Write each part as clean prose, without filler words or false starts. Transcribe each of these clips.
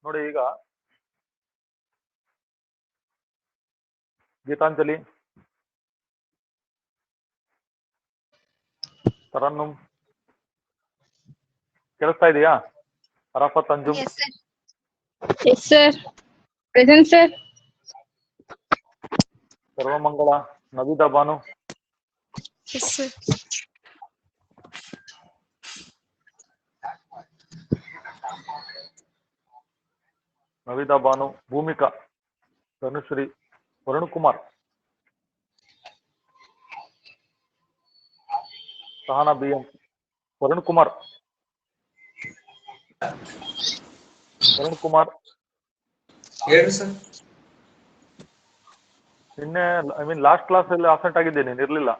ನೋಡಿ ಈಗ ಗೀತಾಂಜಲಿ, ತರನ್ನುಮ್ ಕೇಳಿಸ್ತಾ ಇದೆಯಾ? Arafat Anjum, Yes, sir. Present, sir. Sarvamangala, ನವಿದಾ Banu, Yes, sir. ನವಿದಾ Banu, Bhoomika, Dhanushree, Varun Kumar, Sahana BM, Varun Kumar, Varun Kumar ಹೇಳಿ ಸರ್. ನಿನ್ನೆ ಲಾಸ್ಟ್ ಕ್ಲಾಸ್ ಅಲ್ಲಿ ಆಬ್ಸೆಂಟ್ ಆಗಿದ್ದೀನಿ, ಇರ್ಲಿಲ್ಲ.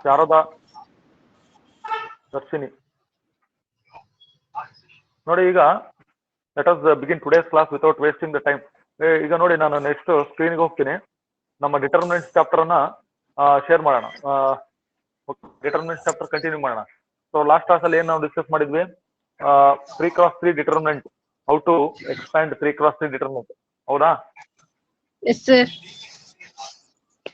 ಶಾರದಾ, ದರ್ಶಿನಿ. ನೋಡಿ ಈಗ let us begin today's class without wasting the time. ಈಗ ನೋಡಿ ನಾನು ನೆಕ್ಸ್ಟ್ ಸ್ಕ್ರೀನ್ಗೆ ಹೋಗ್ತೀನಿ. ನಮ್ಮ ಡಿಟರ್ಮಿನೆಂಟ್ಸ್ ಚಾಪ್ಟರ್ ಅನ್ನ ಶೇರ್ ಮಾಡೋಣ. ಡಿಟರ್ಮಿನೆಂಟ್ಸ್ ಚಾಪ್ಟರ್ ಕಂಟಿನ್ಯೂ ಮಾಡೋಣ. ಸೊ ಲಾಸ್ಟ್ ಕ್ಲಾಸ್ ಅಲ್ಲಿ ಏನ್ ನಾವು ಡಿಸ್ಕಸ್ ಮಾಡಿದ್ವಿ? 3x3 determinant, how to expand 3x3 determinant. ಹೌದಾ? Yes, sir.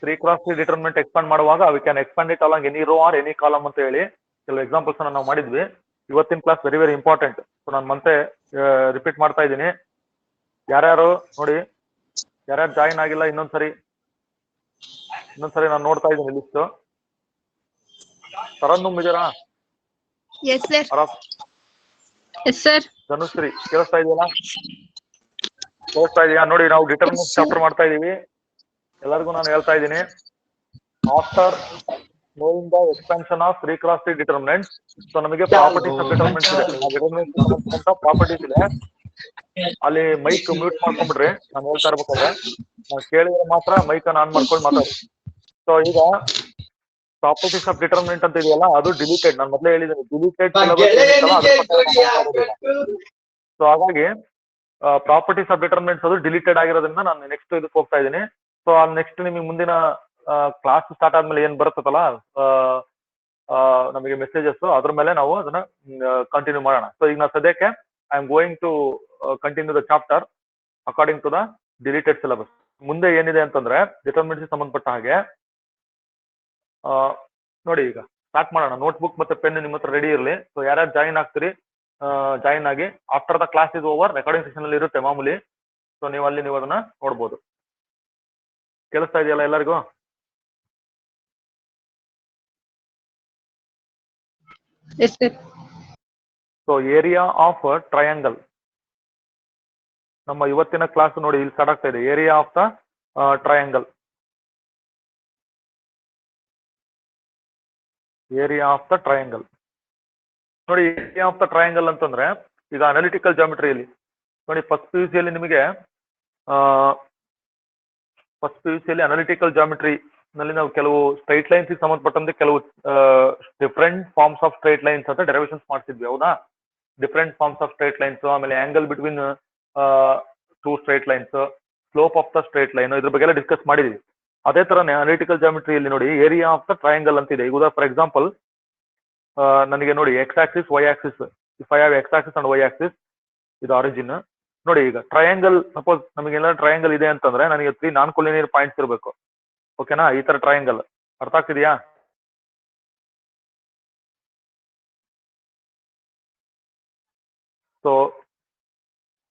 3x3 determinant expand ಮಾಡುವಾಗ we can expand it along any row or any column ಅಂತ ಹೇಳಿ ಕೆಲವು ಎಕ್ಸಾಂಪಲ್ಸ್ ಅನ್ನ ನಾವು ಮಾಡಿದ್ವಿ. ಇವತ್ತಿನ class very very important. So ನಾನು ಮತ್ತೆ ರಿಪೀಟ್ ಮಾಡ್ತಾ ಇದ್ದೀನಿ. ಯಾರ್ಯಾರು ನೋಡಿ, ಯಾರ್ಯಾರು ಜಾಯಿನ್ ಆಗಿಲ್ಲ ಇನ್ನೊಂದ್ಸರಿ ನಾನು ನೋಡ್ತಾ ಇದ್ದೀನಿ ಲಿಸ್ಟ್. ತರನ್ನುಮ್ ಇದೀರಾ? Yes, sir. Yes, sir. Dhanushree ಕೇಳಿಸ್ತಾ ಇದೆಯಲ್ಲ? ಕೇಳಿಸ್ತಾ ಇದೆಯಾ? ನೋಡಿ ನಾವು ಡಿಟರ್ಮಿನೆಂಟ್ ಚಾಪ್ಟರ್ ಮಾಡ್ತಾ ಇದೀವಿ. ಎಲ್ಲರಿಗೂ ನಾನು ಹೇಳ್ತಾ ಇದ್ದೀನಿ, after knowing the expansion of 3x3 determinants, so ನಮಗೆ ಪ್ರಾಪರ್ಟೀಸ್ ಆಫ್ ಡಿಟರ್ಮಿನೆಂಟ್ಸ್ ಇದೆ. ಪ್ರಾಪರ್ಟೀಸ್ ಇದೆ. ಅಲ್ಲಿ ಮೈಕ್ ಮ್ಯೂಟ್ ಮಾಡ್ಕೊಂಡ್ಬಿಡ್ರಿ, ನಾನು ಹೇಳ್ತಾ ಇರ್ಬೇಕಾದ್ರೆ. ನಾವು ಕೇಳಿದ್ರೆ ಮಾತ್ರ ಮೈಕ್ ಅನ್ನು ಆನ್ ಮಾಡ್ಕೊಂಡು ಮಾತಾಡಿ. ಸೊ ಈಗ ಪ್ರಾಪರ್ಟೀಸ್ ಆಫ್ ಡಿಟರ್ಮಿನೆಂಟ್ ಅಂತ ಇದೆಯಲ್ಲ, ಅದು ಡಿಲೀಟೆಡ್. ನಾನು ಮೊದಲೇ ಹೇಳಿದ್ದೀನಿ, ಡಿಲೀಟೆಡ್ ಸೊ ಹಾಗಾಗಿ ಪ್ರಾಪರ್ಟೀಸ್ ಆಫ್ ಡಿಟರ್ಮಿನೆಂಟ್ಸ್ ಅದು ಡಿಲೀಟೆಡ್ ಆಗಿರೋದ್ರಿಂದ ನಾನು ನೆಕ್ಸ್ಟ್ ಇದಕ್ಕೆ ಹೋಗ್ತಾ ಇದ್ದೀನಿ. ಸೊ ಅಲ್ಲಿ ನೆಕ್ಸ್ಟ್ ನಿಮಗೆ ಮುಂದಿನ ಕ್ಲಾಸ್ ಸ್ಟಾರ್ಟ್ ಆದ್ಮೇಲೆ ಏನ್ ಬರುತ್ತಲ್ಲ ನಮಗೆ ಮೆಸೇಜಸ್, ಅದ್ರ ಮೇಲೆ ನಾವು ಅದನ್ನ ಕಂಟಿನ್ಯೂ ಮಾಡೋಣ. ಸೊ ಈಗ ನಾವು ಸದ್ಯಕ್ಕೆ I am going to continue the chapter according to the deleted syllabus. ಮುಂದೆ ಏನಿದೆ ಅಂತಂದ್ರೆ ಡಿಟರ್ಮಿನೆಂಟ್ಸ್ ಸಂಬಂಧಪಟ್ಟ ಹಾಗೆ ನೋಡಿ ಈಗ ಸ್ಟಾರ್ಟ್ ಮಾಡೋಣ. ನೋಟ್ಬುಕ್ ಮತ್ತೆ ಪೆನ್ ನಿಮ್ಮ ಹತ್ರ ರೆಡಿ ಇರಲಿ. ಸೊ ಯಾರ್ಯಾರು ಜಾಯಿನ್ ಆಗ್ತೀರಿ ಜಾಯಿನ್ ಆಗಿ. After the class is over recording session ಅಲ್ಲಿ ಇರುತ್ತೆ ಮಾಮೂಲಿ. ಸೊ ನೀವು ಅದನ್ನ ನೋಡ್ಬೋದು. ಕೇಳಿಸ್ತಾ ಇದೆಯಲ್ಲ ಎಲ್ಲರಿಗೂ? Yes, sir. So area of triangle, ನಮ್ಮ ಇವತ್ತಿನ ಕ್ಲಾಸ್ ನೋಡಿ ಇಲ್ಲಿ ಸ್ಟಾರ್ಟ್ ಆಗ್ತಾ ಇದೆ. Area of the triangle, area of the triangle. ನೋಡಿ ಏರಿಯಾ ಆಫ್ ದ ಟ್ರಯಾಂಗಲ್ ಅಂತಂದ್ರೆ ಈಗ ಅನಾಲಿಟಿಕಲ್ ಜಾಮೆಟ್ರಿಯಲ್ಲಿ ನೋಡಿ, ಫಸ್ಟ್ ಪಿ ಯು ಸಿಯಲ್ಲಿ ನಿಮಗೆ ಅನಾಲಿಟಿಕಲ್ ಜಾಮೆಟ್ರಿ ನಲ್ಲಿ ನಾವು ಕೆಲವು ಸ್ಟ್ರೈಟ್ ಲೈನ್ಸ್ ಸಂಬಂಧಪಟ್ಟಂತೆ ಕೆಲವು different forms of straight lines ಅಂತ ಡೆರಿವೇಷನ್ಸ್ ಮಾಡ್ತಿದ್ವಿ. ಹೌದಾ? Different forms of straight lines, ಆಮೇಲೆ angle between two straight lines, slope of the straight line, ಇದ್ರ ಬಗ್ಗೆ ಎಲ್ಲ ಡಿಸ್ಕಸ್ ಮಾಡಿದೀವಿ. ಅದೇ ತರನೇ ಅನಾಲಿಟಿಕಲ್ ಜಾಮೆಟ್ರಿಯಲ್ಲಿ ನೋಡಿ ಏರಿಯಾ ಆಫ್ ದ ಟ್ರಯಾಂಗಲ್ ಅಂತ ಇದೆ. ಈಗ ಫಾರ್ ಎಕ್ಸಾಂಪಲ್ ನನಗೆ ನೋಡಿ x axis y axis, if I have x axis and y axis, ಇದು ಆರಿಜಿನ್. ನೋಡಿ ಈಗ ಟ್ರಯಾಂಗಲ್, ಸಪೋಸ್ ನಮಗೆಲ್ಲ ಟ್ರಯಾಂಗಲ್ ಇದೆ ಅಂತಂದ್ರೆ ನನಗೆ 3 ನಾನ್ ಕೊಲಿನಿಯರ್ ಪಾಯಿಂಟ್ಸ್ ಇರಬೇಕು. ಓಕೆನಾ? ಈ ತರ ಟ್ರಯಾಂಗಲ್ ಅರ್ಥ ಆಗ್ತಿದೆಯಾ? So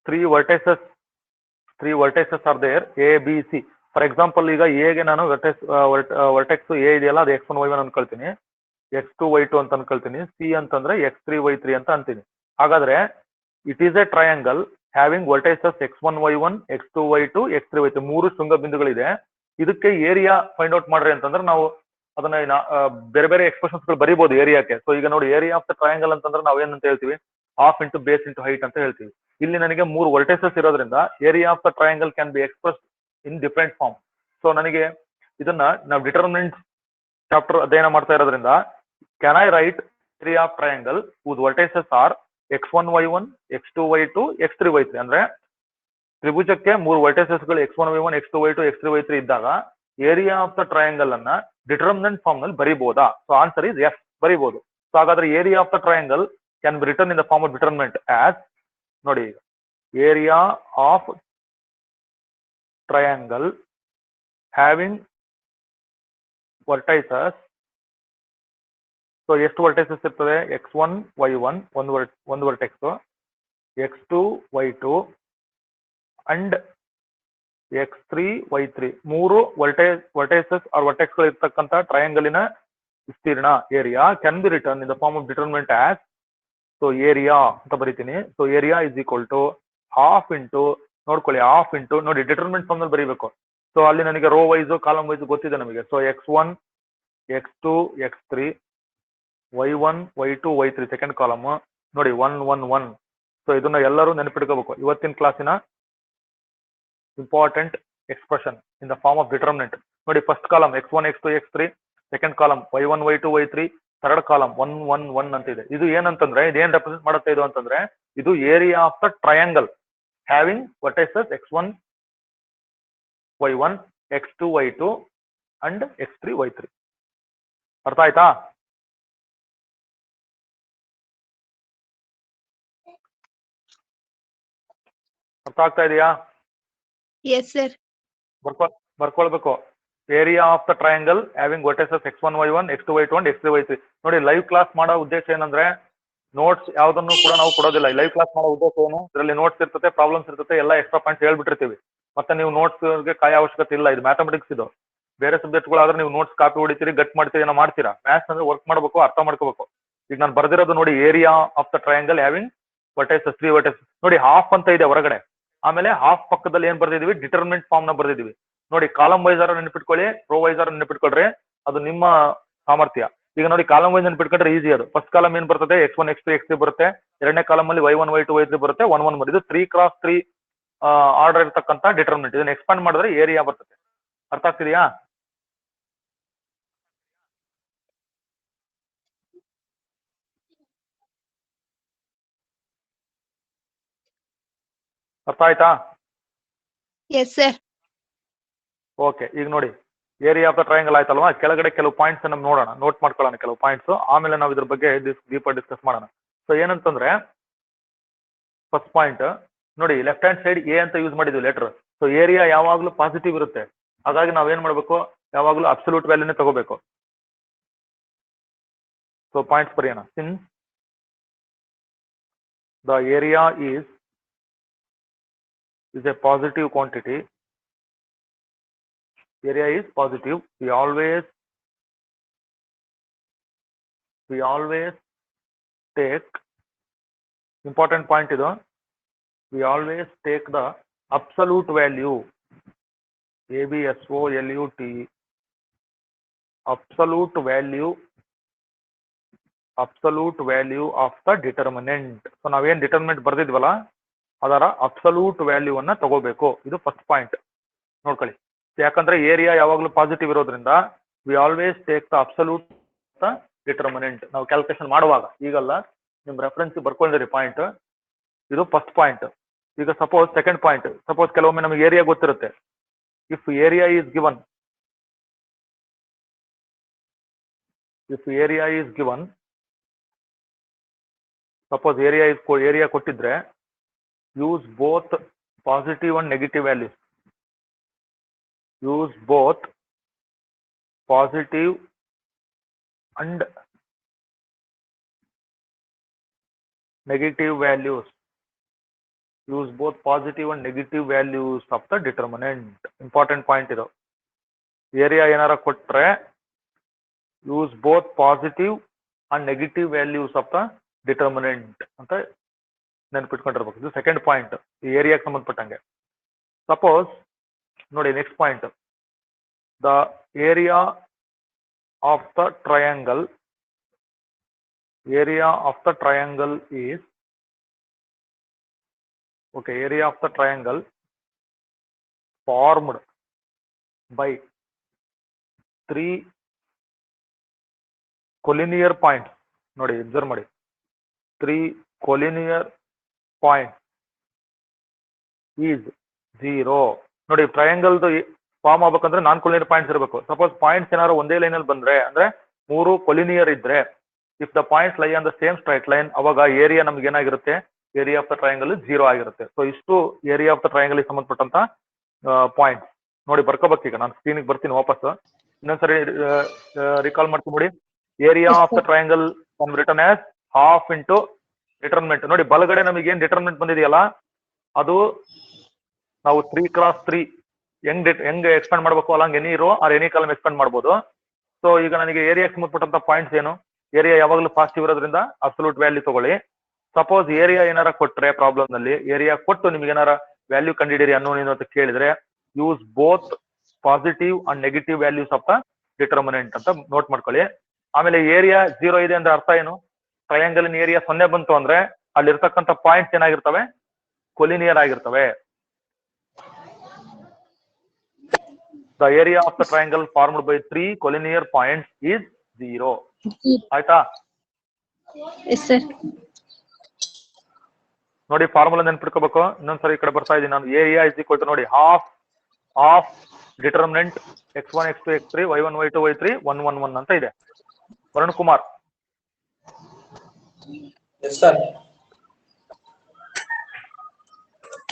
3 vertices are there, A B C. For example ಈಗ ಎಗೆ ನಾನು ವರ್ಟೆಕ್ಸ್ ಎ ಇದೆಯಲ್ಲ, ಅದು x1 y1 ಅನ್ಕೊಳ್ತೀನಿ, x2 y2 ಅಂತ ಅನ್ಕೊಳ್ತೀನಿ, ಸಿ ಅಂತಂದ್ರೆ x3 y3 ಅಂತ ಅಂತೀನಿ. ಹಾಗಾದ್ರೆ it is a triangle having vertices x1 y1, x2 y2, x3 y3, 3 ಶೃಂಗ ಬಿಂದುಗಳಿದೆ. ಇದಕ್ಕೆ ಏರಿಯಾ ಫೈಂಡ್ ಔಟ್ ಮಾಡ್ರಿ ಅಂತಂದ್ರೆ ನಾವು ಅದನ್ನ ಬೇರೆ ಬೇರೆ ಎಕ್ಸ್ಪ್ರೆಷನ್ಸ್ ಗಳು ಬರೀಬಹುದು ಏರಿಯಾಕ್ಕೆ. ಸೊ ಈಗ ನೋಡಿ ಏರಿಯಾ ಆಫ್ ದ ಟ್ರಯಾಂಗಲ್ ಅಂತಂದ್ರೆ ನಾವು ಏನಂತ ಹೇಳ್ತೀವಿ? Half into base into height ಅಂತ ಹೇಳ್ತೀವಿ. ಇಲ್ಲಿ ನನಗೆ 3 ವರ್ಟೈಸಸ್ ಇರೋದ್ರಿಂದ area of the triangle can be express in different form. So ನನಗೆ ಇದನ್ನ ನಾವು ಡಿಟರ್ಮಿನೆಂಟ್ ಚಾಪ್ಟರ್ ಅಧ್ಯಯನ ಮಾಡ್ತಾ ಇರೋದ್ರಿಂದ can I write area of triangle whose vertices are x1 y1, x2 y2, x3 y3. ಅಂದ್ರೆ ತ್ರಿಭುಜಕ್ಕೆ 3 ವರ್ಟೈಸಸ್ ಗಳು x1 y1, x2 y2, x3 y3 ಇದ್ದಾಗ area of the triangle ಅನ್ನ ಡಿಟರ್ಮಿನೆಂಟ್ ಫಾರ್ಮ್ ನಲ್ಲಿ ಬರೀಬಹುದಾ? ಸೊ ಆನ್ಸರ್ ಇಸ್ ಎಸ್, ಬರೀಬಹುದು. So ಹಾಗಾದ್ರೆ area of the triangle can be written in the form of determinant as ನೋಡಿ area of triangle having vertices. So ಎಷ್ಟು vertices ಇರ್ತದೆ? x1 y1 ಒಂದು vertex, x2 y2 and x3 y3 ಮೂರು ವರ್ಟೈಸಸ್ R vertex ಇರ್ತಕ್ಕಂಥ ಟ್ರಯಾಂಗಲಿನ ವಿಸ್ತೀರ್ಣ area can be written in the form of determinant as. So area ಅಂತ ಬರೀತೀನಿ. So area is equal to half into, ನೋಡ್ಕೊಳ್ಳಿ ಹಾಫ್ ಇಂಟು, ನೋಡಿ determinant form ನಲ್ಲಿ ಬರೀಬೇಕು. ಸೊ ಅಲ್ಲಿ ನನಗೆ ರೋ ವೈಸ್ ಕಾಲಮ್ ವೈಸ್ ಗೊತ್ತಿದೆ ನಮಗೆ. So x1 x2 x3 y1 y2 y3 second column ನೋಡಿ 1 1 1. ಸೊ ಇದನ್ನ ಎಲ್ಲರೂ ನೆನಪಿಟ್ಕೋಬೇಕು. ಇವತ್ತಿನ ಕ್ಲಾಸಿನ important expression in the form of determinant. ನೋಡಿ first column x1 x2 x3, second column y1 y2 y3, third column 1 1 1 ಅಂತ ಇದೆ. ಇದು ಏನಂತಂದ್ರೆ ಇದೇನ್ ರೆಪ್ರೆಸೆಂಟ್ ಮಾಡುತ್ತೆ ಇದು ಅಂತಂದ್ರೆ ಇದು area of the triangle having vertices x1 y1 x2 y2 and x3 y3. ಅರ್ಥ ಆಯ್ತಾ? ಅರ್ಥ ಆಗ್ತಾ ಇದೆಯಾ? Yes, sir. ಬರ್ಕೊಳ್ಬೇಕು. Area of the triangle having vertices x1 y1 x2 y2 and x3 y3. ನೋಡಿ ಲೈವ್ ಕ್ಲಾಸ್ ಮಾಡೋ ಉದ್ದೇಶ ಏನಂದ್ರೆ ನೋಟ್ಸ್ ಯಾವ್ದನ್ನು ಕೂಡ ನಾವು ಕೊಡೋದಿಲ್ಲ. ಲೈವ್ ಕ್ಲಾಸ್ ಮಾಡೋ ಉದ್ದೇಶ ಏನು? ಇದರಲ್ಲಿ ನೋಟ್ಸ್ ಇರ್ತದೆ, ಪ್ರಾಬ್ಲಮ್ಸ್ ಇರ್ತದೆ, ಎಲ್ಲ ಎಕ್ಸ್ಟ್ರಾ ಪಾಯಿಂಟ್ಸ್ ಹೇಳ್ಬಿಟ್ಟಿರ್ತೀವಿ. ಮತ್ತೆ ನೀವು ನೋಟ್ಸ್ಗೆ ಕಾಯ ಅವಶ್ಯಕತೆ ಇಲ್ಲ. ಇದು ಮ್ಯಾಥಮೆಟಿಕ್ಸ್. ಇದು ಬೇರೆ ಸಬ್ಜೆಕ್ಟ್ಗಳಾದ್ರೆ ನೀವು ನೋಟ್ಸ್ ಕಾಪಿ ಹೊಡಿತೀರಿ, ಗಟ್ ಮಾಡ್ತೀರಿ, ಏನೋ ಮಾಡ್ತೀರಾ. ಮ್ಯಾಥ್ಸ್ ಅಂದ್ರೆ ವರ್ಕ್ ಮಾಡಬೇಕು, ಅರ್ಥ ಮಾಡ್ಕೋಬೇಕು. ಈಗ ನಾನು ಬರ್ದಿರೋದು ನೋಡಿ area of the triangle having vertices 3 vertices. ನೋಡಿ ಹಾಫ್ ಅಂತ ಇದೆ ಹೊರಗಡೆ, ಆಮೇಲೆ ಹಾಫ್ ಪಕ್ಕದಲ್ಲಿ ಏನ್ ಬರ್ದಿದೀವಿ? ಡಿಟರ್ಮಿನೆಂಟ್ ಫಾರ್ಮ್ ನ ಬರ್ದಿದೀವಿ. ನೋಡಿ ಕಾಲಮ್ ವೈಸ್ ಆರ ನೆನಪಿಟ್ಕೊಳ್ಳಿ, ರೋ ವೈಸ್ ಆರ ನೆನಪಿಟ್ಕೊಳ್ರಿ, ಅದು ನಿಮ್ಮ ಸಾಮರ್ಥ್ಯ. ಈಗ ನೋಡಿ ಕಾಲಮ್ ವೈಸ್ ನೆನಪಿಟ್ಕೊಂಡ್ರೆ ಈಸಿ. ಅದು ಫಸ್ಟ್ ಕಾಲಮ್ ಏನ್ ಬರ್ತದೆ? x1 x2 x3 ಬರುತ್ತೆ. ಎರಡನೇ ಕಾಲಮ್ ಅಲ್ಲಿ y1 y2 y3 ಬರುತ್ತೆ. 1 1 ಬರುತ್ತೆ. 3x3 ಆರ್ಡರ್ ಇರ್ತಕ್ಕಂಥ ಡಿಟರ್ಮಿನೆಂಟ್. ಇದನ್ನ ಎಕ್ಸ್ಪಾಂಡ್ ಮಾಡಿದ್ರೆ ಏರಿಯಾ ಬರ್ತದೆ. ಅರ್ಥ ಆಗ್ತಿದೆಯಾ? ಅರ್ಥ ಆಯ್ತಾ? Yes, sir. ಓಕೆ, ಈಗ ನೋಡಿ ಏರಿಯಾ ಆಫ್ ದ ಟ್ರಯಾಂಗಲ್ ಆಯ್ತಲ್ವಾ? ಕೆಳಗಡೆ ಕೆಲವು ಪಾಯಿಂಟ್ಸ್ ನಮ್ಗೆ ನೋಡೋಣ, ನೋಟ್ ಮಾಡ್ಕೊಳ್ಳೋಣ ಕೆಲವು ಪಾಯಿಂಟ್ಸ್, ಆಮೇಲೆ ನಾವು ಇದ್ರ ಬಗ್ಗೆ ಡೀಪರ್ ಡಿಸ್ಕಸ್ ಮಾಡೋಣ. ಸೊ ಏನಂತಂದ್ರೆ ಫಸ್ಟ್ ಪಾಯಿಂಟ್ ನೋಡಿ, ಲೆಫ್ಟ್ ಹ್ಯಾಂಡ್ ಸೈಡ್ ಎ ಅಂತ ಯೂಸ್ ಮಾಡಿದ್ವಿ ಲೆಟರ್. ಸೊ ಏರಿಯಾ ಯಾವಾಗಲೂ ಪಾಸಿಟಿವ್ ಇರುತ್ತೆ, ಹಾಗಾಗಿ ನಾವೇನ್ ಮಾಡ್ಬೇಕು? ಯಾವಾಗಲೂ ಅಬ್ಸಲ್ಯೂಟ್ ವ್ಯಾಲ್ಯೂನೇ ತಗೋಬೇಕು. ಸೊ ಪಾಯಿಂಟ್ಸ್ ಬರೆಯೋಣ. Since the area is a positive quantity, area is positive, we always take, important point idu, we always take the absolute value, ABSOLUT, absolute value of the determinant. So ನಾವೇನ್ determinant ಬರ್ದಿದ್ವಲ್ಲ ಅದರ absolute value ಅನ್ನ ತಗೋಬೇಕು. ಇದು first point ನೋಡ್ಕೊಳ್ಳಿ. ಯಾಕಂದ್ರೆ area ಯಾವಾಗಲೂ positive ಇರೋದ್ರಿಂದ we always take the absolute the determinant. ನಾವು ಕ್ಯಾಲ್ಕುಲೇಷನ್ ಮಾಡುವಾಗ, ಈಗಲ್ಲ, ನಿಮ್ ರೆಫರೆನ್ಸ್ ಬರ್ಕೊಂಡಿರಿ ಪಾಯಿಂಟ್. ಇದು ಫಸ್ಟ್ ಪಾಯಿಂಟ್. ಈಗ ಸಪೋಸ್ ಸೆಕೆಂಡ್ ಪಾಯಿಂಟ್, ಸಪೋಸ್ ಕೆಲವೊಮ್ಮೆ ನಮಗೆ ಏರಿಯಾ ಗೊತ್ತಿರುತ್ತೆ. If area is given, suppose area ಕೊಟ್ಟಿದ್ರೆ use both positive and negative values. Use both positive and negative values. Use both positive and negative values of the determinant. Important point idu. Area ಏನರ ಕೊಟ್ರೆ use both positive and negative values of the determinant ಅಂತ ನೆನಪಿಟ್ಕೊಂಡಿರ್ಬೇಕು. ಇದು second point, ಈ ಏರಿಯಾಗೆ ಸಂಬಂಧಪಟ್ಟಂಗೆ. Suppose ನೋಡಿ next point, the area of the triangle is, okay, area of the triangle formed by 3 collinear points. ನೋಡಿ observe ಮಾಡಿ, 3 collinear point is 0. ನೋಡಿ triangle form ಆಗ್ಬೇಕಂದ್ರೆ ನಾನ್ collinear points ಇರಬೇಕು. ಸಪೋಸ್ ಪಾಯಿಂಟ್ಸ್ ಏನಾದ್ರು ಒಂದೇ ಲೈನ್ ಅಲ್ಲಿ ಬಂದ್ರೆ, ಅಂದ್ರೆ 3 ಕೊಲಿನಿಯರ್ ಇದ್ರೆ, ಇಫ್ ದ ಪಾಯಿಂಟ್ಸ್ ಲೈ on the same straight line, ಅವಾಗ ಏರಿಯಾ ನಮ್ಗೆ ಏನಾಗಿರುತ್ತೆ? ಏರಿಯಾ ಆಫ್ ದ ಟ್ರಯಾಂಗಲ್ 0 ಆಗಿರುತ್ತೆ. ಸೊ ಇಷ್ಟು ಏರಿಯಾ ಆಫ್ ದ ಟ್ರಯಾಂಗಲ್ ಸಂಬಂಧಪಟ್ಟಂತ ಪಾಯಿಂಟ್ ನೋಡಿ. ಬರ್ಕೋಬೇಕು ಈಗ ನಾನು ಸ್ಕ್ರೀನಿಗೆ ಬರ್ತೀನಿ ವಾಪಸ್. ಇನ್ನೊಂದ್ಸರಿ ರಿಕಾಲ್ ಮಾಡ್ತೀನಿ ನೋಡಿ. Area of the triangle return as half into determinant. ನೋಡಿ ಬಲಗಡೆ ನಮಗೆ ಏನ್ ಡಿಟರ್ಮಿನೆಂಟ್ ಬಂದಿದೆಯಲ್ಲ ಅದು ನಾವು 3x3 ಹೆಂಗ್ ಎಕ್ಸ್ಪೆಂಡ್ ಮಾಡ್ಬೇಕು ಅಲ್ಲ any row or any column expand ಮಾಡ್ಬೋದು. ಸೊ ಈಗ ನನಗೆ ಏರಿಯಾ ಸಂಬಂಧಪಟ್ಟಂತ ಪಾಯಿಂಟ್ಸ್ ಏನು? ಏರಿಯಾ ಯಾವಾಗಲೂ ಪಾಸಿಟಿವ್ ಇರೋದ್ರಿಂದ ಅಬ್ಸಲ್ಯೂಟ್ ವ್ಯಾಲ್ಯೂ ತಗೊಳ್ಳಿ. ಸಪೋಸ್ ಏರಿಯಾ ಏನಾರ ಕೊಟ್ರೆ ಪ್ರಾಬ್ಲಮ್ ನಲ್ಲಿ ಏರಿಯಾ ಕೊಟ್ಟು ನಿಮ್ಗೆ ಏನಾರ ವ್ಯಾಲ್ಯೂ ಕಂಡಿಡಿರಿ ಅನ್ನೋ ಅಂತ ಕೇಳಿದ್ರೆ use both positive and negative values of the determinant ಅಂತ ನೋಟ್ ಮಾಡ್ಕೊಳ್ಳಿ. ಆಮೇಲೆ ಏರಿಯಾ 0 ಇದೆ ಅಂದ್ರೆ ಅರ್ಥ ಏನು? ಟ್ರಯಾಂಗಲ್ ಏರಿಯಾ 0 ಬಂತು ಅಂದ್ರೆ ಅಲ್ಲಿರ್ತಕ್ಕಂಥ ಪಾಯಿಂಟ್ಸ್ ಏನಾಗಿರ್ತವೆ? ಕೊಲಿನಿಯರ್ ಆಗಿರ್ತವೆ. The area of the triangle formed by 3 collinear points is 0. ಆಯ್ತಾ? S sir. ನೋಡಿ ಫಾರ್ಮುಲಾ ನೆನ್ಪಿಟ್ಕೋಬೇಕು. ಇನ್ನೊಂದ್ಸರಿ ಈ ಕಡೆ ಬರ್ತಾ ಇದೀನಿ ನಾನು. ಏರಿಯಾ ಇಸ್ ಈಕ್ವಲ್ ಟು ನೋಡಿ half of determinant x1 x2 x3 y1 y2 y3 1 1 1 ಅಂತ ಇದೆ. ವರುಣ್ ಕುಮಾರ್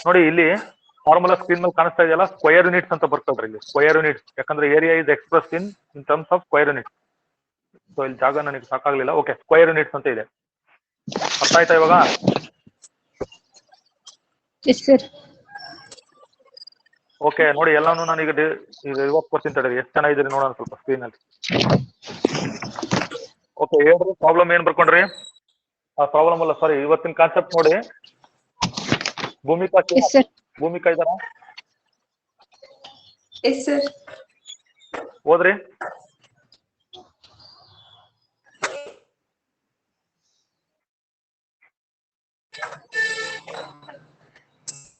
ನೋಡಿ ಇಲ್ಲಿ ಫಾರ್ಮುಲಾ ಸ್ಕ್ರೀನ್ ಮೇಲೆ ಕಾಣಿಸ್ತಾ ಇದೆಯಲ್ಲ, ಸ್ಕ್ವೇರ್ ಯೂನಿಟ್ಸ್ ಅಂತ ಬರ್ತದ್ರಿ ಇಲ್ಲಿ. ಸ್ಕ್ವೇರ್ ಯೂನಿಟ್ಸ್ ಯಾಕಂದ್ರೆ area is express in terms of square units. So ಇಲ್ಲಿ ಜಾಗ ನನಗೆ ಸಾಕಾಗ್ಲಿಲ್ಲ. ಓಕೆ, ಸ್ಕ್ವೇರ್ ಯೂನಿಟ್ಸ್ ಅಂತ ಇದೆ. ಅರ್ಥ ಆಯ್ತಾ ಇವಾಗ? S sir. ಓಕೆ ನೋಡಿ ಎಲ್ಲಾನು ನಾನು ಈಗ ರಿವರ್ಸ್ ಕೊಡ್ತೀನಿ ತಡೀರಿ. ಎಷ್ಟು ಜನ ಇದ್ದೀರಿ ನೋಡೋಣ ಸ್ವಲ್ಪ ಸ್ಕ್ರೀನ್ ಅಲ್ಲಿ. ಓಕೆ ಹೇಳ್ರಿ, ಪ್ರಾಬ್ಲಮ್ ಏನ್ ಬರ್ಕೊಂಡ್ರಿ? ಆ ಪ್ರಾಬ್ಲಮ್ ಅಲ್ಲ, ಸಾರಿ, ಇವತ್ತಿನ ಕಾನ್ಸೆಪ್ಟ್ ನೋಡಿ. Bhoomika yes sir. ಭೂಮಿಕಾ ಇದ್ದಾರಾ? Yes sir. ಹೋದ್ರಿ?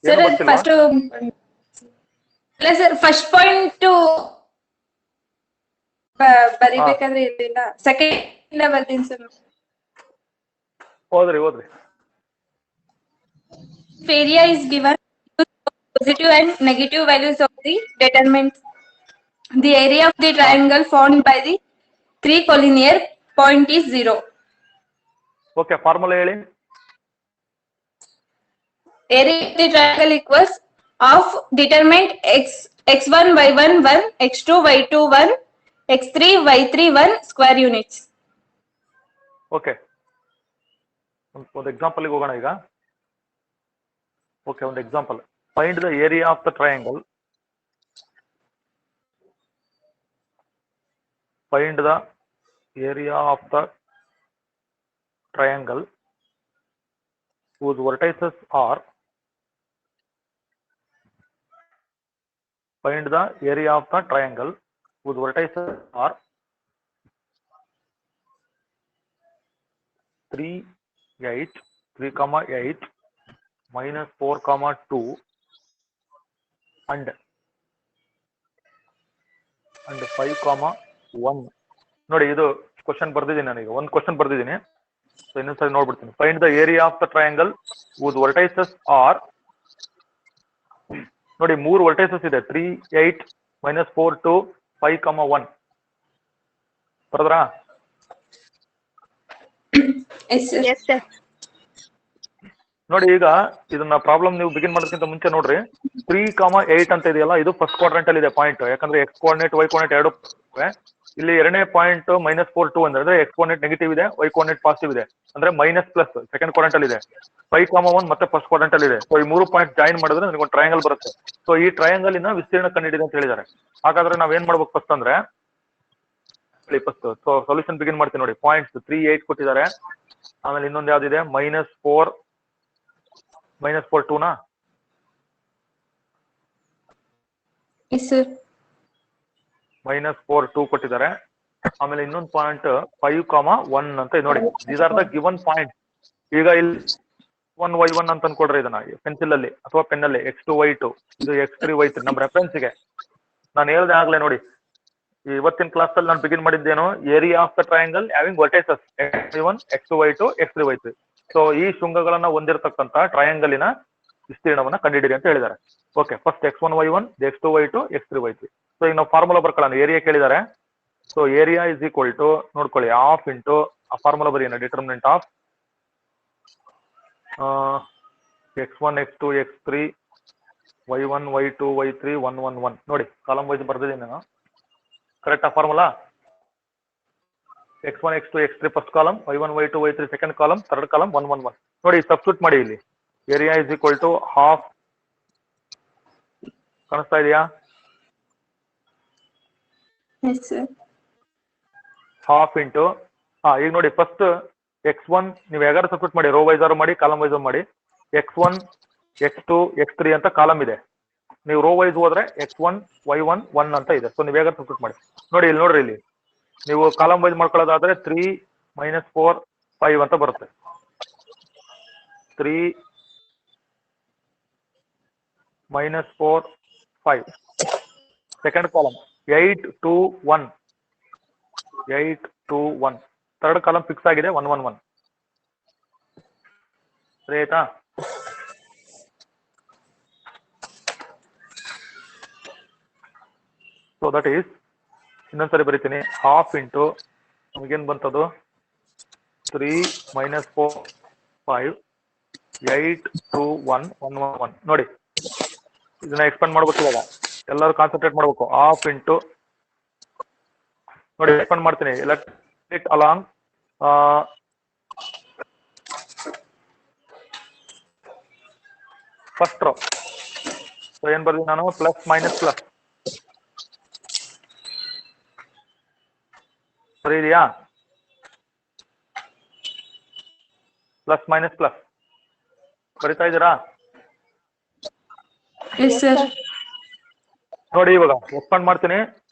ಸರ್ ಫಸ್ಟ್ ಇಲ್ಲ ಸರ್, ಫಸ್ಟ್ ಪಾಯಿಂಟ್ ಬರಿಬೇಕಾದ್ರೆ ಇರಲಿಲ್ಲ, ಸೆಕೆಂಡ್ ಬರ್ತೀನಿ ಸರ್. ಹೋದ್ರಿ ಹೋದ್ರಿ. Area is given positive and negative values of the determinant. The area of the triangle formed by the 3 collinear point is 0. Okay, formula ಹೇಳಿ. Area of the triangle equals of determinant x1 y1 1, x2 y2 1, x3 y3 1 square units. Okay, ಒಂದು example ಹೋಗೋಣ ಈಗ. Okay, ಒಂದು example. Find the area of the triangle. Find the area of the triangle whose vertices are. Find the area of the triangle whose vertices are 3, 8, 3, 8, minus 4, 2 and 5, 1. ನೋಡಿ ಇದು question ಬರ್ದಿದ್ದೀನಿ ನಾನೀಗ. ಒಂದು question ಬರ್ದಿದ್ದೀನಿ, so ಇನ್ನೊಂದ್ಸರಿ ನೋಡ್ಬಿಡ್ತೀನಿ. Find the area of the triangle whose vertices are. ನೋಡಿ 3 ವರ್ಟೈಸಸ್ ಇದೆ. 3, 8, -4, 2, 5, 1. ಬರದ್ರಾ? Yes sir. ನೋಡಿ ಈಗ ಇದನ್ನ ಪ್ರಾಬ್ಲಮ್ ನೀವು ಬಿಗಿನ್ ಮಾಡೋದಕ್ಕಿಂತ ಮುಂಚೆ ನೋಡ್ರಿ. 3, 8 ಅಂತ ಇದೆಯಲ್ಲ, ಇದು ಫಸ್ಟ್ ಕ್ವಾಡ್ರೆಂಟ್ ಅಲ್ಲಿ ಇದೆ ಪಾಯಿಂಟ್. ಯಾಕಂದ್ರೆ x ಕೋಆರ್ಡಿನೇಟ್ y ಕೋಆರ್ಡಿನೇಟ್ ಎರಡು ಇಲ್ಲಿ. ಎರಡನೇ ಪಾಯಿಂಟ್ -4, 2 ಅಂದ್ರೆ x ಕೋಆರ್ಡಿನೇಟ್ ನೆಗೆಟಿವ್ ಇದೆ, y ಕೋಆರ್ಡಿನೇಟ್ ಪಾಸಿಟಿವ್ ಇದೆ, ಅಂದ್ರೆ ಮೈನಸ್ ಪ್ಲಸ್ ಸೆಕೆಂಡ್ ಕ್ವಾಡ್ರೆಂಟ್ ಅಲ್ಲಿ ಇದೆ. 5, 1 ಮತ್ತೆ ಫಸ್ಟ್ ಕ್ವಾಡ್ರೆಂಟ್ ಅಲ್ಲಿ ಇದೆ. ಸೊ ಈ 3 ಪಾಯಿಂಟ್ ಜಾಯಿನ್ ಮಾಡಿದ್ರೆ ನನಗೆ ಒಂದು ಟ್ರಯಾಂಗಲ್ ಬರುತ್ತೆ. ಸೊ ಈ ಟ್ರಯಾಂಗಲ್ ಇನ ವಿಸ್ತೀರ್ಣ ಕಂಡಿಡಿದೆ ಅಂತ ಹೇಳಿದ್ದಾರೆ. ಹಾಗಾದ್ರೆ ನಾವ್ ಏನ್ ಮಾಡ್ಬೇಕು ಫಸ್ಟ್ ಅಂದ್ರೆ, ಫಸ್ಟ್ ಸೊಲ್ಯೂಷನ್ ಬಿಗಿನ್ ಮಾಡ್ತೀನಿ ನೋಡಿ. ಪಾಯಿಂಟ್ಸ್ 3, 8 ಕೊಟ್ಟಿದ್ದಾರೆ. ಆಮೇಲೆ ಇನ್ನೊಂದು ಯಾವ್ದಿದೆ? -4, 2 ನಾ? -4, 2 ಕೊಟ್ಟಿದ್ದಾರೆ. ಆಮೇಲೆ ಇನ್ನೊಂದು ಪಾಯಿಂಟ್ 5, 1 ಅಂತ ಇದೆ ನೋಡಿ. These are the given point. ಈಗ ಇಲ್ಲಿ 1, y1 ಅಂತ ಅನ್ಕೊಡ್ರಿ ಇದನ್ನ ಪೆನ್ಸಿಲ್ ಅಲ್ಲಿ ಅಥವಾ ಪೆನ್ ಅಲ್ಲಿ. x2, y2 ಇದು x3, y3 ನಮ್ಮ ರೆಫರೆನ್ಸ್ ಗೆ. ನಾನು ಹೇಳ್ದೆ ಆಗ್ಲೇ ನೋಡಿ, ಇವತ್ತಿನ ಕ್ಲಾಸ್ ಅಲ್ಲಿ ನಾನು ಬಿಗಿನ್ ಮಾಡಿದ್ದೇನು, area of the triangle having vertices x1, x2, y2, x3, y3. So ಈ ಶೃಂಗಗಳನ್ನ ಹೊಂದಿರತಕ್ಕಂತ ಟ್ರಯಾಂಗಲಿನ ವಿಸ್ತೀರ್ಣವನ್ನ ಕಂಡುಹಿಡಿರಿ ಅಂತ ಹೇಳಿದ್ದಾರೆ. Okay, first x1, y1, x2, y2, x3, y3. So ಈಗ ನಾವು ಫಾರ್ಮುಲಾ ಬರ್ಕೊಳ್ಳೋಣ. ಏರಿಯಾ ಕೇಳಿದ್ದಾರೆ. So area is equal to ನೋಡ್ಕೊಳ್ಳಿ, ಹಾಫ್ ಇಂಟು ಆ ಫಾರ್ಮುಲಾ ಬರೀನ determinant of x1 x2 x3 y1 y2 y3 1 1 1 ನೋಡಿ ಕಾಲಮ್ ವೈಸ್ ಬರ್ದಿದ್ದೀನಿ ನಾನು ಕರೆಕ್ಟಾ formula x1 x2 x3 first column y1 y2 y3 second column third column 1 1 1 ನೋಡಿ substitute ಮಾಡಿ ಇಲ್ಲಿ area is equal to half ಕಾಣಿಸ್ತಾ ಇದೆಯಾ Yes, sir. ಹಾಫ್ ಇಂಟು ಈಗ ನೋಡಿ ಫಸ್ಟ್ x1 ನೀವು ಹೇಗಾರು ಸಬ್ಸ್ಟಿಟ್ಯೂಟ್ ಮಾಡಿ ರೋ ವೈಸ್ ಮಾಡಿ ಕಾಲಮ್ ವೈಸ್ ಮಾಡಿ x1 x2 x3 ಅಂತ ಕಾಲಮ್ ಇದೆ ನೀವು ರೋ ವೈಸ್ ಹೋದ್ರೆ x1 y1 1 ಅಂತ ಇದೆ ಸೊ ನೀವು ಹೇಗಾರು ಸಬ್ಸ್ಟಿಟ್ಯೂಟ್ ಮಾಡಿ ನೋಡಿ ಇಲ್ಲಿ ನೋಡ್ರಿ ಇಲ್ಲಿ ನೀವು ಕಾಲಮ್ ವೈಸ್ ಮಾಡ್ಕೊಳ್ಳೋದಾದ್ರೆ 3 - 4 5 ಅಂತ ಬರುತ್ತೆ 3 - 4 5 second column 8 2 1 8 2 1 third column fix ಆಗಿದೆ 1 1 1 ಸರಿ ಆಯ್ತಾ ಸೊ ದಟ್ ಈಸ್ ಇನ್ನೊಂದ್ಸರಿ ಬರೀತೀನಿ ಹಾಫ್ ಇಂಟು ನಮಗೇನು ಬಂತದು 3 - 4 5 8 2 1 1 1 1 ನೋಡಿ ಇದನ್ನ ಎಕ್ಸ್ಪೆಂಡ್ ಮಾಡ್ಬೇಕು ಇವಾಗ ಎಲ್ಲರೂ ಕಾನ್ಸಂಟ್ರೇಟ್ ಮಾಡ್ಬೇಕು ಹಾಫ್ ಇಂಟು ನೋಡಿ ಎಕ್ಸ್ಪೆಂಡ್ ಮಾಡ್ತೀನಿ electric along first row so ಏನ್ ಬರ್ತೀನಿ ನಾನು ಪ್ಲಸ್ ಮೈನಸ್ ಪ್ಲಸ್ ಸರಿ ಇದೆಯಾ ಪ್ಲಸ್ ಮೈನಸ್ ಪ್ಲಸ್ ಬರಿತಾ ಇದ್ದೀರಾ Yes, sir. ನೋಡಿ ಇವಾಗ ಎಕ್ಸ್ಪಾಂಡ್ ಮಾಡ್ತೀನಿ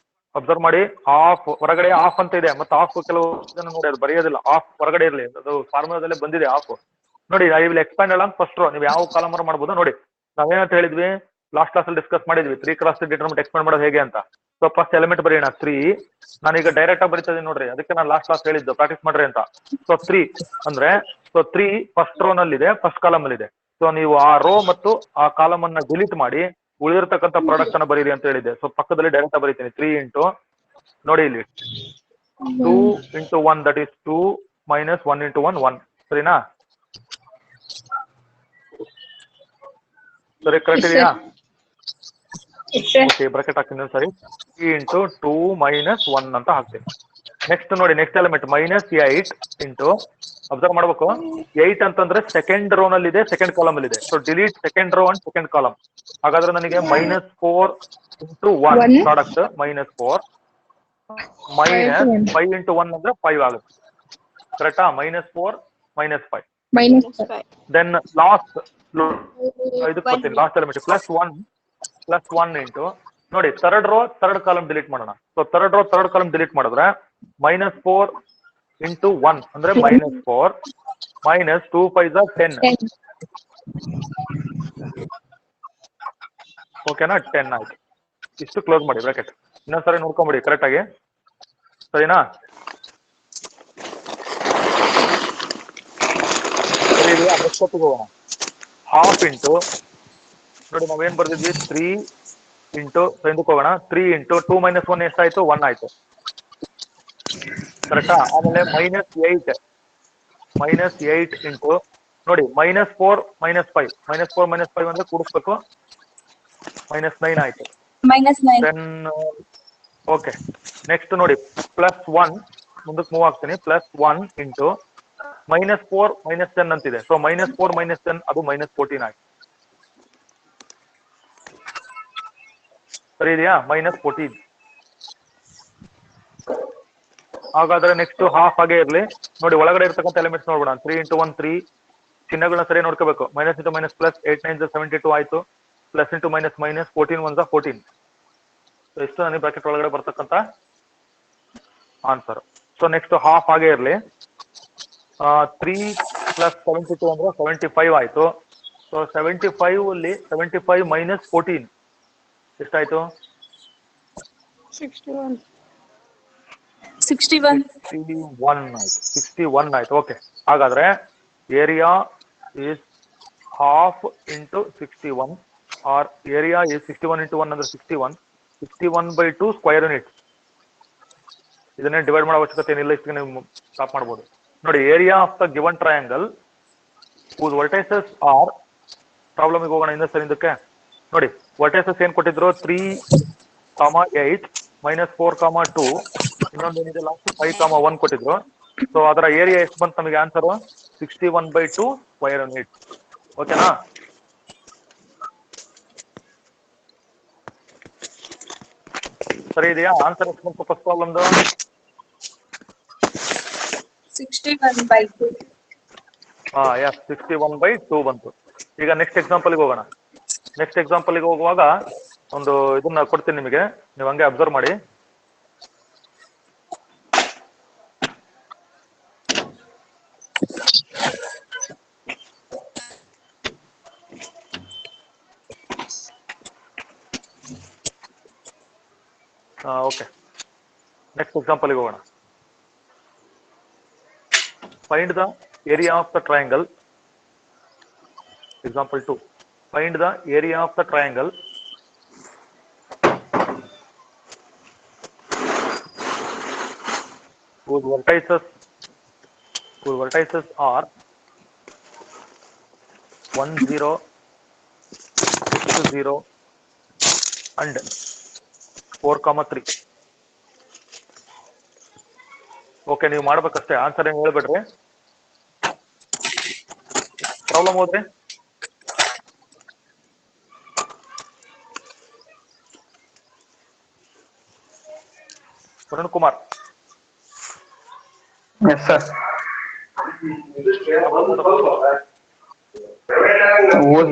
ಅಬ್ಸರ್ವ್ ಮಾಡಿ ಆಫ್ ಹೊರಗಡೆ ಆಫ್ ಅಂತ ಇದೆ ಮತ್ತೆ ಆಫ್ ಕೆಲವು ನೋಡಿ ಅದು ಬರೆಯೋದಿಲ್ಲ ಆಫ್ ಹೊರಗಡೆ ಇರಲಿ ಅದು ಫಾರ್ಮುಲಾದಲ್ಲೇ ಬಂದಿದೆ ಆಫ್ ನೋಡಿ I will expand along first row ನೀವು ಯಾವ ಕಾಲಮ್ ಮಾಡ್ಬೋದು ನೋಡಿ ನಾವೇನಂತ ಹೇಳಿದ್ವಿ ಲಾಸ್ಟ್ ಕ್ಲಾಸ್ ಅಲ್ಲಿ ಡಿಸ್ಕಸ್ ಮಾಡಿದ್ವಿ 3 × 3 ಡಿಟರ್ಮಿನೆಂಟ್ ಎಕ್ಸ್ಪ್ಯಾಂಡ್ ಮಾಡೋದು ಹೇಗೆ ಅಂತ ಸೊ ಫಸ್ಟ್ ಎಲಿಮೆಂಟ್ ಬರೆಯೋಣ 3 ನಾನೀಗ ಡೈರೆಕ್ಟ್ ಆಗಿ ಬರೀತಾ ಇದೀನಿ ನೋಡ್ರಿ ಅದಕ್ಕೆ ನಾನು ಲಾಸ್ಟ್ ಕ್ಲಾಸ್ ಹೇಳಿದ್ದು ಪ್ರಾಕ್ಟೀಸ್ ಮಾಡ್ರಿ ಅಂತ ಸೊ 3 ಅಂದ್ರೆ ಸೊ 3 ಫಸ್ಟ್ ರೋ ನಲ್ಲಿ ಇದೆ ಫಸ್ಟ್ ಕಾಲಮ್ ಅಲ್ಲಿ ಇದೆ ಸೊ ನೀವು ಆ ರೋ ಮತ್ತು ಆ ಕಾಲಮ್ ಅನ್ನ ಡಿಲೀಟ್ ಮಾಡಿ ಉಳಿದಿರ್ತಕ್ಕಂಥ ಪ್ರಾಡಕ್ಟ್ ಅನ್ನ ಬರೀರಿ ಅಂತ ಹೇಳಿದೆ ಸೊ ಪಕ್ಕದಲ್ಲಿ ಡೈರೆಕ್ಟ್ ಆಗಿ ಬರೀತೀನಿ 3 ಇಂಟು ನೋಡಿ ಇಲ್ಲಿ 2 × 1 ದಟ್ ಈಸ್ 2 - 1 × 1 1 ಸರಿನಾ ಸರಿ ಕರೆಕ್ಟ್ ಇದೆಯಾ ಓಕೆ ಬ್ರಾಕೆಟ್ ಹಾಕ್ತೀನಿ ಸರಿ 3 × 2 - 1 ಅಂತ ಹಾಕ್ತೀನಿ ನೆಕ್ಸ್ಟ್ ನೋಡಿ ನೆಕ್ಸ್ಟ್ ಎಲಿಮೆಂಟ್ -8 ಇಂಟು ಅಬ್ಸರ್ವ್ ಮಾಡ್ಬೇಕು 8 ಅಂತಂದ್ರೆ ಸೆಕೆಂಡ್ ರೋ ನಲ್ಲಿ ಇದೆ ಸೆಕೆಂಡ್ ಕಾಲಮ್ ಅಲ್ಲಿ ಇದೆ so delete second row and second column ಹಾಗಾದ್ರೆ ನನಗೆ -4 × 1 ಪ್ರಾಡಕ್ಟ್ -4 -5 × 1 ಅಂದ್ರೆ 5 ಆಗುತ್ತೆ ಕರೆಕ್ಟಾ -4 -5 ದೆನ್ ಲಾಸ್ಟ್ ಇದಕ್ಕೆ ಬರ್ತೀನಿ ಲಾಸ್ಟ್ ಎಲಿಮೆಂಟ್ +1 ಇಂಟು ನೋಡಿ third row third column delete ಮಾಡೋಣ so third row third column delete ಮಾಡಿದ್ರೆ -4 × 1 ಅಂದ್ರೆ -4 -2 5 10 ಓಕೆನಾ 10 ಆಯ್ತು ಇಷ್ಟು ಕ್ಲೋಸ್ ಮಾಡಿ ಬ್ರಾಕೆಟ್ ಇನ್ನೊಂದ್ಸರಿ ನೋಡ್ಕೊಂಬಿಡಿ ಕರೆಕ್ಟ್ ಆಗಿ ಸರಿನಾ ಸರಿ ಇದೆಯಾ ನೆಕ್ಸ್ಟ್ ಹೋಗೋಣ ಹಾಫ್ ಇಂಟು ನೋಡಿ ನಾವೇನ್ ಬರ್ದಿದ್ವಿ 3 ಇಂಟು ಎಂದಕ್ಕೆ ಹೋಗೋಣ 3 ಇಂಟು 2 - 1 ಎಷ್ಟಾಯ್ತು 1 ಆಯ್ತು ಕರೆಕ್ಟಾ ಆಮೇಲೆ -8 ಇಂಟು ನೋಡಿ -4 -5 -4 -5 ಅಂದ್ರೆ ಕೂಡಿಸ್ಬೇಕು -9 ಆಯ್ತು -9. ದೆನ್ ಓಕೆ ನೆಕ್ಸ್ಟ್ ನೋಡಿ +1 ಮುಂದಕ್ಕೆ ಮೂವ್ ಆಗ್ತೀನಿ +1 ಇಂಟು -4 -10 ಅಂತಿದೆ ಸೊ -4 -10 ಅದು -14 ಆಯ್ತು ಸರಿ ಇದೆಯಾ -14 ಹಾಗಾದ್ರೆ ನೆಕ್ಸ್ಟ್ ಹಾಫ್ ಆಗೇ ಇರ್ಲಿ ನೋಡಿ ಒಳಗಡೆ ಇರ್ತಕ್ಕಂಥ ಎಲಿಮೆಂಟ್ಸ್ ನೋಡ್ಬೋಣ 3 × 1 3 ಚಿಹ್ನೆಗಳನ್ನ ಸರಿ ನೋಡ್ಕೋಬೇಕು -× -+8 9 72 ಆಯ್ತು +× -, 14 1 14 ಎಷ್ಟು ನನಗೆ ಬ್ರಾಕೆಟ್ ಒಳಗಡೆ ಬರ್ತಕ್ಕಂಥ ಆನ್ಸರ್ ಸೊ ನೆಕ್ಸ್ಟ್ ಹಾಫ್ ಆಗೇ ಇರ್ಲಿ 3 + 72 ಅಂದ್ರೆ 75 ಆಯ್ತು ಸೊ 75 ಅಲ್ಲಿ 75 - 14 ಎಷ್ಟಾಯ್ತು 61 ಆಯ್ತು 61 ಆಯ್ತು ಓಕೆ ಹಾಗಾದ್ರೆ area is half into 61 or area is 61 × 1 ಅಂದ್ರೆ 61/2 ಸ್ಕ್ವೇರ್ ಯೂನಿಟ್ ಇದನ್ನೇ ಡಿವೈಡ್ ಮಾಡೋ ಅವಶ್ಯಕತೆ ಏನಿಲ್ಲ ಇಷ್ಟು ನೀವು ಸ್ಟಾಪ್ ಮಾಡ್ಬೋದು ನೋಡಿ area of the given triangle whose vertices are problem ಹೋಗೋಣ ಇನ್ನೊಂದು ಸರಿ ಇದಕ್ಕೆ ನೋಡಿ. ವರ್ಟೈಸಸ್ ಏನ್ ಕೊಟ್ಟಿದ್ರು 3,8 -4,2 ಇನ್ನೊಂದು ಏನಿದೆ ಲಾಸ್ಟ್ 5,1 ಕೊಟ್ಟಿದ್ರು. ಸೊ ಅದರ ಏರಿಯಾ ಎಷ್ಟು ಬಂತು ನಮಗೆ ಆನ್ಸರ್ 61/2 ಸ್ಕ್ವೇರ್ ಯೂನಿಟ್. ಓಕೆನಾ? ಸರಿ ಇದೆಯಾ? ಆನ್ಸರ್ ಎಷ್ಟು ಬಂತು ಫಸ್ಟ್ ಪ್ರಾಬ್ಲಮ್ದು? 61/2. ಯಸ್ 61/2 ಬಂತು. ಈಗ ನೆಕ್ಸ್ಟ್ ಎಕ್ಸಾಂಪಲ್ಗೆ ಹೋಗೋಣ. ನೆಕ್ಸ್ಟ್ ಎಕ್ಸಾಂಪಲ್ಗೆ ಹೋಗುವಾಗ ಒಂದು ಇದನ್ನ ಕೊಡ್ತೀನಿ ನಿಮಗೆ, ನೀವು ಹಂಗೆ ಅಬ್ಸರ್ವ್ ಮಾಡಿ. ಓಕೆ, ನೆಕ್ಸ್ಟ್ ಎಕ್ಸಾಂಪಲ್ಗೆ ಹೋಗೋಣ. Find the area of the triangle. Example 2. Find the area of the triangle whose vertices are 1, 0, 6, 0 and 4,3. Okay, ನೀವು ಮಾಡ್ಬೇಕಷ್ಟೇ, ಆನ್ಸರ್ ಏನು ಹೇಳ್ಬೇಡ್ರಿ. ಪ್ರಾಬ್ಲಮ್ ಹೋದ್ರೆ Varun Kumar. Yes, sir. Whose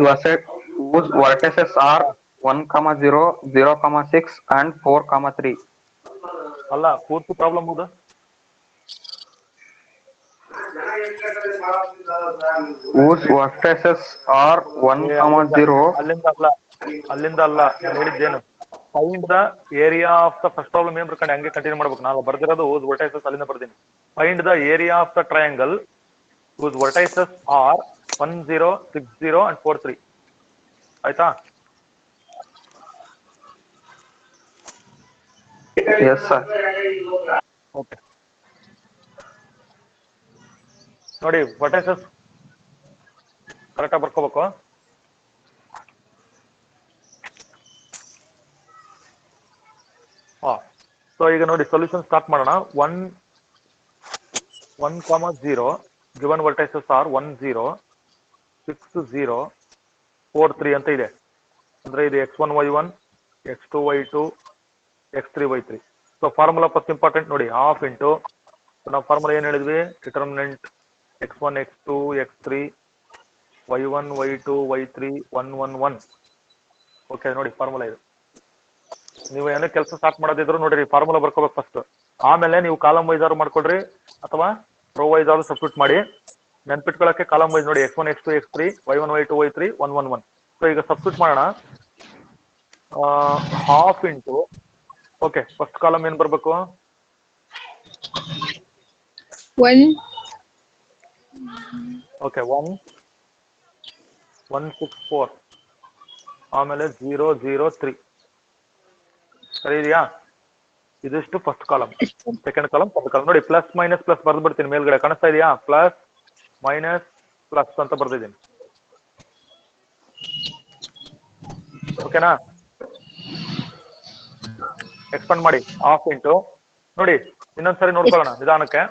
vertices are 1, 0, 0,6 and 4,3. ಅಲ್ಲ, ಪೂರ್ತಿ ಪ್ರಾಬ್ಲಮ್ ಹೋದ. Whose vertices are 1, 0. ಅಲ್ಲಿಂದ ಅಲ್ಲ ಹೇಳಿದ್ದೇನು? Find the area of the first problem ಏನ್ ಬರ್ಕೊಂಡು ಹಂಗೆ ಕಂಟಿನ್ಯೂ ಮಾಡ್ಬೇಕು. ನಾನು ಬರ್ದಿರೋದು whose vertices ಅಲ್ಲಿಂದ ಬರ್ತೀನಿ. Find the area of the triangle whose vertices are 1, 0, 6, 0 and 4, 3. ಆಯ್ತಾ? Yes, sir. ಓಕೆ, ನೋಡಿ vertices ಕರೆಕ್ಟಾಗಿ ಬರ್ಕೋಬೇಕು. ಸೊ ಈಗ ನೋಡಿ ಸೊಲ್ಯೂಷನ್ ಸ್ಟಾರ್ಟ್ ಮಾಡೋಣ. 1,0 ಗಿವನ್ ವರ್ಟೈಸಸ್ ಆರ್ 1, 0, 6, 0, 4, 3 ಅಂತ ಇದೆ. ಅಂದ್ರೆ ಇದು x1, y1, x2, y2, x3, y3. So formula first important ನೋಡಿ. ಹಾಫ್ ಇಂಟು ನಾವು ಫಾರ್ಮುಲಾ ಏನ್ ಹೇಳಿದ್ವಿ? Determinant x1, x2, x3, y1, y2, y3, 1, 1, 1. Okay, ನೋಡಿ ಫಾರ್ಮುಲಾ ಇದು. ನೀವು ಏನೋ ಕೆಲಸ ಸ್ಟಾರ್ಟ್ ಮಾಡೋದಿದ್ರು ನೋಡ್ರಿ, ಫಾರ್ಮುಲಾ ಬರ್ಕೋಬೇಕು ಫಸ್ಟ್. ಆಮೇಲೆ ನೀವು ಕಾಲಮ್ ವೈಸ್ ಆರು ಮಾಡ್ಕೊಡ್ರಿ ಅಥವಾ ರೋ ವೈಸ್ ಆರು ಸಬ್ಸ್ಟಿಟ್ಯೂಟ್ ಮಾಡಿ. ನೆನ್ಪಿಟ್ಕೊಳ್ಳಕ್ಕೆ ಕಾಲಮ್ ವೈಸ್ ನೋಡಿ, x1, x2, x3, y1, y2, y3, 1, 1, 1. So ಈಗ ಸಬ್ಸ್ಟಿಟ್ಯೂಟ್ ಮಾಡೋಣ. Half into, okay, first column ಏನ್ ಬರ್ಬೇಕು? 1. ಓಕೆ, 1, 1, 6, 4 ಆಮೇಲೆ 0, 0, 3. ಸರಿ ಇದೆಯಾ? ಇದಿಷ್ಟು first column. Second column, third column. ನೋಡಿ ಪ್ಲಸ್ ಮೈನಸ್ ಪ್ಲಸ್ ಬರ್ದು ಬಿಡ್ತೀನಿ ಮೇಲ್ಗಡೆ, ಕಾಣಿಸ್ತಾ ಇದೆಯಾ? ಪ್ಲಸ್ ಮೈನಸ್ ಪ್ಲಸ್ ಅಂತ ಬರ್ದಿದ್ದೀನಿ. ಓಕೆನಾ? ಎಕ್ಸ್ಪಾಂಡ್ ಮಾಡಿ. ಹಾಫ್ ಇಂಟು ನೋಡಿ, ಇನ್ನೊಂದ್ಸರಿ ನೋಡ್ಕೊಳ್ಳೋಣ ನಿಧಾನಕ್ಕೆ.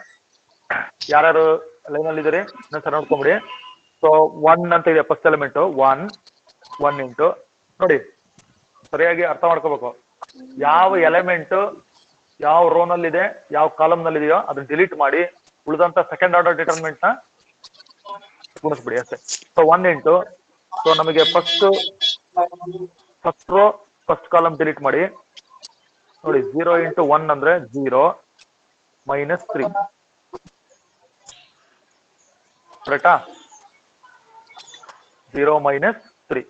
ಯಾರ್ಯಾರು ಲೈನ್ ಅಲ್ಲಿ ಇದ್ದೀರಿ ಇನ್ನೊಂದ್ಸರಿ ನೋಡ್ಕೊಂಬಿಡಿ. ಸೊ 1 ಅಂತ ಇದೆ ಫಸ್ಟ್ ಎಲಿಮೆಂಟ್. 1 ಇಂಟು ನೋಡಿ, ಸರಿಯಾಗಿ ಅರ್ಥ ಮಾಡ್ಕೋಬೇಕು. ಯಾವ ಎಲಿಮೆಂಟ್ ಯಾವ ರೋ ನಲ್ಲಿ ಇದೆ, ಯಾವ ಕಾಲಮ್ ನಲ್ಲಿ ಇದೆಯೋ ಅದನ್ನ ಡಿಲೀಟ್ ಮಾಡಿ ಉಳಿದಂತ ಸೆಕೆಂಡ್ ಆರ್ಡರ್ ಡಿಟರ್ಮಿನೆಂಟ್ ನ ಗುಣಿಸ್ಬಿಡಿ ಅಷ್ಟೇ. ಸೊ 1 ಇಂಟು, ಸೊ ನಮಗೆ first row first column delete ಮಾಡಿ ನೋಡಿ. 0 ಇಂಟು 1 ಅಂದ್ರೆ 0 ಮೈನಸ್ 3. ಕರೆಕ್ಟಾ? 0 ಮೈನಸ್ 3.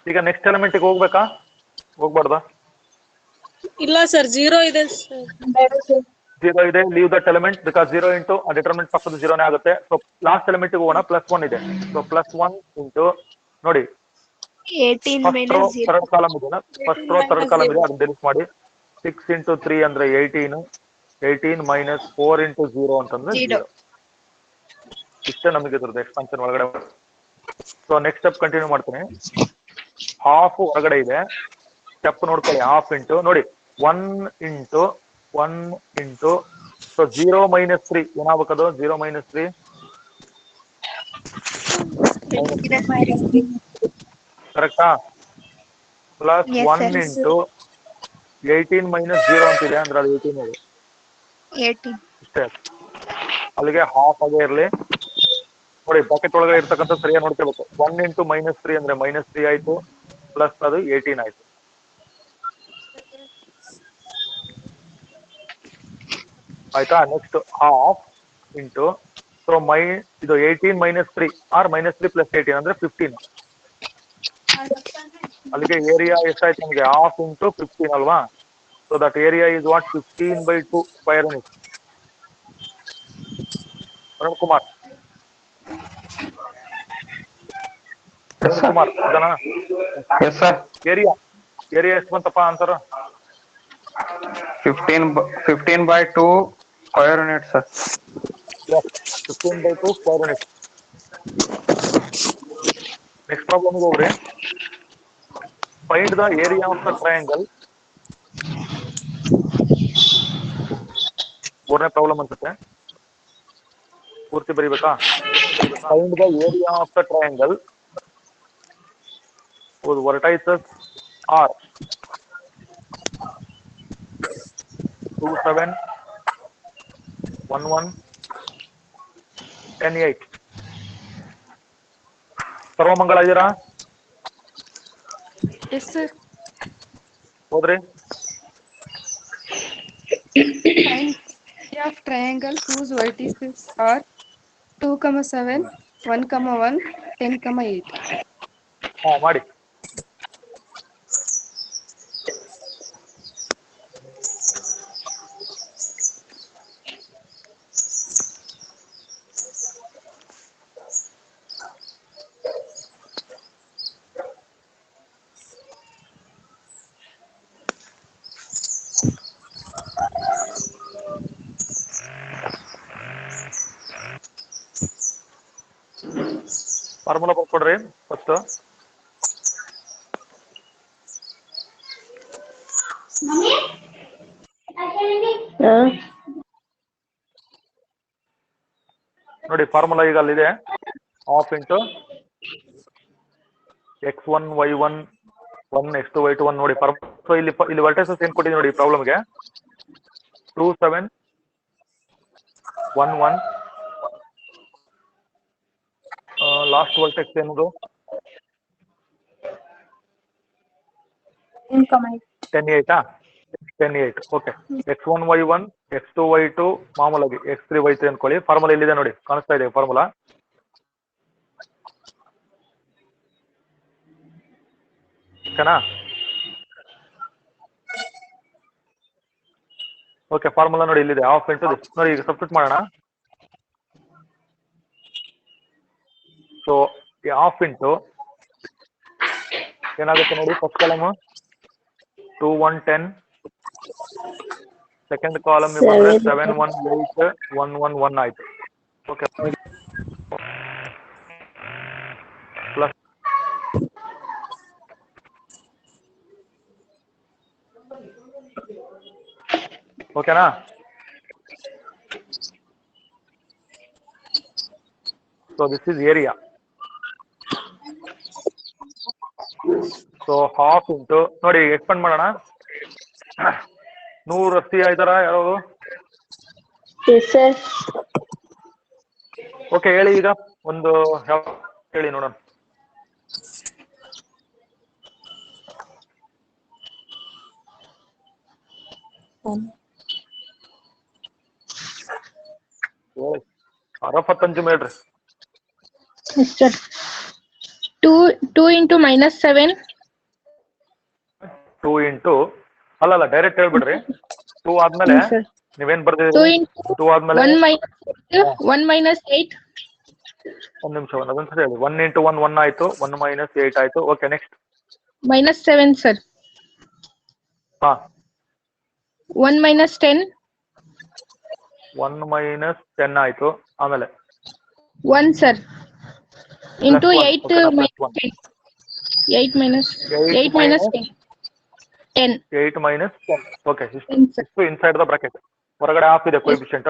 ಈಗ ನೆಕ್ಸ್ಟ್ ಎಲಿಮೆಂಟ್ಗೆ ಹೋಗ್ಬೇಕಾ, ಹೋಗ್ಬಾರ್ದಾ? ಇಲ್ಲ ಸರ್, 0 ಇದೆ. 0 ಇದೆ, leave that element because 0 into ಆ ಡಿಟರ್ಮಿನೆಂಟ್ ಪಕ್ಕದ 0ನೇ ಆಗುತ್ತೆ. ಸೊ ಲಾಸ್ಟ್ ಎಲಿಮೆಂಟ್ ಹೋಗೋಣ. +1 ಇದೆ. ಸೊ +1 ಇಂಟು ನೋಡಿ, ಫಸ್ಟ್ ರೋ ಥರ್ಡ್ ಕಾಲಮ್ ಇದೆ, ಫಸ್ಟ್ ರೋ ಥರ್ಡ್ ಕಾಲಮ್ ಇದೆ, ಅದನ್ನ ಡಿಲೀಟ್ ಮಾಡಿ. 6 ಇಂಟು 3 ಅಂದ್ರೆ 18. 18 ಮೈನಸ್ 4 ಇಂಟು 0 ಅಂತಂದ್ರೆ 0. ಇಷ್ಟೇ ನಮಗೆ ಇದ್ರದ್ದು ಎಕ್ಸ್ಪಾನ್ಷನ್ ಒಳಗಡೆ. ಸೊ ನೆಕ್ಸ್ಟ್ ಸ್ಟೆಪ್ ಕಂಟಿನ್ಯೂ ಮಾಡ್ತೀನಿ. ಹಾಫ್ ಹೊರಗಡೆ ಇದೆ, ಸ್ಟೆಪ್ ನೋಡ್ಕೊಳ್ಳಿ. ಹಾಫ್ ಇಂಟು ನೋಡಿ 1 ಇಂಟು 1 ಇಂಟು ಸೊ 0 - 3 ಏನಾಗಬೇಕದು? 0 - 3 ಕರೆಕ್ಟಾ? ಪ್ಲಸ್ 1 ಇಂಟು 18 - 0 ಅಂತಿದೆ ಅಂದ್ರೆ ಅದು 18 ಇದೆ. ಇಷ್ಟೇ, ಅಲ್ಲಿಗೆ ಹಾಫ್ ಆಗೇ ಇರಲಿ. ನೋಡಿ ಬ್ರಾಕೆಟ್ ಒಳಗಡೆ ಇರ್ತಕ್ಕಂಥ ಸರಿಯಾಗಿ ನೋಡ್ಕೋಬೇಕು. 1 ಇಂಟು -3 ಅಂದ್ರೆ -3 ಆಯ್ತು, ಪ್ಲಸ್ ಅದು 18 ಆಯ್ತು. ಆಯ್ತಾ? ನೆಕ್ಸ್ಟ್ ಹಾಫ್ ಇಂಟು ಸೊ ಇದು 18 - 3 ಆರ್ -3 + 18 ಅಂದ್ರೆ 15. ಅಲ್ಲಿಗೆ ಏರಿಯಾ ಎಷ್ಟಾಯ್ತು ನಮಗೆ? ಹಾಫ್ ಇಂಟು 15 ಅಲ್ವಾ? So that area is what? 15/2 square unit. Arun Kumar ಇದನಾ? Yes, sir. ಏರಿಯಾ ಎಷ್ಟು ಬಂತಪ್ಪ answer? 15/2 square unit, sir. 15/2 square unit. Next ಪ್ರಾಬ್ಲಮ್ಗೆ ಹೋಗ್ರಿ. Find the area of the triangle. ಮೂರನೇ ಪ್ರಾಬ್ಲಮ್ ಅನ್ಸುತ್ತೆ, ಪೂರ್ತಿ ಬರೀಬೇಕಾ? Find the area of the triangle whose vertices are 2, 7, 1, 1, 10, 8. Sarvamangala ಇದ್ದೀರಾ? Yes sir. ಹೋದ್ರಿ? Find of triangle whose vertices are 2, 7, 1, 1, 10, 8. ಹಾ ಮಾಡಿ. ಫಾರ್ಮುಲಾ ಬರ್ಕೊಡ್ರಿ ಫಸ್ಟ್. ನೋಡಿ ಫಾರ್ಮುಲಾ ಈಗ ಅಲ್ಲಿದೆ. Half into x1 y1 1 x2 y2 1 ನೋಡಿ. ಸೊ ಇಲ್ಲಿ ವರ್ಟೈಸಸ್ ಏನ್ ಕೊಟ್ಟಿದ್ದೀನಿ ನೋಡಿ ಈ ಪ್ರಾಬ್ಲಮ್ಗೆ. 2, 7, 1, 1. ಲಾಸ್ಟ್ ವರ್ಟೆಕ್ಸ್ ಏನದು? 10, 8. 10, 8. Okay. x1 y1 x2 y2 ಮಾಮೂಲಾಗಿ x3 y3 ಅನ್ಕೊಳ್ಳಿ. ಫಾರ್ಮುಲಾ ಇಲ್ಲಿದೆ ನೋಡಿ, ಕಾಣಿಸ್ತಾ ಇದೆ ಫಾರ್ಮುಲಾ. ಓಕೆನಾ? ಓಕೆ, ಫಾರ್ಮುಲಾ ನೋಡಿ ಇಲ್ಲಿದೆ. ಹಾಫ್ ಇಂಟು ದಿಸ್ ನೋಡಿ. ಈಗ ಸಬ್ಸ್ಟಿಟ್ಯೂಟ್ ಮಾಡೋಣ. ಸೊ ಹಾಫ್ ಇಂಟು ಏನಾಗುತ್ತೆ ನೋಡಿ, ಫಸ್ಟ್ ಕಾಲಮ್ 2, 1, 10. ಸೆಕೆಂಡ್ ಕಾಲಮ್ ಬಂದ್ರೆ 7, 1, 8, 1, 1, 1 ಆಯ್ತು. ಓಕೆ, ಪ್ಲಸ್ ಓಕೆನಾ? So this is area. So half into ನೋಡಿ ಎಕ್ಸ್ಪೆಂಡ್ ಮಾಡೋಣ. 180 ಆಯ್ತಾರ ಯಾರು? ಓಕೆ, ಹೇಳಿ ಈಗ ಒಂದು ಹೇಳಿ ನೋಡೋಣ. ಹೇಳಿ, 65 ಮೇಡ್ರಿ. 2 into -7. 2 ಇಂಟು ಅಲ್ಲ ಡೈರೆಕ್ಟ್ ಹೇಳ್ಬಿಡ್ರಿ. 2 ಆದ್ಮೇಲೆ ನೀವೇನ್ ಬರ್ದಿದ್ರಿ? 2 ಆದ್ಮೇಲೆ 1 - 8. ಒಂದ್ ನಿಮಿಷ, ಅದೊಂದ್ಸರಿ ಹೇಳಿ. 1 ಇಂಟು 1 1 ಆಯ್ತು, 1 - 8 ಆಯ್ತು. Okay, next -7 sir. ಹಾ, 1 - 10. 1 - 10 ಆಯ್ತು. ಆಮೇಲೆ 1 ಸರ್. into +1. 8 ಓಕೆನಾ, minus +1. 10. 8 minus 8 8 minus 10. 10. 8 minus 10. Okay, 10, sir. ಇಷ್ಟು ಇನ್ಸೈಡ್ ದ ಬ್ರಾಕೆಟ್. ಹೊರಗಡೆ ಹಾಫ್ ಇದೆ ಕೋಎಫಿಷಿಯಂಟ್.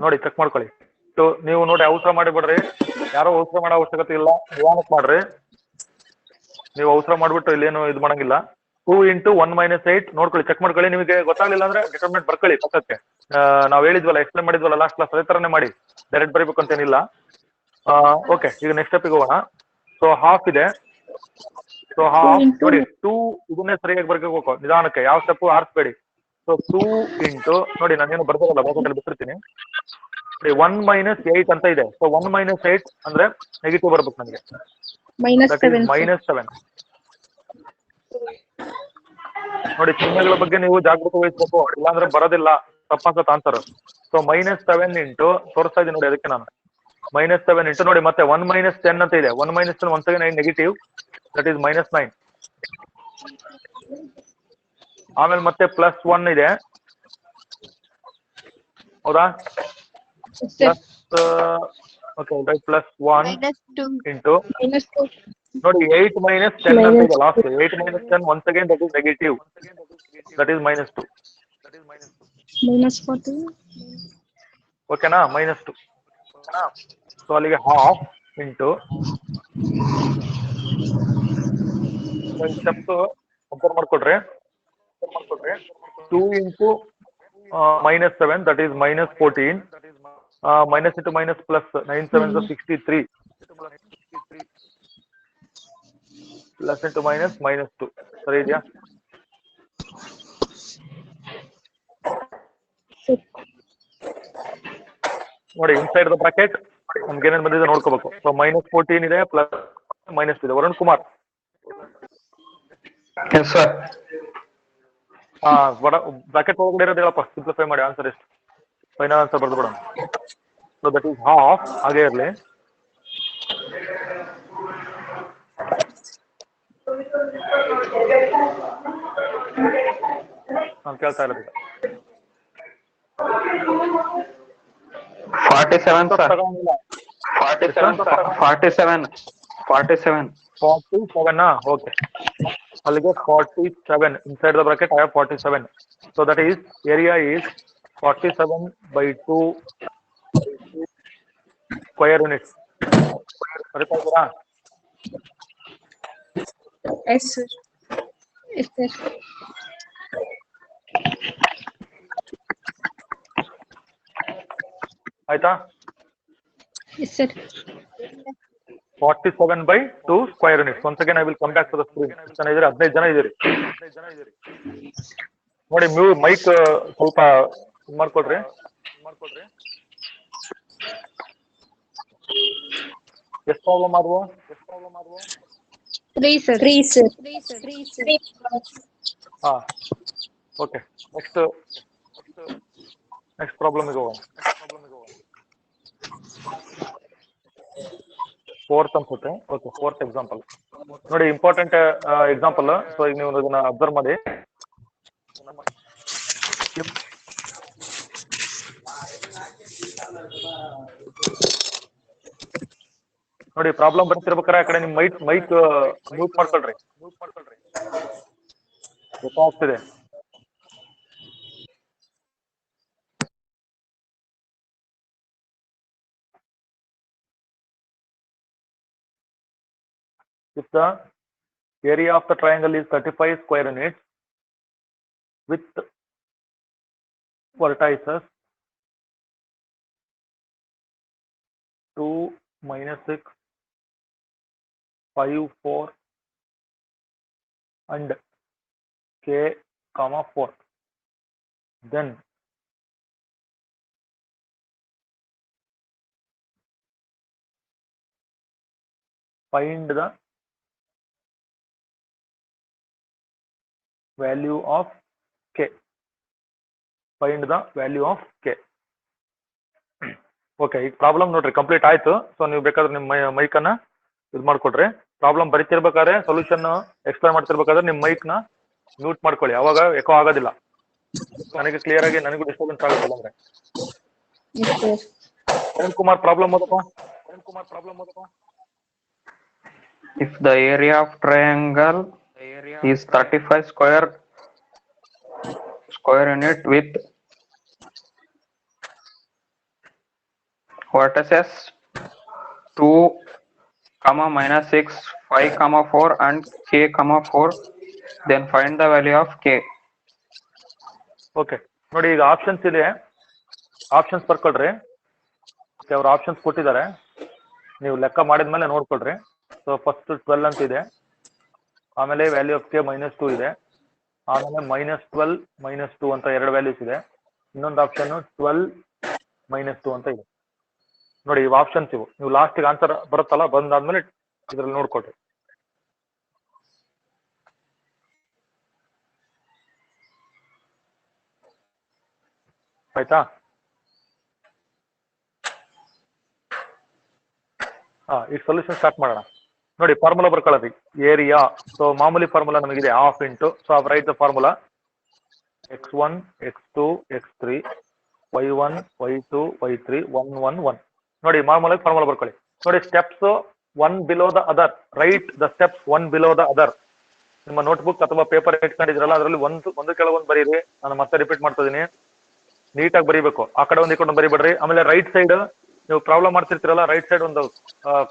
ನೋಡಿ ಚೆಕ್ ಮಾಡ್ಕೊಳ್ಳಿ. ನೀವು ನೋಡಿ ಅವಸರ ಮಾಡಿಬಿಡ್ರಿ, ಯಾರೋ ಅವಸರ ಮಾಡೋ ಅವಶ್ಯಕತೆ ಇಲ್ಲ, ನಿಧಾನಕ್ಕೆ ಮಾಡ್ರಿ. ನೀವು ಅವಸರ ಮಾಡ್ಬಿಟ್ಟು ಇಲ್ಲೇನು ಇದು ಮಾಡಂಗಿಲ್ಲ. 2 into 1 minus 8 ನೋಡ್ಕೊಳ್ಳಿ, ಚೆಕ್ ಮಾಡ್ಕೊಳ್ಳಿ. ನಿಮಗೆ ಗೊತ್ತಾಗ್ಲಿಲ್ಲ ಅಂದ್ರೆ ಡಿಟರ್ಮಿನೆಂಟ್ ಬರ್ಕೊಳ್ಳಿ ಪಕ್ಕಕ್ಕೆ. ನಾವ್ ಹೇಳಿದ್ವಲ್ಲ, ಎಕ್ಸ್ಪ್ಲೇನ್ ಮಾಡಿದ್ವಲ್ಲ ಲಾಸ್ಟ್ ಕ್ಲಾಸ್, ಅದೇ ತರನೇ ಮಾಡಿ, ಡೈರೆಕ್ಟ್ ಬರೀಬೇಕು ಅಂತೇನಿಲ್ಲ. ಓಕೆ, ಈಗ ನೆಕ್ಸ್ಟ್ ಸ್ಟೆಪ್ಗೆ ಹೋಗೋಣ. ಸೊ ಹಾಫ್ ಇದೆ. ಸೊ ಹಾಫ್ ನೋಡಿ 2 ಇದನ್ನೇ ಸರಿಯಾಗಿ ಬರ್ಕೋಬೇಕು ನಿಧಾನಕ್ಕೆ, ಯಾವ ಸ್ಟೆಪ್ ಆರಿಸ್ಬೇಡಿ. ಸೊ 2 into ನೋಡಿ ನಾನೇನು ಬರ್ದಿರಲ್ಲ, ಬ್ರಾಕೆಟ್ ಬಿಟ್ಟಿರ್ತೀನಿ. 1 minus 8 ಅಂತ ಇದೆ. ಸೊ 1 minus 8 ಅಂದ್ರೆ ನೆಗೆಟಿವ್ ಬರ್ಬೇಕು ನನಗೆ. Minus that is 7. sir. -7. ನೋಡಿ ಚಿಹ್ನೆಗಳ ಬಗ್ಗೆ ನೀವು ಜಾಗೃತಿ ವಹಿಸ್ಬೇಕು, ಇಲ್ಲಾಂದ್ರೆ ಬರೋದಿಲ್ಲ, ತಪ್ಪಾಗತ್ತ ಆನ್ಸರ್. ಸೊ -7 into ತೋರಿಸ್ತಾ ಇದ್ದೀನಿ ನೋಡಿ, ಅದಕ್ಕೆ ನಾನು -7 into ನೋಡಿ ಮತ್ತೆ 1 minus 10 ಅಂತ ಇದೆ. 1 minus 10 once again negative, that is -9. ಆಮೇಲೆ ಮತ್ತೆ +1 ಇದೆ, ಹೌದಾ? Sir. Okay, +1 into Minus 2. ನೋಡಿ 8 minus 10 ಅಂತ ಇದೆ last. 8 minus 10 once again that is negative, that is -2. Minus 40. ಓಕೆನಾ, -2. ಸೊ ಅಲ್ಲಿಗೆ ಹಾಫ್ ಇಂಟು ಸ್ಟೆಪ್ಸ್ ಕಂಪೇರ್ ಮಾಡ್ಕೊಡ್ರಿ. 2 into -7 that is -14. minus into minus plus 9 7s of 63. Plus into minus -2. ಸರಿ ಇದೆಯಾ? ನೋಡಿ inside the bracket ನಮ್ಗೆ ಏನೇನು ಬಂದಿದೆ ನೋಡ್ಕೋಬೇಕು. ಸೊ -14 ಇದೆ, ಪ್ಲಸ್ -2 ಇದೆ. Varun Kumar, Yes, sir. Bracket ಒಳಗಡೆ ಇರೋದು ಹೇಳಪ್ಪ, ಸಿಂಪ್ಲಿಫೈ ಮಾಡಿ ಆನ್ಸರ್ ಎಷ್ಟು, ಫೈನಲ್ ಆನ್ಸರ್ ಬರ್ದು ಬಿಡೋಣ. ಸೊ ದಟ್ ಈಸ್ ಹಾಫ್, ಹಾಗೆ ಇರಲಿ. ನಾನು ಕೇಳ್ತಾ ಇರೋದು 47, sir. 47. 47. ಓಕೆ, ಅಲ್ಲಿಗೆ 47 inside the bracket. I have 47. So that is area is 47/2 square units. ಬರೀತಾ ಇದ್ದೀರಾ? Yes, sir. Yes, sir. ಆಯ್ತಾ? Yes, sir. 47/2 square units. Once again I will come back to the screen. ಜನ ಇದ್ದೀರಿ? 15 ಜನ ಇದ್ದೀರಿ ನೋಡಿ. Mic ಸ್ವಲ್ಪ ಇದು ಮಾಡ್ಕೊಡ್ರಿ. ಎಷ್ಟು ಪ್ರಾಬ್ಲಮ್ ಆದ್ವು? 3, sir. 3, sir. ಹಾ, ಓಕೆ. ನೆಕ್ಸ್ಟ್ ಪ್ರಾಬ್ಲಮ್ಗೆ ಹೋಗೋಣ. 4th ಅನ್ಸುತ್ತೆ. ಓಕೆ, 4th ಎಕ್ಸಾಂಪಲ್ ನೋಡಿ, ಇಂಪಾರ್ಟೆಂಟ್ ಎಕ್ಸಾಂಪಲ್. ಸೊ ಈಗ ನೀವು ಇದನ್ನ ಅಬ್ಸರ್ವ್ ಮಾಡಿ. ನೋಡಿ ಪ್ರಾಬ್ಲಮ್ ಬರ್ತಿರ್ಬೇಕಾರೆ ಆ ಕಡೆ ನಿಮ್ ಮೈಕ್ ಮ್ಯೂಟ್ ಮಾಡ್ಕೊಳ್ರಿ, ಗೊತ್ತಾಗ್ತಿದೆ. If the area of the triangle is 35 square units with vertices 2, -6, 5, 4 and k, 4, then find the value of k. Find the value of k. Okay, ಈಗ ಪ್ರಾಬ್ಲಮ್ ನೋಡ್ರಿ ಕಂಪ್ಲೀಟ್ ಆಯ್ತು. ಸೊ ನೀವು ಬೇಕಾದ್ರೆ ನಿಮ್ಮ ಮೈಕನ್ನ ಇದು ಮಾಡ್ಕೊಡ್ರಿ. ಪ್ರಾಬ್ಲಮ್ ಬರಿತಿರ್ಬೇಕಾದ್ರೆ, ಸೊಲ್ಯೂಷನ್ ಎಕ್ಸ್ಪ್ಲೈನ್ ಮಾಡ್ತಿರ್ಬೇಕಾದ್ರೆ ನಿಮ್ಮ ಮೈಕ್ನ mute ಮಾಡ್ಕೊಳ್ಳಿ, ಅವಾಗ ಎಕೋ ಆಗೋದಿಲ್ಲ. ನನಗೆ ಕ್ಲಿಯರ್ ಆಗಿ, ನನಗೂ ಡಿಸ್ಟರ್ಬೆನ್ಸ್ ಆಗುತ್ತಲ್ಲ ಅಂದ್ರೆ. Yes, sir. Arun Kumar problem ಓದಪ್ಪ. Kumar problem If the area of triangle is 35 square unit with vertices 2, minus 6, 5, 4 and k, 4, then find the value of k. Okay ನೋಡಿ ಈಗ ಆಪ್ಷನ್ಸ್ ಇದೆ, ಆಪ್ಷನ್ಸ್ ಬರ್ಕೊಳ್ರಿ. ಅವ್ರು ಆಪ್ಷನ್ಸ್ ಕೊಟ್ಟಿದ್ದಾರೆ, ನೀವು ಲೆಕ್ಕ ಮಾಡಿದ್ಮೇಲೆ ನೋಡ್ಕೊಳ್ರಿ. ಸೊ ಫಸ್ಟ್ 12 ಅಂತ ಇದೆ, ಆಮೇಲೆ ವ್ಯಾಲ್ಯೂ ಆಫ್ ಕೆ -2 ಇದೆ, ಆಮೇಲೆ -12 -2 ಅಂತ 2 ವ್ಯಾಲ್ಯೂಸ್ ಇದೆ. ಇನ್ನೊಂದು ಆಪ್ಷನ್ 12 -2 ಅಂತ ಇದೆ. ನೋಡಿ ಇವು ಆಪ್ಷನ್ಸ್ ಇವು. ನೀವು ಲಾಸ್ಟಿಗೆ ಆನ್ಸರ್ ಬರುತ್ತಲ್ಲ, ಬಂದಾದ್ಮೇಲೆ ಇದ್ರಲ್ಲಿ ನೋಡ್ಕೊಳ್ರಿ. ಆಯ್ತಾ? ಈಗ ಸೊಲ್ಯೂಷನ್ ಸ್ಟಾರ್ಟ್ ಮಾಡೋಣ. ನೋಡಿ ಫಾರ್ಮುಲಾ ಬರ್ಕೊಳ್ಳೋದು ಏರಿಯಾ. ಸೊ ಮಾಮೂಲಿ ಫಾರ್ಮುಲಾ ನಮಗಿದೆ half into, so right the formula x1 x2 x3 y1 y2 y3 1 1 1. ನೋಡಿ ಮಾಮೂಲಿ ಫಾರ್ಮುಲಾ ಬರ್ಕೊಳ್ಳಿ. ನೋಡಿ steps one below the other, right the steps one below the other. ನಿಮ್ಮ notebook ಅಥವಾ ಪೇಪರ್ ಇಟ್ಕೊಂಡಿದ್ರಲ್ಲ, ಅದರಲ್ಲಿ ಒಂದು ಕೆಳಗೊಂದು ಬರೀರಿ. ನಾನು ಮತ್ತೆ ರಿಪೀಟ್ ಮಾಡ್ತಾ ಇದೀನಿ, ನೀಟಾಗಿ ಬರೀಬೇಕು. ಆ ಕಡೆ ಒಂದು ಈ ಕಡೆ ಬರೀಬೇಡ್ರಿ. ಆಮೇಲೆ ರೈಟ್ ಸೈಡ್ ನೀವು ಪ್ರಾಬ್ಲಮ್ ಮಾಡ್ತಿರ್ತೀರಲ್ಲ, ರೈಟ್ ಸೈಡ್ ಒಂದು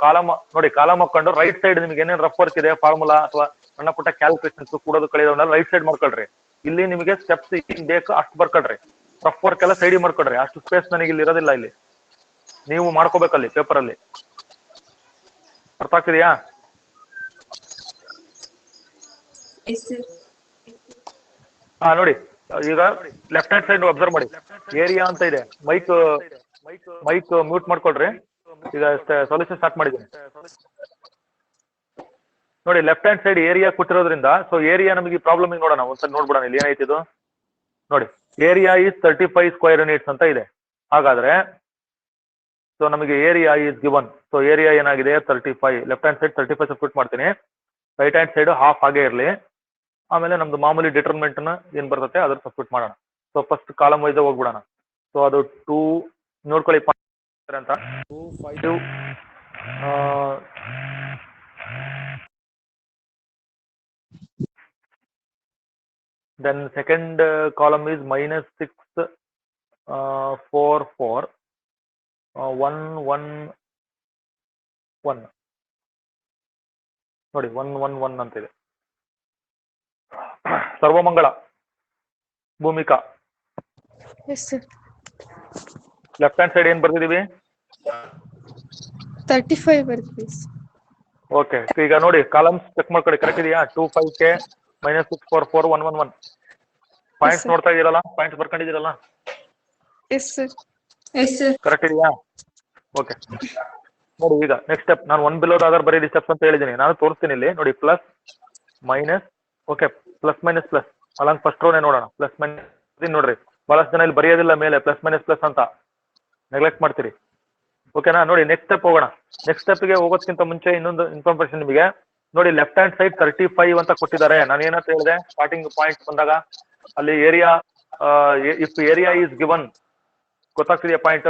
ಕಾಲಮ್ ನೋಡಿ, ಕಾಲಮ್ ಹಾಕೊಂಡು ರೈಟ್ ಸೈಡ್ ನಿಮ್ಗೆ ಏನೇನು ರಫ್ ವರ್ಕ್ ಇದೆ, ಫಾರ್ಮುಲಾ ಅಥವಾ ಸಣ್ಣ ಪುಟ್ಟ ಕ್ಯಾಲ್ಕುಲೇಷನ್ಸ್ ಕೂಡೋದು ಕಳೆಯೋದನ್ನೆಲ್ಲ ರೈಟ್ ಸೈಡ್ ಮಾಡ್ಕೊಳ್ರಿ. ಇಲ್ಲಿ ನಿಮಗೆ ಸ್ಟೆಪ್ಸ್ ಏನ್ ಬೇಕು ಅಷ್ಟು ಬರ್ಕೊಳ್ರಿ. ರಫ್ ವರ್ಕ್ ಎಲ್ಲ ಸೈಡಿಗೆ ಮಾಡ್ಕೊಳ್ರಿ. ಅಷ್ಟು ಸ್ಪೇಸ್ ನನಗೆ ಇಲ್ಲಿ ಇರೋದಿಲ್ಲ, ಇಲ್ಲಿ ನೀವು ಮಾಡ್ಕೋಬೇಕಲ್ಲಿ ಪೇಪರ್ ಅಲ್ಲಿ. ಅರ್ಥ ಆಗ್ತಿದೆಯಾ? ನೋಡಿ ಈಗ ಲೆಫ್ಟ್ ಹ್ಯಾಂಡ್ ಸೈಡ್ ಅಬ್ಸರ್ವ್ ಮಾಡಿ, ಏರಿಯಾ ಅಂತ ಇದೆ. ಮೈಕ್ ಮ್ಯೂಟ್ ಮಾಡ್ಕೊಳ್ರಿ. ಈಗ ಸೊಲ್ಯೂಷನ್ ಸ್ಟಾರ್ಟ್ ಮಾಡಿದ್ದೀನಿ. ನೋಡಿ ಲೆಫ್ಟ್ ಹ್ಯಾಂಡ್ ಸೈಡ್ ಏರಿಯಾ ಕೊಟ್ಟಿರೋದ್ರಿಂದ, ಸೊ ಏರಿಯಾ ನಮಗೆ ಪ್ರಾಬ್ಲಮ್ ನೋಡೋಣ, ಒಂದ್ಸರಿ ನೋಡ್ಬಿಡೋಣ ಇಲ್ಲಿ ಏನೈತಿ ಇದು. ನೋಡಿ ಏರಿಯಾ ಈಸ್ 35 ಸ್ಕ್ವೇರ್ ಯೂನಿಟ್ಸ್ ಅಂತ ಇದೆ. ಹಾಗಾದ್ರೆ ಸೊ ನಮಗೆ area is given. So area ಏನಾಗಿದೆ 35. ಲೆಫ್ಟ್ ಹ್ಯಾಂಡ್ ಸೈಡ್ 35 ಸಬ್ಸ್ಟಿಟ್ಯೂಟ್ ಮಾಡ್ತೀನಿ, ರೈಟ್ ಹ್ಯಾಂಡ್ ಸೈಡ್ ಹಾಫ್ ಹಾಗೆ ಇರಲಿ. ಆಮೇಲೆ ನಮ್ದು ಮಾಮೂಲಿ ಡಿಟರ್ಮೆಂಟ್ ಏನ್ ಬರ್ತದೆ ಅದ್ರ ಸಬ್ಸ್ಟಿಟ್ಯೂಟ್ ಮಾಡೋಣ. ಸೊ ಫಸ್ಟ್ ಕಾಲಮ್ ವೈಸ್ ಹೋಗ್ಬಿಡೋಣ. ಸೊ ಅದು 2 ನೋಡ್ಕೊಳ್ಳಿ ಅಂತ 2 5 then second column is -6 4 4 1 1 1. ನೋಡಿ 1 1 1 ಅಂತಿದೆ. Sarvamangala Bhumika yes sir. Left hand side ಏನ್ ಬರ್ತಿದೀವಿ 35 ಬರ್ತೀವಿ. ಓಕೆ, ಈಗ ನೋಡಿ ಕಾಲಮ್ಸ್ ಚೆಕ್ ಮಾಡ್ಕೊಳ್ಳಿ, ಕರೆಕ್ಟ್ ಇದೆಯಾ? 2 5 ಕೆ -6 4 4 1 1 1. ಪಾಯಿಂಟ್ಸ್ ನೋಡ್ತಾ ಇದೀರಲ್ಲ, ಪಾಯಿಂಟ್ಸ್ ಬರ್ಕೊಂಡಿದ್ದೀರಲ್ಲ? Yes sir. ಕರೆಕ್ಟ್ ಇದೆಯಾ? ಓಕೆ ನೋಡಿ ಈಗ ನೆಕ್ಸ್ಟ್ ಸ್ಟೆಪ್. ನಾನು ಒನ್ ಬಿಲೋ ಅದರ್ ಬರೀ ಸ್ಟೆಪ್ಸ್ ಅಂತ ಹೇಳಿದ್ದೀನಿ, ನಾನು ತೋರಿಸ್ತೀನಿ ಇಲ್ಲಿ. ನೋಡಿ plus minus, okay plus minus plus along first ರೋನೇ ನೋಡೋಣ. ಪ್ಲಸ್ ಮೈನಸ್ ನೋಡ್ರಿ, ಬಹಳಷ್ಟು ಜನ ಇಲ್ಲಿ ಬರೆಯೋದಿಲ್ಲ ಮೇಲೆ ಪ್ಲಸ್ ಮೈನಸ್ ಪ್ಲಸ್ ಅಂತ, ನೆಗ್ಲೆಕ್ಟ್ ಮಾಡ್ತೀರಿ. ಓಕೆನಾ? ನೋಡಿ ನೆಕ್ಸ್ಟ್ ಸ್ಟೆಪ್ ಹೋಗೋಣ. ನೆಕ್ಸ್ಟ್ ಸ್ಟೆಪ್ಗೆ ಹೋಗೋದಕ್ಕಿಂತ ಮುಂಚೆ ಇನ್ನೊಂದು ಇನ್ಫಾರ್ಮೇಶನ್ ನಿಮಗೆ. ನೋಡಿ ಲೆಫ್ಟ್ ಹ್ಯಾಂಡ್ ಸೈಡ್ 35 ಅಂತ ಕೊಟ್ಟಿದ್ದಾರೆ. ನಾನು ಏನಂತ ಹೇಳಿದೆ ಸ್ಟಾರ್ಟಿಂಗ್ ಪಾಯಿಂಟ್ ಬಂದಾಗ, ಅಲ್ಲಿ area if area is given, ಗೊತ್ತಾಗ್ತಿದೆಯಾ point?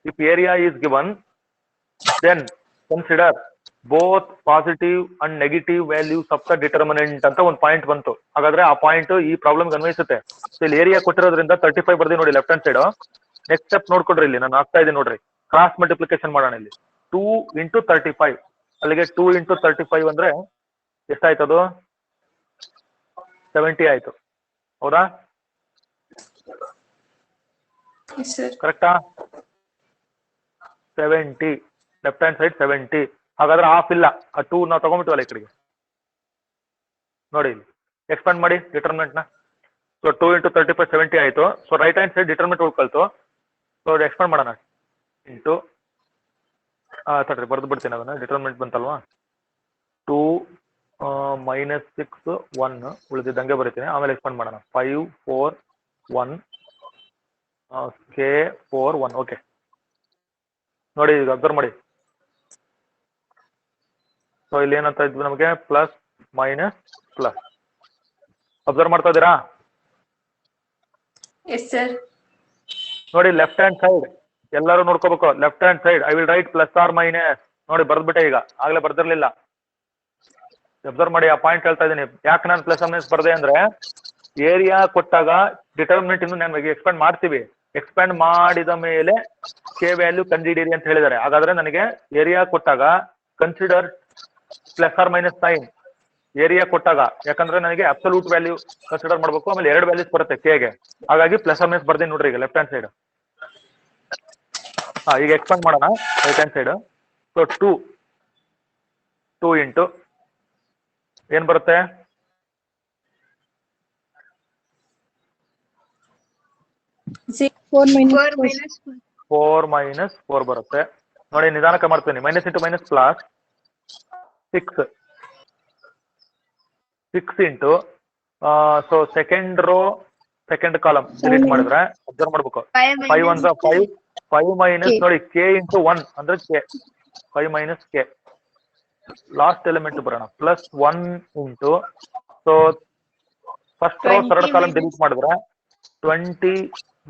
If area is given then consider both positive and negative values of the determinant ಅಂತ ಒಂದು ಪಾಯಿಂಟ್ ಬಂತು. ಹಾಗಾದ್ರೆ ಆ ಪಾಯಿಂಟ್ ಈ ಪ್ರಾಬ್ಲಮ್ ಅನ್ವಯಿಸುತ್ತೆ. ಸೊ ಇಲ್ಲಿ ಏರಿಯಾ ಕೊಟ್ಟಿರೋದ್ರಿಂದ 35 ಬರ್ದಿ ನೋಡಿ left hand side. Next step ನೋಡ್ಕೊಡ್ರಿ, ಇಲ್ಲಿ ನಾನು ಆಗ್ತಾ ಇದ್ದೀನಿ ನೋಡ್ರಿ, ಕ್ರಾಸ್ ಮಲ್ಟಿಪ್ಲಿಕೇಶನ್ ಮಾಡೋಣ. ಇಲ್ಲಿ 2 × 35, ಅಲ್ಲಿಗೆ 2 × 35 ಅಂದ್ರೆ ಎಷ್ಟಾಯ್ತು? ಅದು 70 ಆಯ್ತು. ಹೌದಾ? ಕರೆಕ್ಟಾ? 70 ಲೆಫ್ಟ್ ಹ್ಯಾಂಡ್ ಸೈಡ್ 70. ಹಾಗಾದ್ರೆ ಹಾಫ್ ಇಲ್ಲ, ಆ 2 ನಾವು ತಗೊಂಡ್ಬಿಟ್ವಲ್ಲ ಈ ಕಡೆಗೆ. ನೋಡಿ ಇಲ್ಲಿ ಎಕ್ಸ್ಪಾಂಡ್ ಮಾಡಿ ಡಿಟರ್ಮಿನೆಂಟ್ ನ. ಸೊ 2 × 35 70 ಆಯ್ತು. So right hand side determinant ಉಳ್ಕೊಳ್ತು. ಸೊ ಎಕ್ಸ್ಪಾಂಡ್ ಮಾಡೋಣ ಇಂಟು ತಡ್ರಿ ಬರ್ದು ಬಿಡ್ತೀನಿ ಅದನ್ನ. ಡಿಟರ್ಮಿನೆಂಟ್ ಬಂತಲ್ವಾ? 2 -6 1 ಉಳಿದಿದ್ದಂಗೆ ಬರೀತೀನಿ. ಆಮೇಲೆ ಎಕ್ಸ್ಪಾಂಡ್ ಮಾಡೋಣ. 5 4 1 k 4 1. ಓಕೆ ನೋಡಿ ಈಗ ಅಬ್ಸರ್ವ್ ಮಾಡಿ. ಸೊ ಇಲ್ಲಿ ಏನಂತ ಇದ್ವಿ ನಮಗೆ? Plus minus plus. ಅಬ್ಸರ್ವ್ ಮಾಡ್ತಾ ಇದ್ದೀರಾ? ನೋಡಿ ಲೆಫ್ಟ್ ಹ್ಯಾಂಡ್ ಸೈಡ್ ಎಲ್ಲರೂ ನೋಡ್ಕೋಬೇಕು. Left hand side I will write plus or minus. ನೋಡಿ ಬರ್ದ್ಬಿಟ್ಟೆ ಈಗ, ಆಗ್ಲೇ ಬರ್ದಿರ್ಲಿಲ್ಲ. ಅಬ್ಸರ್ವ್ ಮಾಡಿ, ಆ ಪಾಯಿಂಟ್ ಹೇಳ್ತಾ ಇದೀನಿ. ಯಾಕೆ ನಾನು ಪ್ಲಸ್ ಆರ್ ಮೈನಸ್ ಬರ್ದೆ ಅಂದ್ರೆ, ಏರಿಯಾ ಕೊಟ್ಟಾಗ ಡಿಟರ್ಮಿನೆಂಟ್ ಇನ್ನು ನಾನು ಎಕ್ಸ್ಪ್ಯಾಂಡ್ ಮಾಡ್ತೀವಿ. ಎಕ್ಸ್ಪ್ಯಾಂಡ್ ಮಾಡಿದ ಮೇಲೆ ಕೆ ವ್ಯಾಲ್ಯೂ ಕಂಡುಹಿಡಿಯಿರಿ ಅಂತ ಹೇಳಿದ್ದಾರೆ. ಹಾಗಾದ್ರೆ ನನಗೆ ಏರಿಯಾ ಕೊಟ್ಟಾಗ consider plus or minus sign. Area ಕೊಟ್ಟಾಗ, ಯಾಕಂದ್ರೆ ನನಗೆ ಅಬ್ಸಲ್ಯೂಟ್ ವ್ಯಾಲ್ಯೂ ಕನ್ಸಿಡರ್ ಮಾಡ್ಬೇಕು, ಆಮೇಲೆ 2 ವ್ಯಾಲ್ಯೂಸ್ ಬರುತ್ತೆ ಕೆಗೆ. ಹಾಗಾಗಿ ಪ್ಲಸ್ ಆರ್ ಮೈನಸ್ ಬರ್ತೀನಿ ನೋಡ್ರಿ ಈಗ ಲೆಫ್ಟ್ ಹ್ಯಾಂಡ್ ಸೈಡ್. ಈಗ ಎಕ್ಸ್ಪ್ಯಾಂಡ್ ಮಾಡೋಣ right hand side. So 2 into ಏನ್ ಬರುತ್ತೆ, 4 ಮೈನಸ್ 4 ಬರುತ್ತೆ. ನೋಡಿ ನಿಧಾನಕ್ಕೆ ಮಾಡ್ತೀನಿ. Minus into minus plus 6 into so second row second column delete ಮಾಡಿದ್ರೆ ಅಬ್ಸರ್ವ್ ಮಾಡ್ಬೇಕು. 5 1 5, 5 ಮೈನಸ್ ನೋಡಿ ಕೆ ಇಂಟು 1 ಅಂದ್ರೆ K, 5 minus K. Last element ಬರೋಣ, plus 1 into so first row third column delete ಮಾಡಿದ್ರೆ 20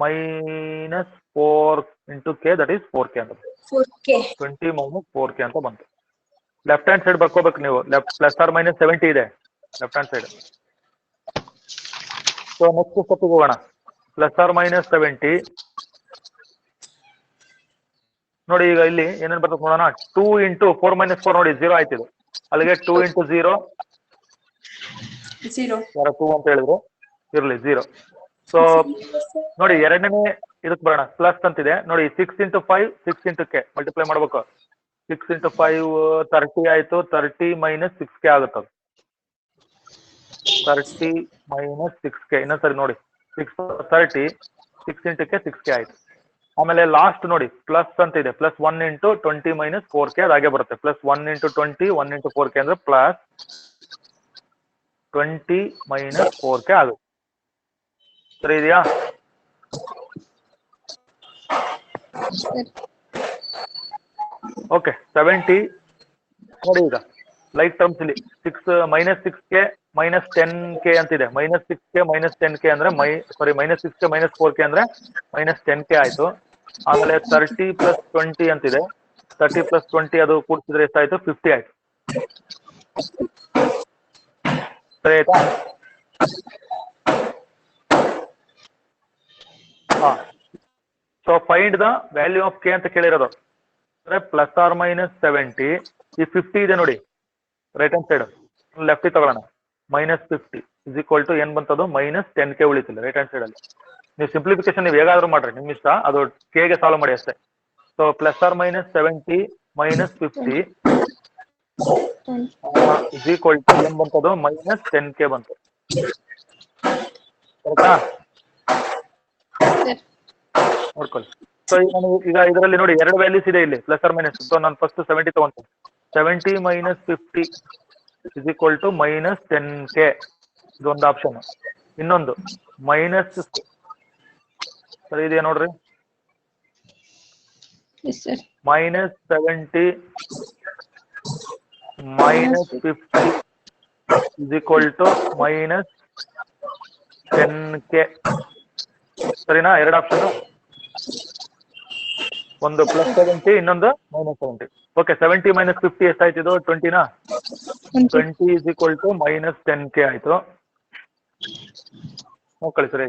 minus 4 into K, that is 4k ಅಂತ. 20 minus 4k ಅಂತ ಬಂತು. Left hand side ಬರ್ಕೋಬೇಕು ನೀವು. ಪ್ಲಸ್ ಆರ್ ಮೈನಸ್ 70 ಇದೆ left hand side. So next step ಹೋಗೋಣ. Plus or minus 70 ನೋಡಿ ಈಗ ಇಲ್ಲಿ ಏನೇನು ಬರ್ತದೆ ನೋಡೋಣ. 2 ಇಂಟು 4 ಮೈನಸ್ 4 ನೋಡಿ 0 ಆಯ್ತಿದೆ. ಅಲ್ಲಿಗೆ 2 ಇಂಟು 0 ಯಾರ 2 ಅಂತ ಹೇಳಿದ್ರು, ಇರ್ಲಿ 0. ಸೊ ನೋಡಿ ಎರಡನೇ ಇದಕ್ಕೆ ಬರೋಣ. ಪ್ಲಸ್ ಅಂತಿದೆ ನೋಡಿ, 6 ಇಂಟು 5 6 ಇಂಟು ಕೆ ಮಲ್ಟಿಪ್ಲೈ ಮಾಡ್ಬೇಕು. 6 ಇಂಟು 5 30 ಆಯ್ತು. 30 ಮೈನಸ್ 6k ಆಗುತ್ತೆ. 30 ಮೈನಸ್ 6k. ಇನ್ನೊಂದ್ಸರಿ ನೋಡಿ, 30 6 ಇಂಟು ಕೆ 6k ಆಯ್ತು. ಆಮೇಲೆ ಲಾಸ್ಟ್ ನೋಡಿ ಪ್ಲಸ್ ಅಂತ ಇದೆ. ಪ್ಲಸ್ 1 ಇಂಟು 20 ಮೈನಸ್ 4k ಅದಾಗೆ ಬರುತ್ತೆ. ಪ್ಲಸ್ 1 ಇಂಟು 20 1 ಇಂಟು 4k ಅಂದ್ರೆ ಪ್ಲಸ್ 20 ಮೈನಸ್ 4k ಆಗುತ್ತೆ. ಸರಿ ಇದೆಯಾ? ಓಕೆ 70 ನೋಡಿ ಈಗ ಲೈಕ್ ಟರ್ಮ್ಸ್ ಇಲ್ಲಿ 6 ಮೈನಸ್ 6k ಮೈನಸ್ 10k ಅಂತಿದೆ. ಮೈನಸ್ 6k ಮೈನಸ್ 10k ಅಂದ್ರೆ ಮೈನಸ್ 6k ಮೈನಸ್ 4k ಅಂದ್ರೆ ಮೈನಸ್ 10k ಆಯ್ತು. ಆಮೇಲೆ 30 ಪ್ಲಸ್ 20 ಅಂತಿದೆ. 30 ಪ್ಲಸ್ 20 ಅದು ಕೂಡಿಸಿದ್ರೆ ಎಷ್ಟಾಯ್ತು? 50 ಆಯ್ತು. ಸರಿ ಆಯ್ತಾ? ಹಾ, so find the value of K ಅಂತ ಕೇಳಿರೋದು. ಅಂದ್ರೆ ಪ್ಲಸ್ ಆರ್ ಮೈನಸ್ 70 ಈ 50 ಇದೆ ನೋಡಿ ರೈಟ್ ಹ್ಯಾಂಡ್ ಸೈಡ್, ಲೆಫ್ಟ್ ತಗೊಳ್ಳೋಣ. ಮೈನಸ್ 50 ಇಸ್ ಈಕ್ವಲ್ ಟು ಏನ್ ಬಂತದು? ಮೈನಸ್ 10k ಉಳಿತಿಲ್ಲ ರೈಟ್ ಹ್ಯಾಂಡ್ ಸೈಡ್ ಅಲ್ಲಿ. ನೀವು ಸಿಂಪ್ಲಿಫಿಕೇಶನ್ ನೀವು ಹೇಗಾದ್ರೂ ಮಾಡ್ರಿ, ನಿಮ್ ಇಷ್ಟ, ಅದು ಕೆಗೆ ಸಾಲ್ವ್ ಮಾಡಿ ಅಷ್ಟೇ. So plus or minus 70 minus 50 is equal to ಏನ್ ಬಂತದು? ಮೈನಸ್ 10k ಬಂತು. ಕರೆಕ್ಟಾ? ನೋಡ್ಕೊಳ್ಳಿ. ಸೊ ಈಗ ಇದರಲ್ಲಿ ನೋಡಿ 2 ವ್ಯಾಲ್ಯೂಸ್ ಇದೆ ಇಲ್ಲಿ ಪ್ಲಸ್ ಆರ್ ಮೈನಸ್. ಸೊ ನಾನು ಫಸ್ಟ್ 70 ತಗೊಂತೀನಿ. 70 minus 50 is equal to minus 10k, ಇದೊಂದು ಆಪ್ಷನ್. ಇನ್ನೊಂದು ಮೈನಸ್ ಸರಿ ಇದೆಯಾ ನೋಡ್ರಿ. Minus 70 minus 50 is equal to minus 10k. ಸರಿನಾ? 2 ಆಪ್ಷನ್, ಒಂದು ಪ್ಲಸ್ 70 ಇನ್ನೊಂದು ಮೈನಸ್ 70. ಓಕೆ 70 ಮೈನಸ್ 50 ಎಷ್ಟಾಯ್ತಿದು? 20ನಾ? 20 is equal to minus 10k ಆಯ್ತು. ನೋಡ್ಕೊಳ್ಳಿ ಸರಿ.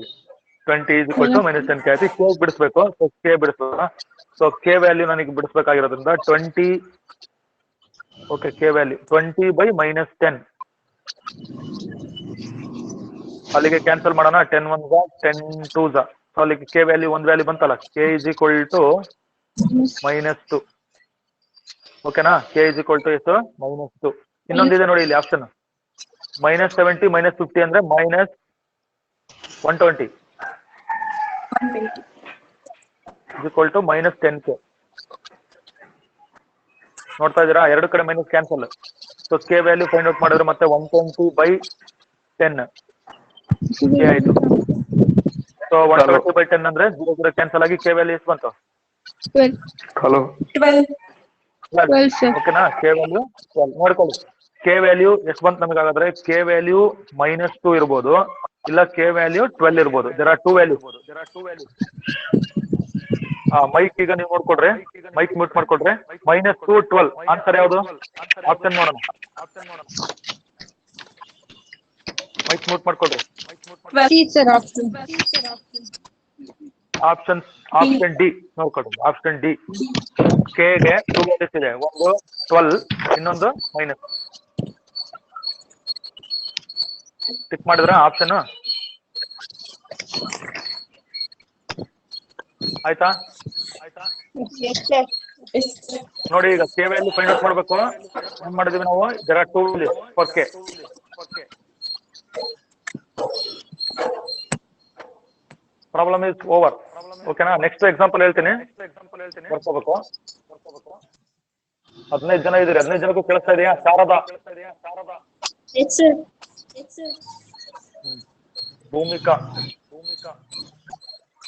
20 is equal to minus 10k ಆಯ್ತು. ಕೆ ಬಿಡಿಸ್ಬೇಕು. ಸೊ ಕೆ ಬಿಡಿಸ್ಬೇಕು. ಸೊ ಕೆ ವ್ಯಾಲ್ಯೂ ನನಗೆ ಬಿಡಿಸ್ಬೇಕಾಗಿರೋದ್ರಿಂದ 20. Okay K value 20 by minus 10. ಅಲ್ಲಿಗೆ ಕ್ಯಾನ್ಸಲ್ ಮಾಡೋಣ. 10 1 10 2 ಸೊ ಅಲ್ಲಿಗೆ ಕೆ ವ್ಯಾಲ್ಯೂ ಒಂದು ವ್ಯಾಲ್ಯೂ ಬಂತಲ್ಲ. K is equal to minus 2. ಓಕೆನಾ? ಕೆ ಇಸ್ ಈಕ್ವಲ್ ಟು ಎಷ್ಟು? ಮೈನಸ್ 2. ಇನ್ನೊಂದಿದೆ ನೋಡಿ ಇಲ್ಲಿ ಆಪ್ಷನ್. ಮೈನಸ್ 70 ಮೈನಸ್ 50 ಅಂದ್ರೆ minus 120 is equal to minus 10k. ನೋಡ್ತಾ ಇದ್ದೀರಾ? 2 ಕಡೆ minus cancel. So k value find out ಮಾಡಿದ್ರೆ ಮತ್ತೆ 120 ಬೈ 10 ಕೆ ಆಯ್ತು. ಸೊ 120 ಬೈ 10 ಅಂದ್ರೆ 0 0 ಕ್ಯಾನ್ಸಲ್ ಆಗಿ ಕೆ ವ್ಯಾಲ್ಯೂ ಎಷ್ಟು ಬಂತು? 12. ಓಕೆನಾ? K value 12. ನೋಡ್ಕೊಳ್ಳಿ ಕೆ ವ್ಯಾಲ್ಯೂ ಎಷ್ಟು ಬಂತು ನಮಗಾದ್ರೆ. ಕೆ ವ್ಯಾಲ್ಯೂ ಮೈನಸ್ 2 ಇರ್ಬೋದು, ಇಲ್ಲ ಕೆ ವ್ಯಾಲ್ಯೂ 12 ಇರ್ಬೋದು. There are 2 value. ಮೈಕ್ ಈಗ ನೀವು ನೋಡ್ಕೊಡ್ರಿ, ಮೈಕ್ ಮ್ಯೂಟ್ ಮಾಡ್ಕೊಡ್ರಿ. -2 12 ಆನ್ಸರ್ ಯಾವುದು? ಆಪ್ಷನ್ ನೋಡೋಣ. ಮೈಕ್ ಮ್ಯೂಟ್ ಮಾಡ್ಕೊಡ್ರಿ. C, sir, option. Option D ನೋಡ್ಕೊಡ್ರಿ. Option D. ಕೆ ಗೆ 2 ವ್ಯಾಲ್ಯೂಸ್ ಇದೆ, ಒಂದು 12, ಇನ್ನೊಂದು ಮೈನಸ್. ಟಿಕ್ ಮಾಡಿದ್ರ ಆಪ್ಷನ್ ಆಯ್ತಾ? Yes, sir. ನೋಡಿ ಈಗ ಕೆ ವ್ಯಾಲ್ಯೂ ಫೈಂಡ್ ಔಟ್ ಮಾಡ್ಬೇಕು. ಏನ್ ಮಾಡಿದೀವಿ ನಾವು? There are 2 values for K. Problem is over. ಓಕೆನಾ? ನೆಕ್ಸ್ಟ್ ಎಕ್ಸಾಂಪಲ್ ಹೇಳ್ತೀನಿ, ಬರ್ಕೋಬೇಕು. 15 ಜನ ಇದ್ದೀರಿ, 15 ಜನಕ್ಕೂ ಕೇಳಿಸ್ತಾ ಇದೆಯಾ? Sharada, Yes, sir. Bhoomika,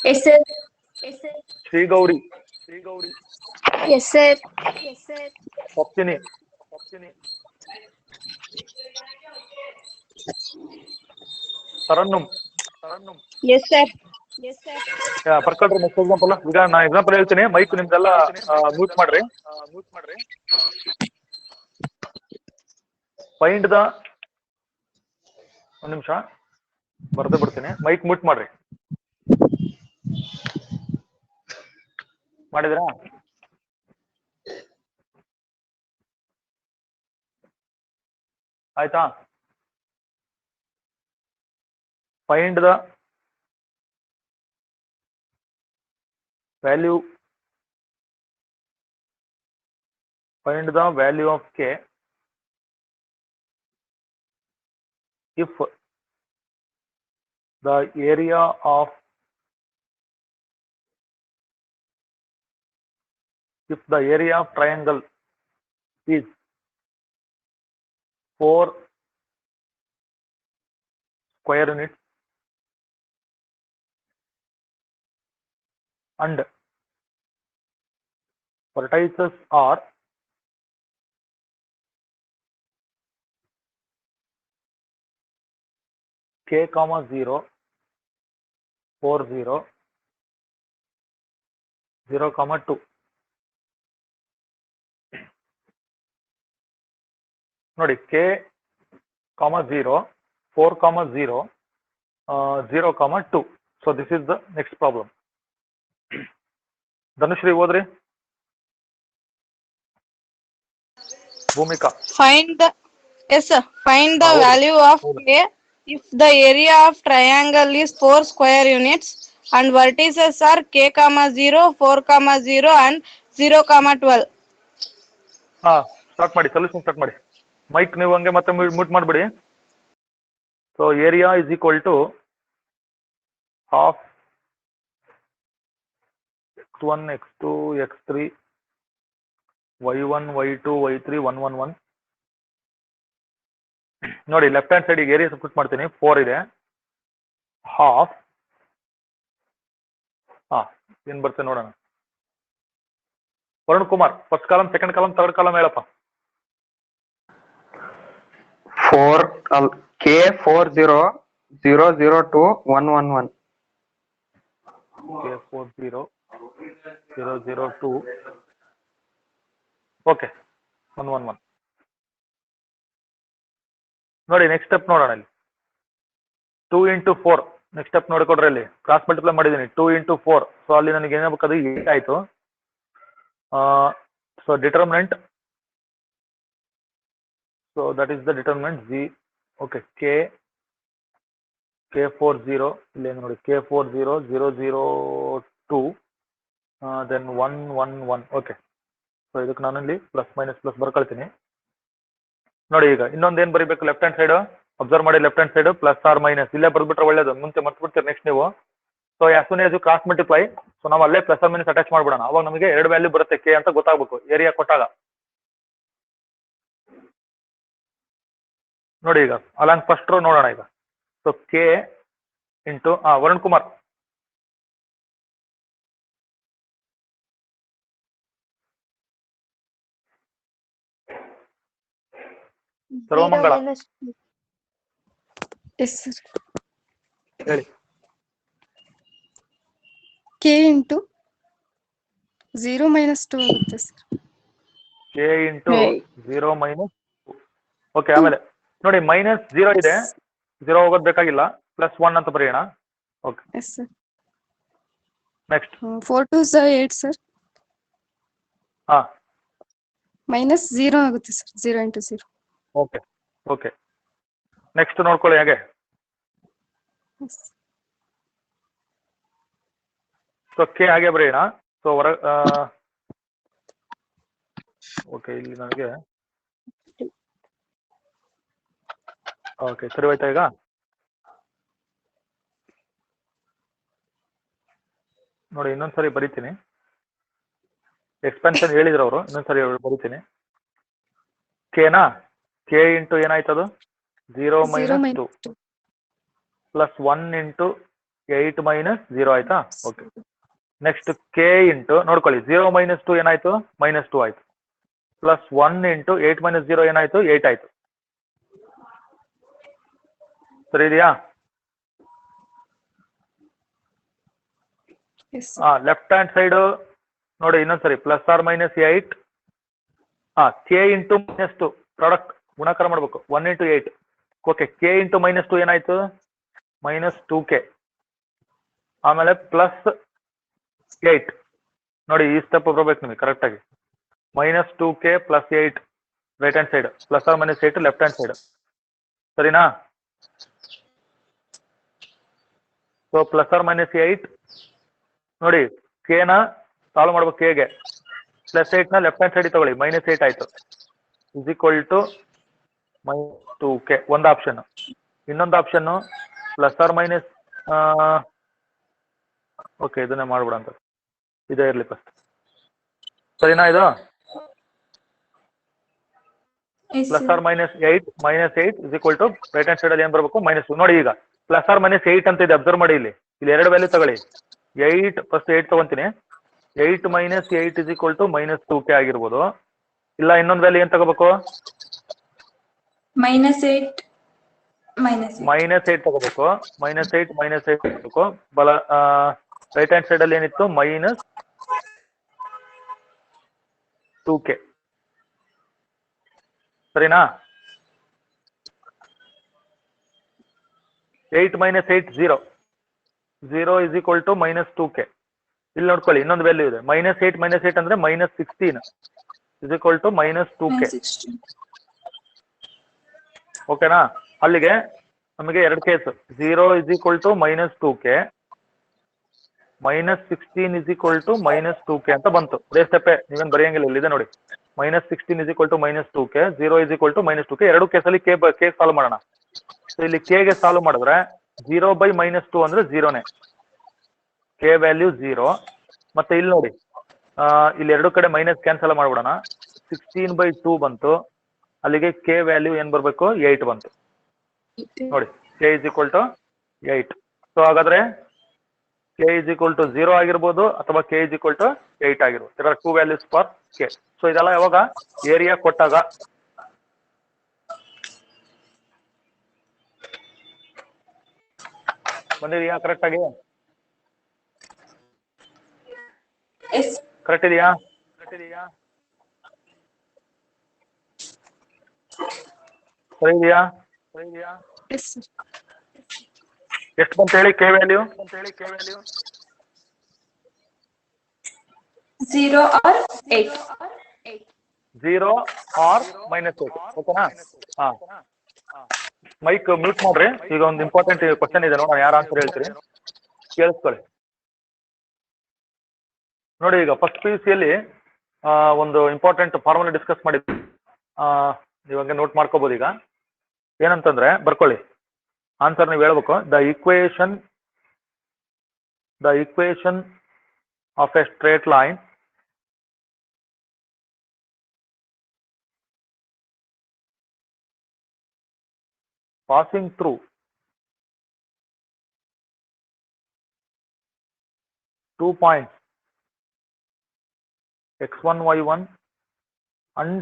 Yes, sir. Shrigouri, Yes, sir. Saptini, Tarannum. Yes, sir. ಬರ್ಕೊಳ್ರಿ ನೆಕ್ಸ್ಟ್ ಎಕ್ಸಾಂಪಲ್. ಈಗ ನಾ ಎಕ್ಸಾಂಪಲ್ ಹೇಳ್ತೀನಿ, ಮೈಕ್ ನಿಮ್ದೆಲ್ಲ ಮ್ಯೂಟ್ ಮಾಡ್ರಿ. ಫೈಂಡ್ ದ, ಒಂದ್ ನಿಮಿಷ ಬರ್ದೇ ಬಿಡ್ತೀನಿ. ಮೈಕ್ ಮ್ಯೂಟ್ ಮಾಡ್ರಿ. ಮಾಡಿದ್ರಾ? ಆಯ್ತಾ? Find the value of k if the area of triangle is 4 square units and vertices are k, 0, 4, 0, 0, 2. ನೋಡಿ, k, 0, 4, 0, 0, 2. So this is the next problem. Dhanushree ಓದ್ರಿ. Bhoomika. Find the value of k if the area of triangle is 4 square units and vertices are k, 0, 4, 0 and 0, 12. Start ಮಾಡಿ, solution start ಮಾಡಿ. Mic ನೀವು ಹಂಗೆ ಮತ್ತೆ mute ಮಾಡ್ಬಿಡಿ. So area is equal to half x1, x2, x3, y1, y2, y3, 1, 1, 1. ನೋಡಿ, left hand side area substitute ಮಾಡ್ತೀನಿ. 4 ಇದೆ, half, ಏನ್ ಬರ್ತದೆ ನೋಡೋಣ. Varun Kumar, first column, second column, third column ಹೇಳಪ್ಪ. 4 k 4 0 0 0 2 1 1 1. k 4 0 0 0 2. ಓಕೆ, 1 1 1. ನೋಡಿ, ನೆಕ್ಸ್ಟ್ ಸ್ಟೆಪ್ ನೋಡೋಣ. ಇಲ್ಲಿ 2 into 4 ನೆಕ್ಸ್ಟ್ ಸ್ಟೆಪ್ ನೋಡಿಕೊಡ್ರಿ. ಅಲ್ಲಿ ಕ್ರಾಸ್ ಮಲ್ಟಿಪ್ಲೈ ಮಾಡಿದ್ದೀನಿ, 2 into 4. ಸೊ ಅಲ್ಲಿ ನನಗೆ ಏನಾಗಬೇಕು, ಅದು 8 ಆಯ್ತು. So determinant, so that is the determinant z. okay, k 4 0 ಇಲ್ಲಿ ನೋಡಿ, k 4 0 0 0 2 then 1 1 1. ಓಕೆ, ಸೊ ಇದಕ್ಕೆ ನಾನು ಇಲ್ಲಿ ಪ್ಲಸ್ ಮೈನಸ್ ಪ್ಲಸ್ ಬರ್ಕೊಳ್ತೀನಿ. ನೋಡಿ, ಈಗ ಇನ್ನೊಂದು ಏನ್ ಬರೀಬೇಕು, ಲೆಫ್ಟ್ ಹ್ಯಾಂಡ್ ಸೈಡ್ ಅಬ್ಸರ್ವ್ ಮಾಡಿ. Left hand side plus or minus ಇಲ್ಲೇ ಬರ್ಬಿಟ್ರೆ ಒಳ್ಳೇದು, ಮುಂಚೆ ಮರ್ತು ಬಿಡ್ತೀರಿ ನೆಕ್ಸ್ಟ್ ನೀವು. So as soon as you cross multiply, so ನಾವು ಅಲ್ಲೇ ಪ್ಲಸ್ ಆರ್ ಮೈನಸ್ ಅಟ್ಯಾಚ್ ಮಾಡ್ಬಿಡೋಣ. ಅವಾಗ ನಮಗೆ 2 ವ್ಯಾಲ್ಯೂ ಬರುತ್ತೆ ಕೆ ಅಂತ ಗೊತ್ತಾಗಬೇಕು ಏರಿಯಾ ಕೊಟ್ಟಾಗ. ನೋಡಿ, ಈಗ ಅಲಾಂಗ್ ಫಸ್ಟ್ ರೋ ನೋಡೋಣ ಈಗ. So K into Varun Kumar. Sarvamangala Yes, sir. ಹೇಳಿ. K into 0 minus 2 ಆಗುತ್ತೆ sir. K into 0 minus. Okay, ಆಮೇಲೆ ನೋಡಿ ಮೈನಸ್ 0 ಇದೆ, 0 ಹೋಗೋದು ಬೇಕಾಗಿಲ್ಲ, +1 ಅಂತ ಬರೆಯೋಣ. Okay, yes sir. ನೆಕ್ಸ್ಟ್. 4 2 ಸ 8 ಸರ್. ಹಾ, ಮೈನಸ್ 0 ಆಗುತ್ತೆ sir. 0 into 0. Okay okay, next ನೋಡ್ಕೊಳ್ಳಿ ಹಾಗೆ. ಸೊ ಕೆ ಹಾಗೆ ಬರೆಯೋಣ. ಸೊ ಓಕೆ, ಇಲ್ಲಿ ನನಗೆ ಓಕೆ ಸರಿ ಹೋಯ್ತಾ ಈಗ? ನೋಡಿ ಇನ್ನೊಂದ್ಸರಿ ಬರಿತೀನಿ. ಎಕ್ಸ್ಪೆನ್ಷನ್ ಹೇಳಿದ್ರು ಅವರು, ಇನ್ನೊಂದ್ಸರಿ ಬರಿತೀನಿ. ಕೆನಾ, ಕೆ ಇಂಟು ಏನಾಯ್ತದು 0 ಮೈನಸ್ 2 +1 ಇಂಟು 8 ಮೈನಸ್ 0 ಆಯ್ತಾ? ಓಕೆ, ನೆಕ್ಸ್ಟ್ ಕೆ ಇಂಟು ನೋಡ್ಕೊಳ್ಳಿ 0 ಮೈನಸ್ 2 ಏನಾಯ್ತು? -2 ಆಯ್ತು. +1 ಇಂಟು 8 ಮೈನಸ್ 0 ಏನಾಯ್ತು? 8 ಆಯ್ತು. ಸರಿ ಇದೆಯಾ? ಲೆಫ್ಟ್ ಹ್ಯಾಂಡ್ ಸೈಡ್ ನೋಡಿ ಇನ್ನೊಂದ್ಸರಿ +or-8. ಕೆ ಇಂಟು -2 ಪ್ರಾಡಕ್ಟ್ ಗುಣಾಕಾರ ಮಾಡ್ಬೇಕು. 1 ಇಂಟು 8. ಓಕೆ, ಕೆ ಇಂಟು -2 ಏನಾಯ್ತು? -2k. ಆಮೇಲೆ +8 ನೋಡಿ, ಈ ಸ್ಟೆಪ್ ಬರ್ಬೇಕು ನಿಮಗೆ ಕರೆಕ್ಟ್ ಆಗಿ. -2k +8 right hand side, +or-8 left hand side. ಸರಿನಾ? ಸೊ +or-8 ನೋಡಿ, ಕೆನ ಸಾಲ್ವ್ ಮಾಡ್ಬೇಕು. ಕೆಗೆ +8 ನ ಲೆಫ್ಟ್ ಹ್ಯಾಂಡ್ ಸೈಡ್ ತಗೊಳ್ಳಿ, -8 ಆಯ್ತು. =-2k ಒಂದು ಆಪ್ಷನ್. ಇನ್ನೊಂದು ಆಪ್ಷನ್ +or- ಓಕೆ, ಇದನ್ನೇ ಮಾಡ್ಬಿಡ ಅಂತ, ಇದೇ ಇರ್ಲಿ ಫಸ್ಟ್. ಸರಿನಾ? ಇದು +or-8 -8 ರೈಟ್ ಹ್ಯಾಂಡ್ ಸೈಡ್ ಅಲ್ಲಿ ಏನ್ ಬರ್ಬೇಕು? -2. ನೋಡಿ ಈಗ +or-8 ಅಂತ ಇದೆ, ಅಬ್ಸರ್ವ್ ಮಾಡಿ. ಇಲ್ಲಿ ಎರಡು ವ್ಯಾಲ್ಯೂ ತಗೊಳ್ಳಿ. 8 ಫಸ್ಟ್ 8 ತಗೊಂತೀನಿ. 8 - 8 -2k ಆಗಿರ್ಬೋದು. ಇಲ್ಲ ಇನ್ನೊಂದು ವ್ಯಾಲ್ಯೂ ಏನ್ ತಗೋಬೇಕು? -8 -8 ತಗೋಬೇಕು. -8 ತಗೋಬೇಕು. ರೈಟ್ ಹ್ಯಾಂಡ್ ಸೈಡ್ ಅಲ್ಲಿ ಏನಿತ್ತು? -2k. ಸರಿನಾ? 8 - 8 0 0 -2k. ಇಲ್ಲಿ ನೋಡ್ಕೊಳ್ಳಿ ಇನ್ನೊಂದು ವ್ಯಾಲ್ಯೂ ಇದೆ. -8 - 8 ಅಂದ್ರೆ -16 -2k. ಓಕೆನಾ? ಅಲ್ಲಿಗೆ ನಮಗೆ ಎರಡು ಕೇಸ್. 0 -2k, -16 -2k ಅಂತ ಬಂತು. ಅದೇ ಸ್ಟೆಪ್, ನೀವೇನ್ ಬರೆಯಂಗಿಲ್ಲ, ಇಲ್ಲಿದೆ ನೋಡಿ. -16 -2k, 0 -2k. ಎರಡು ಕೇಸಲ್ಲಿ ಕೆ ಸಾಲ್ವ್ ಮಾಡೋಣ. ಸೊ ಇಲ್ಲಿ ಕೆಗೆ ಸಾಲ್ವ್ ಮಾಡಿದ್ರೆ 0/-2 ಅಂದ್ರೆ 0ನೇ, ಕೆ ವ್ಯಾಲ್ಯೂ 0. ಮತ್ತೆ ಇಲ್ಲಿ ನೋಡಿ, ಇಲ್ಲಿ ಎರಡು ಕಡೆ ಮೈನಸ್ ಕ್ಯಾನ್ಸಲ್ ಮಾಡ್ಬಿಡೋಣ. 16/2 ಬಂತು. ಅಲ್ಲಿಗೆ ಕೆ ವ್ಯಾಲ್ಯೂ ಏನ್ ಬರ್ಬೇಕು? 8 ಬಂತು. ನೋಡಿ, ಕೆ = 8. ಸೊ ಹಾಗಾದ್ರೆ ಕೆ = 0 ಆಗಿರ್ಬೋದು ಅಥವಾ ಕೆ = 8 ಆಗಿರ್ಬೋದು. ಇದರ 2 ವ್ಯಾಲ್ಯೂಸ್ ಫಾರ್ ಕೆ. ಸೊ ಇದೆಲ್ಲ ಯಾವಾಗ? ಏರಿಯಾ ಕೊಟ್ಟಾಗ. ಬಂದಿದೆಯಾ ಕರೆಕ್ಟ್ ಆಗಿ? ಕರೆಕ್ಟ್ ಇದೆಯಾ? ಸರಿ ಇದೆಯಾ? ಎಷ್ಟು ಬಂತ ಹೇಳಿ ಕೆ ವ್ಯಾಲ್ಯೂ? 0 or 8. 0 or -8. ಓಕೆನಾ? ಹಾ, ಮೈಕ್ ಮ್ಯೂಟ್ ಮಾಡ್ರಿ. ಈಗ ಒಂದು ಇಂಪಾರ್ಟೆಂಟ್ ಕ್ವಶನ್ ಇದೆ, ನೋಡೋಣ ಯಾರು ಆನ್ಸರ್ ಹೇಳ್ತೀರಿ, ಕೇಳಿಸ್ಕೊಳ್ಳಿ. ನೋಡಿ, ಈಗ ಫಸ್ಟ್ PUC ಯಲ್ಲಿ ಒಂದು ಇಂಪಾರ್ಟೆಂಟ್ ಫಾರ್ಮುಲಾ ಡಿಸ್ಕಸ್ ಮಾಡಿದ್ವಿ. ಇವಾಗ ನೋಟ್ ಮಾಡ್ಕೋಬಹುದು. ಈಗ ಏನಂತಂದ್ರೆ ಬರ್ಕೊಳ್ಳಿ, ಆನ್ಸರ್ ನೀವು ಹೇಳ್ಬೇಕು. The equation of A straight line passing through two points x1 y1 and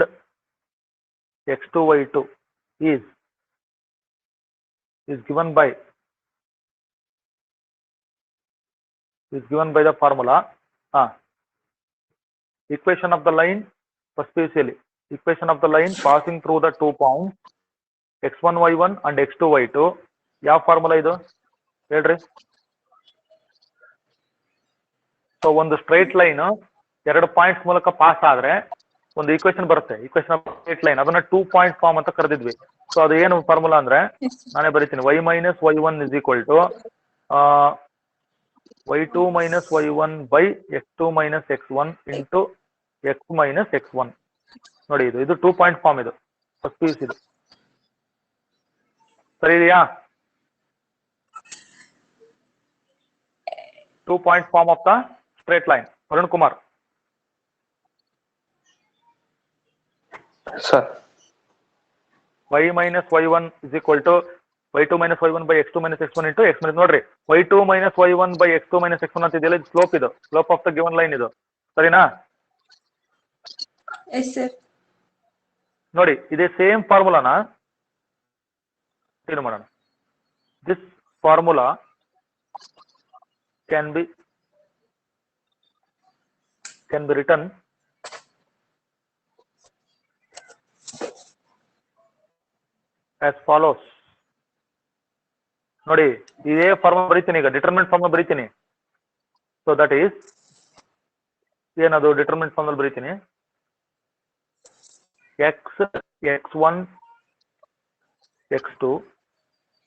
x2 y2 is given by the formula. equation of the line first PUC equation of the line passing through the 2 points x1 y1 and x2 y2 ಯಾವ formula ಇದು ಹೇಳ್ರಿ? So ಒಂದು straight line 2 points ಮೂಲಕ pass ಆದ್ರೆ ಒಂದು equation ಬರುತ್ತೆ, equation of straight line. ಅದನ್ನ 2 point form ಅಂತ ಕರೆದಿದ್ವಿ. ಸೊ ಅದು ಏನು ಫಾರ್ಮುಲಾ ಅಂದ್ರೆ ನಾನೇ ಬರೀತೀನಿ, y minus y1 is equal to y2 minus y1 by x2 minus x1 into x minus x1. ನೋಡಿ ಇದು 2 ಪಾಯಿಂಟ್ ಫಾರ್ಮ್, ಇದು ಫಸ್ಟ್ PUC ಇದು. ಸರಿ ಇದೆಯಾ? 2 point form of the straight line. Arun Kumar. Sir. y minus y1 is equal to y2 minus y1 by x2 minus x1 into x minus. ನೋಡ್ರಿ y2 minus y1 by x2 minus x1 ಅಂತ ಇದೆಯಲ್ಲ, ಇದು slope, ಇದು slope of the given line ಇದು. ಸರಿನಾ? Yes, sir. ನೋಡಿ ಇದೇ same ಫಾರ್ಮುಲಾನ ಏನು ಮಾಡೋಣ. This formula can be written as follows. ನೋಡಿ ಇದೇ ಫಾರ್ಮುಲಾ ಬರೀತೀನಿ, ಈಗ ಡಿಟರ್ಮಿನೆಂಟ್ ಫಾರ್ಮುಲಾ ಬರೀತೀನಿ. ಸೊ ದಟ್ ಈಸ್ ಏನದು ಡಿಟರ್ಮಿನೆಂಟ್ ಫಾರ್ಮುಲಾ ಬರೀತೀನಿ, x x1 x2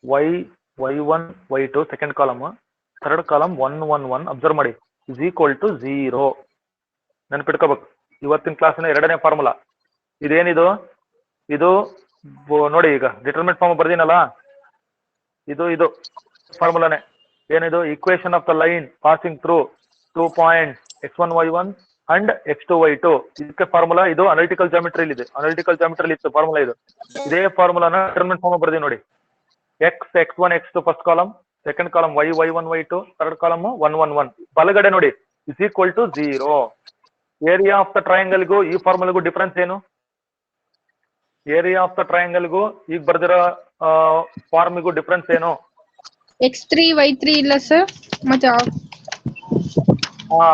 y y1 y2 second column, third column 1 1 1 observe ಮಾಡಿ, ಇಸ್ ಈಕ್ವಲ್ ಟು 0. ನೆನಪಿಟ್ಕೋಬೇಕು, ಇವತ್ತಿನ ಕ್ಲಾಸಿನ 2ನೇ ಫಾರ್ಮುಲಾ ಇದೇನಿದು. ಇದು ನೋಡಿ ಈಗ ಡಿಟರ್ಮಿನೆಂಟ್ ಫಾರ್ಮ್ ಬರ್ದಿನಲ್ಲ, ಇದು ಫಾರ್ಮುಲಾನೇ. ಏನಿದು? Equation of the line passing through 2 point x1 y1 and x2 y2. ಇದಕ್ಕೆ ಫಾರ್ಮುಲಾ ಇದು ಅನಾಲಿಟಿಕಲ್ ಜಾಮೆಟ್ರಿ ಇದೆ, ಅನಾಲಿಟಿಕಲ್ ಜಾಮೆಟ್ರಿ ಇತ್ತು ಫಾರ್ಮುಲಾ ಇದು. ಇದೇ ಫಾರ್ಮುಲಾನ ಡಿಟರ್ಮಿನೆಂಟ್ ಫಾರ್ಮ್ ಬರ್ದಿ ನೋಡಿ, x x1 x2 first column, second column y y1 y2, third column 1 1 1. ಬಲಗಡೆ ನೋಡಿ is equal to 0. Area of the ಟ್ರಯಾಂಗಲ್ಗೂ ಈ ಫಾರ್ಮುಲಾಗೂ ಡಿಫರೆನ್ಸ್ ಏನು? ಏರಿಯಾ ಆಫ್ ದ ಟ್ರಯಾಂಗಲ್ಗೂ ಈಗ ಬರ್ದಿರೋ ಫಾರ್ಮಿಗೂ ಡಿಫರೆನ್ಸ್ ಏನು? x3 y3 ಇಲ್ಲ ಸರ್, ಮತ್ತೆ ಹಾ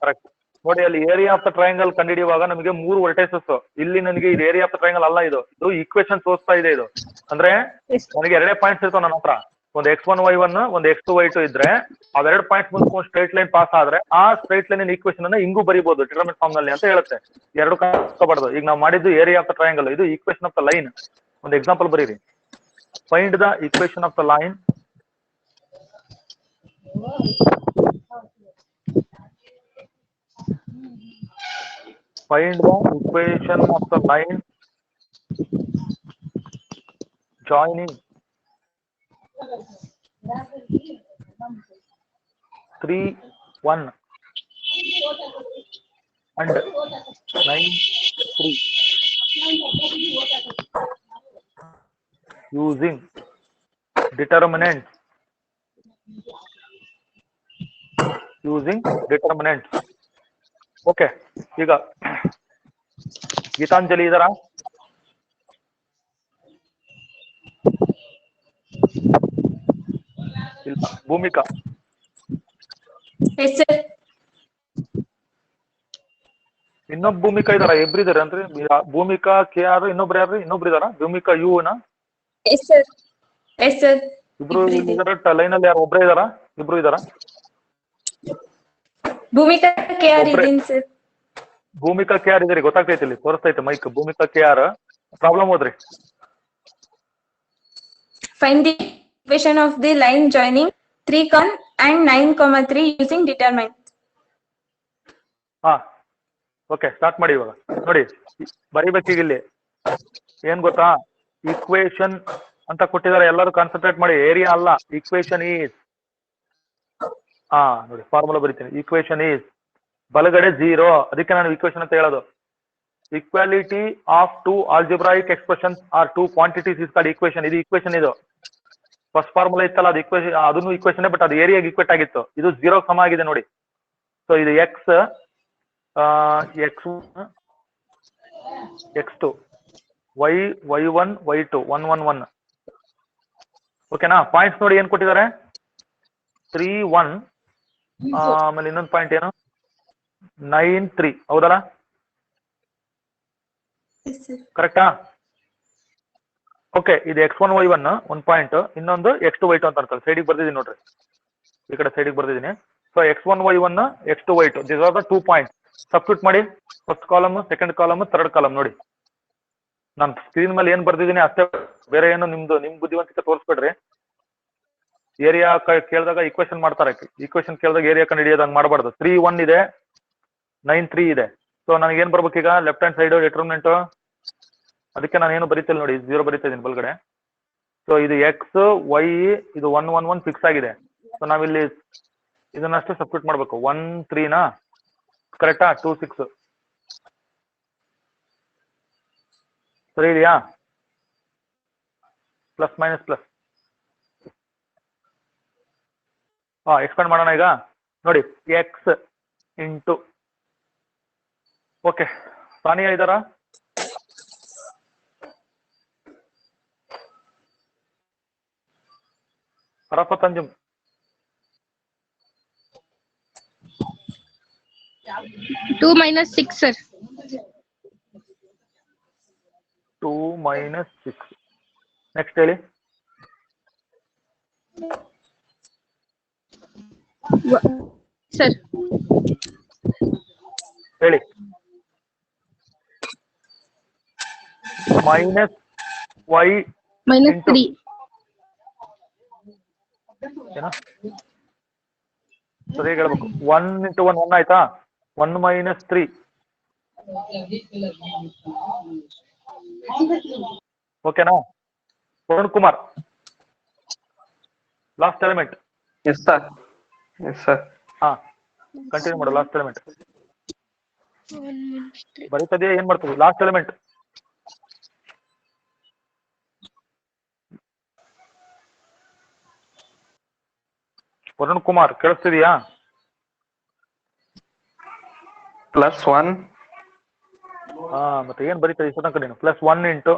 ಕರೆಕ್ಟ್. ನೋಡಿ ಅಲ್ಲಿ ಏರಿಯಾ ಆಫ್ ದ ಟ್ರಯಾಂಗಲ್ ಕಂಡುಹಿಡಿಯುವಾಗ ನಮಗೆ 3 ವರ್ಟೈಸಸ್. ಇಲ್ಲಿ ನನಗೆ ಇದು ಏರಿಯಾ ಆಫ್ ದ ಟ್ರಯಾಂಗಲ್ ಅಲ್ಲ, ಇದು ಈಕ್ವೇಶನ್ ತೋರಿಸ್ತಾ ಇದೆ. ಇದು ಅಂದ್ರೆ ನನಗೆ 2 ಪಾಯಿಂಟ್ಸ್ ಇರ್ತಾವ ನನ್ನ ಹತ್ರ, ಒಂದು x1 y1 ಒಂದು x2 y2 ಇದ್ರೆ ಅವೆರಡು ಪಾಯಿಂಟ್ಸ್ ಮೂಲಕ ಸ್ಟ್ರೈಟ್ ಲೈನ್ ಪಾಸ್ ಆದ್ರೆ ಆ ಸ್ಟ್ರೈಟ್ ಲೈನ್ ಈಕ್ವೇಶನ್ ಅನ್ನ ಹಿಂಗೂ ಬರೀಬಹುದು ಡಿಟರ್ಮಿನೆಂಟ್ ಫಾರ್ಮ್ ನಲ್ಲಿ ಅಂತ ಹೇಳುತ್ತೆ. ಎರಡು ಕಳ್ಕೋಬಾರ್ದು. ಈಗ ನಾವು ಮಾಡಿದ್ದು ಏರಿಯಾ ಆಫ್ ದ ಟ್ರಯಾಂಗಲ್, ಇದು ಈಕ್ವೇಶನ್ ಆಫ್ ದ ಲೈನ್. ಒಂದು ಎಕ್ಸಾಂಪಲ್ ಬರೀರಿ, find the equation of the line joining 3 1 and 9 3 using determinants. Okay, ಈಗ ಗೀತಾಂಜಲಿ ಇದರ ಇಲ್ಲ, ಭೂಮಿಕಾ. Yes, sir. ಇನ್ನೊಬ್ಬ ಭೂಮಿಕಾ ಇದಾರ, ಇಬ್ರಿದಾರೆ ಅಂದ್ರೆ ಭೂಮಿಕಾ ಕೆ ಆರ್, ಇನ್ನೊಬ್ರು ಯಾರು? ಇನ್ನೊಬ್ರು ಇದಾರ ಭೂಮಿಕಾ ಯು ನ? Yes, sir. Yes, sir. ಇಬ್ರು ಲೈನ್ ಅಲ್ಲಿ ಯಾರು? ಒಬ್ರೇ ಇದಾರ? ಇಬ್ರು ಇದಾರ? ಭೂಮಿಕಾ KR ಇದೀನಿ ಸರ್. ಭೂಮಿಕಾ ಕೆ ಆರ್ ಇದ್ರಿ, ಗೊತ್ತಾಗ್ತೈತಿ, ಇಲ್ಲಿ ತೋರಿಸ್ತೈತೆ mic. Bhoomika K R problem ಓದ್ರಿ. Find the equation of the line joining 3 and 9, 3 using determinant. ಹಾ ಓಕೆ, ಸ್ಟಾರ್ಟ್ ಮಾಡಿ. ಇವಾಗ ನೋಡಿ ಬರೀಬೇಕೀಗ ಇಲ್ಲಿ ಏನ್ ಗೊತ್ತಾ, ಈಕ್ವೇಶನ್ ಅಂತ ಕೊಟ್ಟಿದ್ದಾರೆ. ಎಲ್ಲರೂ ಕಾನ್ಸಂಟ್ರೇಟ್ ಮಾಡಿ, ಏರಿಯಾ ಅಲ್ಲ. ಈಕ್ವೇಶನ್ ಈಸ್, ನೋಡಿ ಫಾರ್ಮುಲಾ ಬರೀತೀನಿ. ಈಕ್ವೇಶನ್ ಈಸ್ ಬಲಗಡೆ 0, ಅದಕ್ಕೆ ನಾನು ಈಕ್ವೇಶನ್ ಅಂತ ಹೇಳೋದು. Equality of 2 algebraic expressions are 2 quantities is called equation. ಇದು ಈಕ್ವೇಶನ್. ಇದು ಫಸ್ಟ್ ಫಾರ್ಮುಲಾ ಇತ್ತಲ್ಲ, ಅದು ಈಕ್ವೇಶನ್, ಅದನ್ನು ಈಕ್ವೇಶನ್, ಬಟ್ ಅದು ಏರಿಯಾಗೆ ಈಕ್ವೇಟ್ ಆಗಿತ್ತು. ಇದು 0 ಸಮ ಆಗಿದೆ ನೋಡಿ. ಸೊ ಇದು x x1 x2 y y1 y2 1 1 1. ಓಕೆನಾ? ಪಾಯಿಂಟ್ಸ್ ನೋಡಿ ಏನ್ ಕೊಟ್ಟಿದ್ದಾರೆ, 3 1, ಆಮೇಲೆ ಇನ್ನೊಂದು ಪಾಯಿಂಟ್ ಏನು 9 3 ಹೌದಲ್ಲ? Yes, sir. ಕರೆಕ್ಟಾ? ಓಕೆ, ಇದು x1 y1 1 ಪಾಯಿಂಟ್, ಇನ್ನೊಂದು x2 y2 ಅಂತ ಅನ್ಕೊಳ್ಳಿ. ಸೈಡಿಗೆ ಬರ್ದಿದ್ದೀನಿ ನೋಡ್ರಿ, ಈ ಕಡೆ ಸೈಡಿಗೆ ಬರ್ದಿದ್ದೀನಿ. So x1 y1 x2 y2 this are the 2 points. Substitute ಮಾಡಿ, first column, second column, third column. ನೋಡಿ ನಾನು ಸ್ಕ್ರೀನ್ ಮೇಲೆ ಏನ್ ಬರ್ದಿದ್ದೀನಿ ಅಷ್ಟೇ, ಬೇರೆ ಏನು ನಿಮ್ ಬುದ್ಧಿವಂತಿಕೆ ತೋರಿಸ್ಬೇಡ್ರಿ. ಏರಿಯಾ ಕೇಳಿದಾಗ ಈಕ್ವೇಶನ್ ಮಾಡ್ತಾರೆ, ಈಕ್ವೇಶನ್ ಕೇಳಿದಾಗ ಏರಿಯಾ ಕಂಡು ಹಿಡಿಯೋದಂಗ್ ಮಾಡಬಾರ್ದು. 3 1 ಇದೆ, 9 3 ಇದೆ. ಸೊ ನನಗೆ ಏನ್ ಬರ್ಬೇಕೀಗ? Left hand side determinant. ಅದಕ್ಕೆ ನಾನು ಏನು ಬರೀತಿಲ್ಲ ನೋಡಿ, 0 ಬರೀತಾ ಇದೀನಿ ಬಲ್ಗಡೆ. ಸೊ ಇದು ಎಕ್ಸ್ ವೈ, ಇದು 1 1 1 ಫಿಕ್ಸ್ ಆಗಿದೆ. ಸೊ ನಾವಿಲ್ಲಿ ಇದನ್ನಷ್ಟೇ ಸಬ್ಸ್ಟಿಟ್ಯೂಟ್ ಮಾಡ್ಬೇಕು. 1 3 ನಾ ಕರೆಕ್ಟಾ? 2 6 ಸರಿ ಇದೆಯಾ? Plus minus plus. ಎಕ್ಸ್ಪ್ಯಾಂಡ್ ಮಾಡೋಣ ಈಗ. ನೋಡಿ ಎಕ್ಸ್ ಇಂಟು, ಓಕೆ ಸಾನಿಯಾ ಇದ್ದಾರಾ? Arafat Anjum 2 minus 6, sir. 2 minus 6. Next ಹೇಳಿ. Sir. ಹೇಳಿ. Minus Y Minus into 3. ಏನಾ ಸರಿಯಾಗಿ ಹೇಳ್ಬೇಕು. 1 ಇಂಟು 1 1 ಆಯ್ತಾ? 1 minus 3. ಓಕೆನಾ? Varun Kumar, last element. Yes, sir. Yes, sir. Continue ಮಾಡು. ಲಾಸ್ಟ್ ಎಲಿಮೆಂಟ್ ಬರೀತದೆಯಾ? ಏನ್ ಮಾಡ್ತೀವಿ? Last element. ವರುಣ್ ಕುಮಾರ್ ಕೇಳಿಸ್ತಿದೀಯಾ? +1. ಮತ್ತೆ ಏನ್ ಬರೀತದೆ ಈ ತನಕ ನೀನು? +1 ಇಂಟು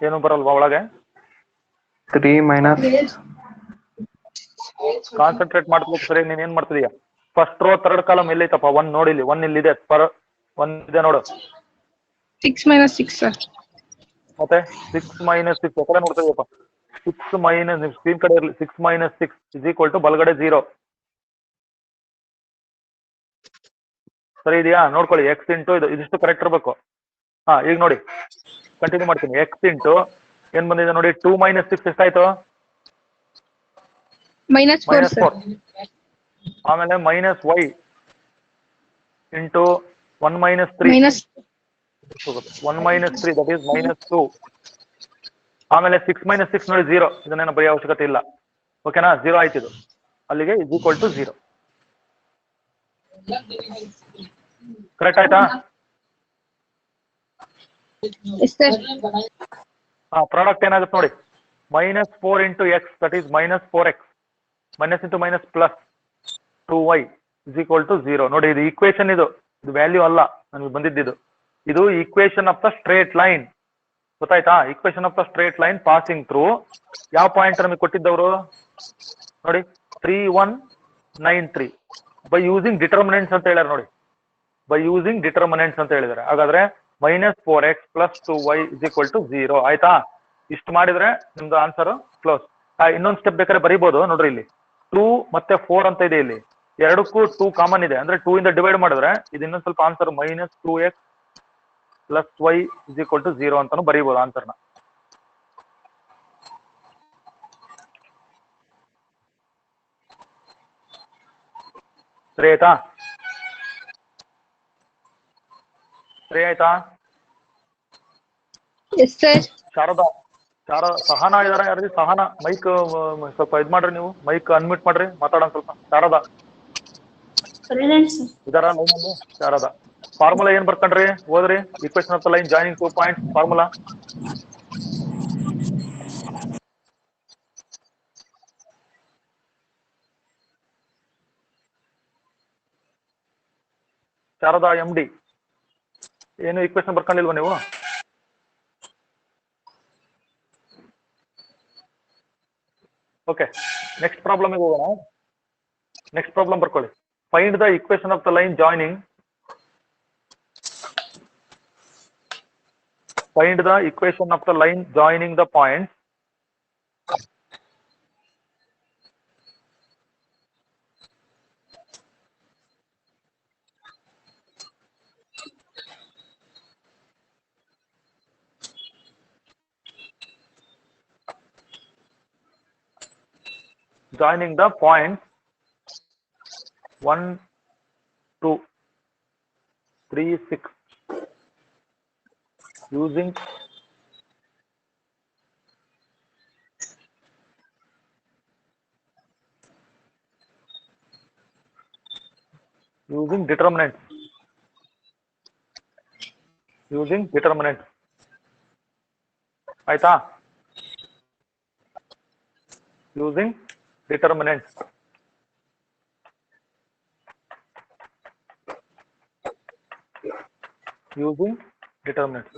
ಏನು ಬರಲ್ವಾ ಒಳಗೆ? 3 minus. ಕಾನ್ಸಂಟ್ರೇಟ್ ಮಾಡ್ಬೇಕು. ಸರಿ, ನೀನ್ ಏನ್ ಮಾಡ್ತಿದೀಯ? ಫಸ್ಟ್ ರೋ ಥರ್ಡ್ ಕಾಲಮ್ ಎಲ್ಲೈತಪ್ಪ? 1 ನೋಡಿಲಿ, 1 ಇಲ್ಲಿದೆ, 1 ಇದೆ ನೋಡು. 6 minus 6, sir. ಮತ್ತೆ 6 minus 6 ಕಡೆ ನೋಡ್ತಿದೀಯಪ್ಪ? 6 ಮೈನಸ್, ನಿಮ್ ಸ್ಕ್ರೀನ್ ಕಡೆ ಇರಲಿ. 6 minus 6 ಇಸ್ ಈಕ್ವಲ್ ಟು ಬಲಗಡೆ 0. ಸರಿ ಇದೆಯಾ? ನೋಡ್ಕೊಳ್ಳಿ. ಎಕ್ಸ್ ಇಂಟು ಇದಿಷ್ಟು ಕರೆಕ್ಟ್ ಇರಬೇಕು. ಈಗ ನೋಡಿ ಕಂಟಿನ್ಯೂ ಮಾಡ್ತೀನಿ. ಎಕ್ಸ್ ಇಂಟು ಏನ್ ಬಂದಿದೆ ನೋಡಿ? 2 minus 6 ಎಷ್ಟಾಯ್ತು? Minus 4, sir. -4. ಆಮೇಲೆ minus y into 1 minus 3. Minus 1 minus 3 that is -2. ಆಮೇಲೆ 6 minus 6 ನೋಡಿ 0. ಇದನ್ನೇನು ಬರೆಯೋ ಅವಶ್ಯಕತೆ ಇಲ್ಲ. ಓಕೆನಾ? 0 ಆಯ್ತು ಇದು. ಅಲ್ಲಿಗೆ ಇಸ್ ಈಕ್ವಲ್ ಟು 0. ಕರೆಕ್ಟ್ ಆಯ್ತಾ? yes, sir. ಪ್ರಾಡಕ್ಟ್ ಏನಾಗುತ್ತೆ ನೋಡಿ. -4 into x that is -4x. Minus into minus plus 2y is equal to 0. ನೋಡಿ ಇದು ಈಕ್ವೇಶನ್, ಇದು ವ್ಯಾಲ್ಯೂ ಅಲ್ಲ ನಮಗೆ ಬಂದಿದ್ದು. ಇದು equation of the straight line. ಗೊತ್ತಾಯ್ತಾ? Equation of the straight line passing through ಯಾವ ಪಾಯಿಂಟ್ ನಮಗೆ ಕೊಟ್ಟಿದ್ದವರು ನೋಡಿ? 3 1 9 3 ಬೈ ಯೂಸಿಂಗ್ ಡಿಟರ್ಮಿನೆಂಟ್ಸ್ ಅಂತ ಹೇಳ್ಯಾರ ನೋಡಿ. ಬೈ ಯೂಸಿಂಗ್ ಡಿಟರ್ಮಿನೆಂಟ್ಸ್ ಅಂತ ಹೇಳಿದಾರೆ. ಹಾಗಾದ್ರೆ -4x + 2y is equal to 0 ಆಯ್ತಾ? ಇಷ್ಟು ಮಾಡಿದ್ರೆ ನಿಮ್ದು ಆನ್ಸರ್ ಕ್ಲೋಸ್. ಇನ್ನೊಂದು ಸ್ಟೆಪ್ ಬೇಕಾದ್ರೆ ಬರೀಬಹುದು ನೋಡ್ರಿ. ಇಲ್ಲಿ 2 ಮತ್ತೆ 4 ಅಂತ ಇದೆ. ಇಲ್ಲಿ ಎರಡಕ್ಕೂ 2 ಕಾಮನ್ ಇದೆ. ಅಂದ್ರೆ 2 ಇಂದ ಡಿವೈಡ್ ಮಾಡಿದ್ರೆ ಇದು ಇನ್ನೊಂದು ಸ್ವಲ್ಪ answer -2x + y is equal to 0 ಅಂತಾನು ಬರೀಬಹುದು ಆನ್ಸರ್ನ. ಸರಿ ಆಯ್ತಾ? ಸರಿ ಆಯ್ತಾ? Yes, sir. ಶಾರದಾ ಸಹನಾ ಇದಾರ? ಯಾರು? ಸಹನಾ ಮೈಕ್ ಸ್ವಲ್ಪ ಇದ್ ಮಾಡ್ರಿ, ನೀವು ಮೈಕ್ ಅನ್ಮ್ಯೂಟ್ ಮಾಡ್ರಿ, ಮಾತಾಡೋಣ ಸ್ವಲ್ಪ. ಶಾರದಾ ಇದಾರ ಲೈನ್ ಅಲ್ಲಿ? ಶಾರದಾ ಫಾರ್ಮುಲಾ ಏನ್ ಬರ್ಕೊಂಡ್ರಿ? ಓದ್ರಿ. Equation of the line joining 2 points formula. Sharada MD ಏನು ಈಕ್ವೇಶನ್ ಬರ್ಕೊಂಡಿಲ್ವಾ ನೀವು? ಓಕೆ, ನೆಕ್ಸ್ಟ್ ಪ್ರಾಬ್ಲಮ್ಗೆ ಹೋಗೋಣ. ನೆಕ್ಸ್ಟ್ ಪ್ರಾಬ್ಲಮ್ ಬರ್ಕೊಳ್ಳಿ. Find the equation of the line joining. Find the equation of the line joining the points joining the points 1, 2, 3, 6 using determinants. ಆಯ್ತಾ? using determinants.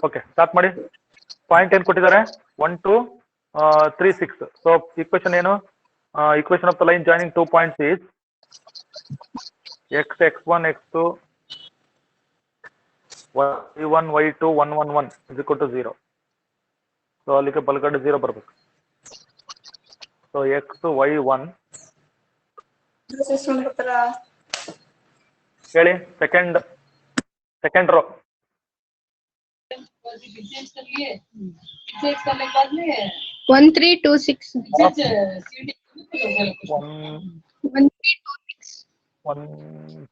Okay, start ಮಾಡಿ. Point ಏನ್ ಕೊಟ್ಟಿದ್ದಾರೆ? 1, 2, 3, 6. So equation ಏನು? Equation of the line joining 2 points is x, x1, x2, y1, y2, 1, 1, 1 is equal to 0. So ಅಲ್ಲಿಗೆ ಬಲಗಡೆ 0 ಬರ್ಬೇಕು. So x, y1 ಹೇಳಿ. Second row 1, 3, 2, 6. 1, 3, 2, 6. 1,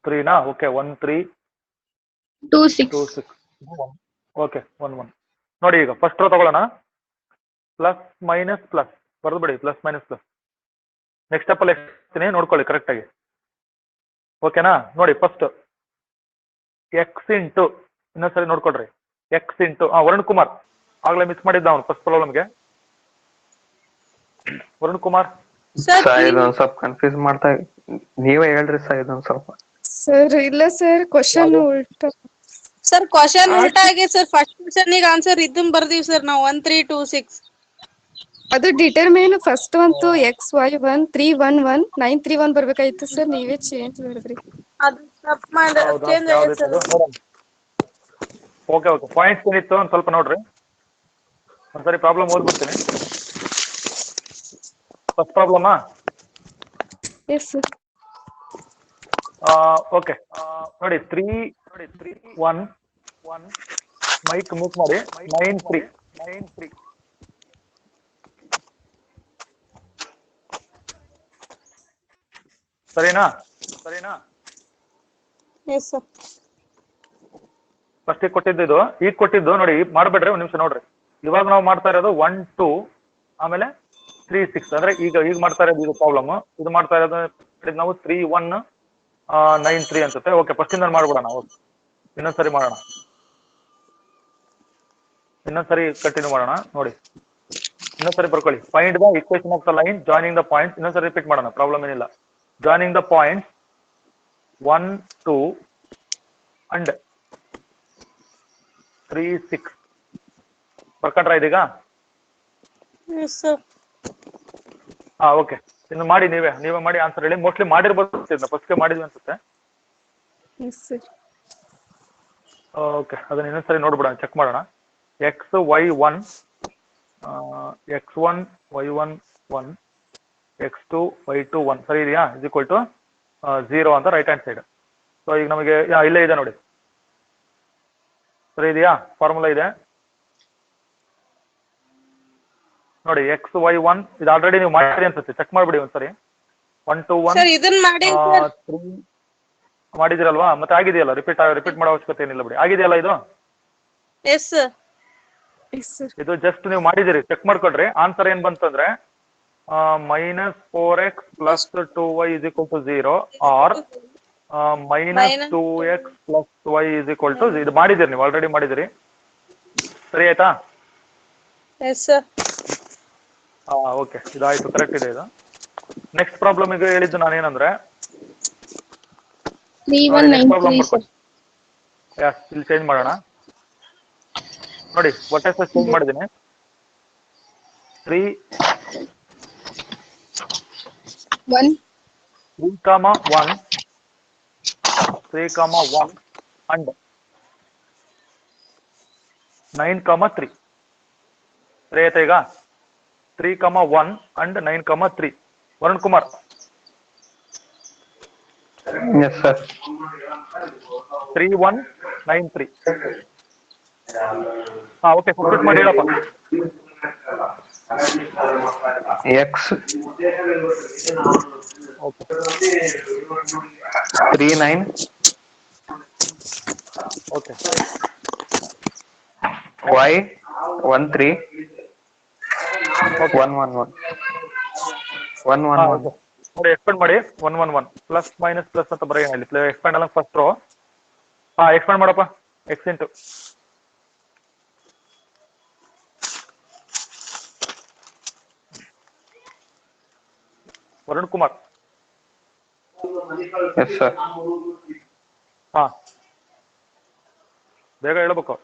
3 ನಾ? ಓಕೆ, 1, 3, 2, 2, 6. 6. ಓಕೆ, 1, 1. ನೋಡಿ, ಈಗ ಫಸ್ಟ್ ರೋ ತಗೊಳ್ಳೋಣ. ಪ್ಲಸ್ ಮೈನಸ್ ಪ್ಲಸ್ ಬರೆದು ಬಿಡಿ. Plus minus plus. Next step ಅಲ್ಲಿ ಎಷ್ಟಿನಿ ನೋಡ್ಕೊಳ್ಳಿ ಕರೆಕ್ಟ್ ಆಗಿ. ಓಕೆನಾ? ನೋಡಿ, ಫಸ್ಟ್ ಎಕ್ಸ್ ಇಂಟು, ಇನ್ನೊಂದ್ಸರಿ ನೋಡ್ಕೊಳ್ರಿ. ಎಕ್ಸ್ ಇಂಟು ವರುಣ್ ಕುಮಾರ್ ಆಗ್ಲೇ ಮಿಸ್ ಮಾಡಿದ್ದ ಅವನು ಫಸ್ಟ್ ಪ್ರಾಬ್ಲಮ್ಗೆ. ವರುಣ್ ಕುಮಾರ್ ಸರ್ ಇದೊಂದ್ ಸ್ವಲ್ಪ ಕನ್ಫ್ಯೂಸ್ ಮಾಡ್ತಾ, ನೀವೇ ಹೇಳ್ರಿ ಸರ್ ಇದೊಂದ್ ಸ್ವಲ್ಪ. ಸರ್ ಇಲ್ಲ ಸರ್, ಕ್ವಶನ್ ಉಲ್ಟಾ. ಸರ್ ಕ್ವಶನ್ ಉಲ್ಟಾ ಆಗಿ ಸರ್. ಫಸ್ಟ್ ಕ್ವಶನ್ ಗೆ ಆನ್ಸರ್ ಇದನ್ ಬರ್ದೀವಿ ಸರ್ ನಾವು 1, 3, 2, 6. ಅದು ಡಿಟರ್ಮಿನ್ ಫಸ್ಟ್ ಅಂತೂ XY1 311 931 ಬರ್ಬೇಕಾಯ್ತು ಸರ್, ನೀವೇ ಚೇಂಜ್ ಮಾಡಿದ್ರಿ. ಅದು ತಪ್ಪು ಮಾಡಿ ಚೇಂಜ್ ಆಗೈತೆ ಸರ್. ಓಕೆ, ಪಾಯಿಂಟ್ಸ್ ಏನಿತ್ತು ಒಂದ್ ಸ್ವಲ್ಪ ನೋಡ್ರಿ. ಒಂದ್ಸರಿ ಪ್ರಾಬ್ಲಮ್ ಓದ್ಬಿಡ್ತೀನಿ. ಫಸ್ಟ್ ಪ್ರಾಬ್ಲಮಾ? Yes sir. ಓಕೆ, ನೋಡಿ 3, 1 ಮೈಕ್ ಮ್ಯೂಟ್ ಮಾಡಿ. 9, 3 ಸರಿನಾ? Yes sir. ಫಸ್ಟ್ ಕೊಟ್ಟಿದ್ದು ಈಗ ಕೊಟ್ಟಿದ್ದು ನೋಡಿ, ಮಾಡ್ಬೇಡ್ರಿ, ಒಂದ್ ನಿಮಿಷ ನೋಡ್ರಿ. ಇವಾಗ ನಾವು ಮಾಡ್ತಾ ಇರೋದು 1, 2 ಆಮೇಲೆ 3, 6 ಅಂದ್ರೆ ಈಗ ಮಾಡ್ತಾ ಇರೋದು ಇದು ಪ್ರಾಬ್ಲಮ್. ಇದು ಮಾಡ್ತಾ ಇರೋದು ನಾವು 3, 1, 9, 3 ಅನ್ಸುತ್ತೆ. ಓಕೆ, ಫಸ್ಟ್ ಇಂದ ಮಾಡ್ಬಿಡೋಣ. ಇನ್ನೊಂದ್ಸರಿ ಮಾಡೋಣ. ಇನ್ನೊಂದ್ಸರಿ ಕಂಟಿನ್ಯೂ ಮಾಡೋಣ. ನೋಡಿ, ಇನ್ನೊಂದ್ಸರಿ ಬರ್ಕೊಳ್ಳಿ. Find the equation of the line joining the points. ಇನ್ನೊಂದ್ಸರಿ ರಿಪೀಟ್ ಮಾಡೋಣ, ಪ್ರಾಬ್ಲಮ್ ಏನಿಲ್ಲ. ಜಾಯ್ನಿಂಗ್ ದ ಪಾಯಿಂಟ್ಸ್ 1, 2 ಅಂಡ್ 3, 6 ಬರ್ಕೊಂಡ್ರ ಇದೀಗ? S sir. ಓಕೆ, ಇನ್ನು ಮಾಡಿ. ನೀವೇ ಮಾಡಿ ಆನ್ಸರ್ ಹೇಳಿ. ಮೋಸ್ಟ್ಲಿ ಮಾಡಿರ್ಬೋದು, ಫಸ್ಟ್ಗೆ ಮಾಡಿದ್ವಿ ಅನ್ಸುತ್ತೆ. S sir. ಓಕೆ, ಅದನ್ನ ಇನ್ನೊಂದ್ಸರಿ ನೋಡ್ಬಿಡೋಣ, ಚೆಕ್ ಮಾಡೋಣ. XY1 X1 Y1 1 X2 Y2 1 ಸರಿ ಇದೆಯಾ? ಇಸ್ ಈಕ್ವಲ್ ಟು 0 ಅಂತ ರೈಟ್ ಹ್ಯಾಂಡ್ ಸೈಡ್. ಸೊ ಈಗ ನಮಗೆ ಇಲ್ಲೇ ಇದೆ ನೋಡಿ, ಸರಿ ಇದೆಯಾ? ಫಾರ್ಮುಲಾ ಇದೆ ನೋಡಿ. XY1 ಇದು ಆಲ್ರೆಡಿ ನೀವು ಮಾಡಿರಿ ಅನ್ಸುತ್ತೆ, ಚೆಕ್ ಮಾಡ್ಬಿಡಿ ಒಂದ್ಸರಿ. 1, 2, 1 ಸರ್ ಇದನ್ನ ಮಾಡಿ 3 ಮಾಡಿದಿರಲ್ವಾ? ಮತ್ತೆ ಆಗಿದೆಯಲ್ಲ, ರಿಪೀಟ್ ಮಾಡೋ ಅವಶ್ಯಕತೆ ಏನಿಲ್ಲ ಬಿಡಿ. ಆಗಿದೆಯಲ್ಲ ಇದು? Yes sir. ಇದು ಜಸ್ಟ್ ನೀವು ಮಾಡಿದಿರಿ, ಚೆಕ್ ಮಾಡ್ಕೊಳ್ರಿ. ಆನ್ಸರ್ ಏನ್ ಬಂತಂದ್ರೆ -4x + 2y = 0 R -2x + y = ಇದು ಮಾಡಿದಿರಿ, ನೀವು ಆಲ್ರೆಡಿ ಮಾಡಿದಿರಿ. ಸರಿ ಆಯ್ತಾ? S sir. ಓಕೆ, ಇದಾಯ್ತು, ಕರೆಕ್ಟ್ ಇದೆ ಇದು. ನೆಕ್ಸ್ಟ್ ಪ್ರಾಬ್ಲಮ್ ಈಗ ಹೇಳಿದ್ದು ನಾನೇನಂದ್ರೆ 3193 ಸರ್. ಇಲ್ಲಿ ಚೇಂಜ್ ಮಾಡೋಣ. ನೋಡಿ, ಒಟ್ಟೆ ಚೇಂಜ್ ಮಾಡಿದ್ದೀನಿ. 3 1. 3, 1 and 9, 3. ಸರಿ ಆಯ್ತಾ ಈಗ 3, 1 and 9, 3. Varun Kumar. Yes, sir. 3, 1, 9, 3. ಹಾ ಓಕೆ ಸಬ್ಮಿಟ್ ಮಾಡಿ ಹೇಳಪ್ಪ. X okay 3, 9. Okay Y 1, 3. 1, 1, 1. 1, 1, 1. ನೋಡಿ ಎಕ್ಸ್ಪೆಂಡ್ ಮಾಡಿ 1, 1, 1 ಪ್ಲಸ್ ಮೈನಸ್ ಪ್ಲಸ್ ಅಂತ ಬರೆಯೋಣ ಇಲ್ಲಿ ಎಕ್ಸ್ಪೆಂಡ್ ಅಲ್ಲ ಫಸ್ಟ್ ರೋ. ಹಾ ಎಕ್ಸ್ಪೆಂಡ್ ಮಾಡಪ್ಪ x into Varun Kumar. Yes, sir. ಹಾ ಬೇಗ ಹೇಳ್ಬೇಕು,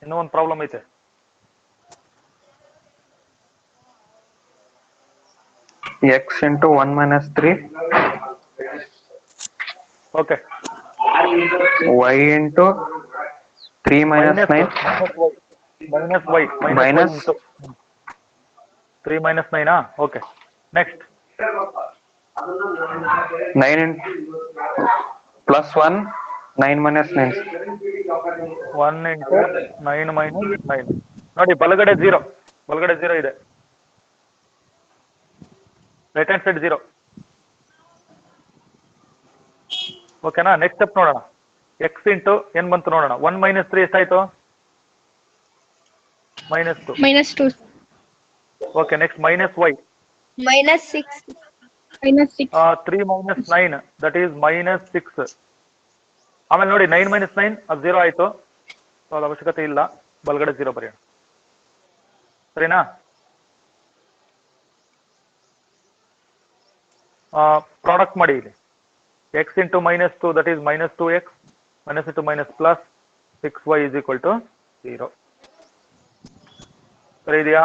ಇನ್ನೂ ಒಂದು ಪ್ರಾಬ್ಲಮ್ ಐತೆ. X into 1 minus 3. Okay Y into 3 minus 9. Minus Y Minus. 3 minus 9. Okay next 9 plus 1. 9 minus 9. 1 into 9 minus 9. ನೋಡಿ ಬಲಗಡೆ 0 ಇದೆ, ರೈಟ್ ಹ್ಯಾಂಡ್ ಸೈಡ್ 0. ಓಕೆನಾ? ನೆಕ್ಸ್ಟ್ ಸ್ಟೆಪ್ ನೋಡೋಣ. x ಇಂಟು ಏನ್ ಬಂತು ನೋಡೋಣ. 1 minus 3 ಎಷ್ಟಾಯ್ತು? -2. -2. Okay next minus y. -6. -6. 3 minus 9 that is -6. ಆಮೇಲೆ ನೋಡಿ 9 minus 9 ಅದು 0 ಆಯ್ತು, ಅದು ಅವಶ್ಯಕತೆ ಇಲ್ಲ, ಬಲಗಡೆ 0 ಬರೆಯೋಣ. ಸರಿನಾ? ಪ್ರಾಡಕ್ಟ್ ಮಾಡಿ ಇಲ್ಲಿ x into -2 that is -2x, minus into minus plus 6y is equal to 0. ಸರಿ ಇದೆಯಾ?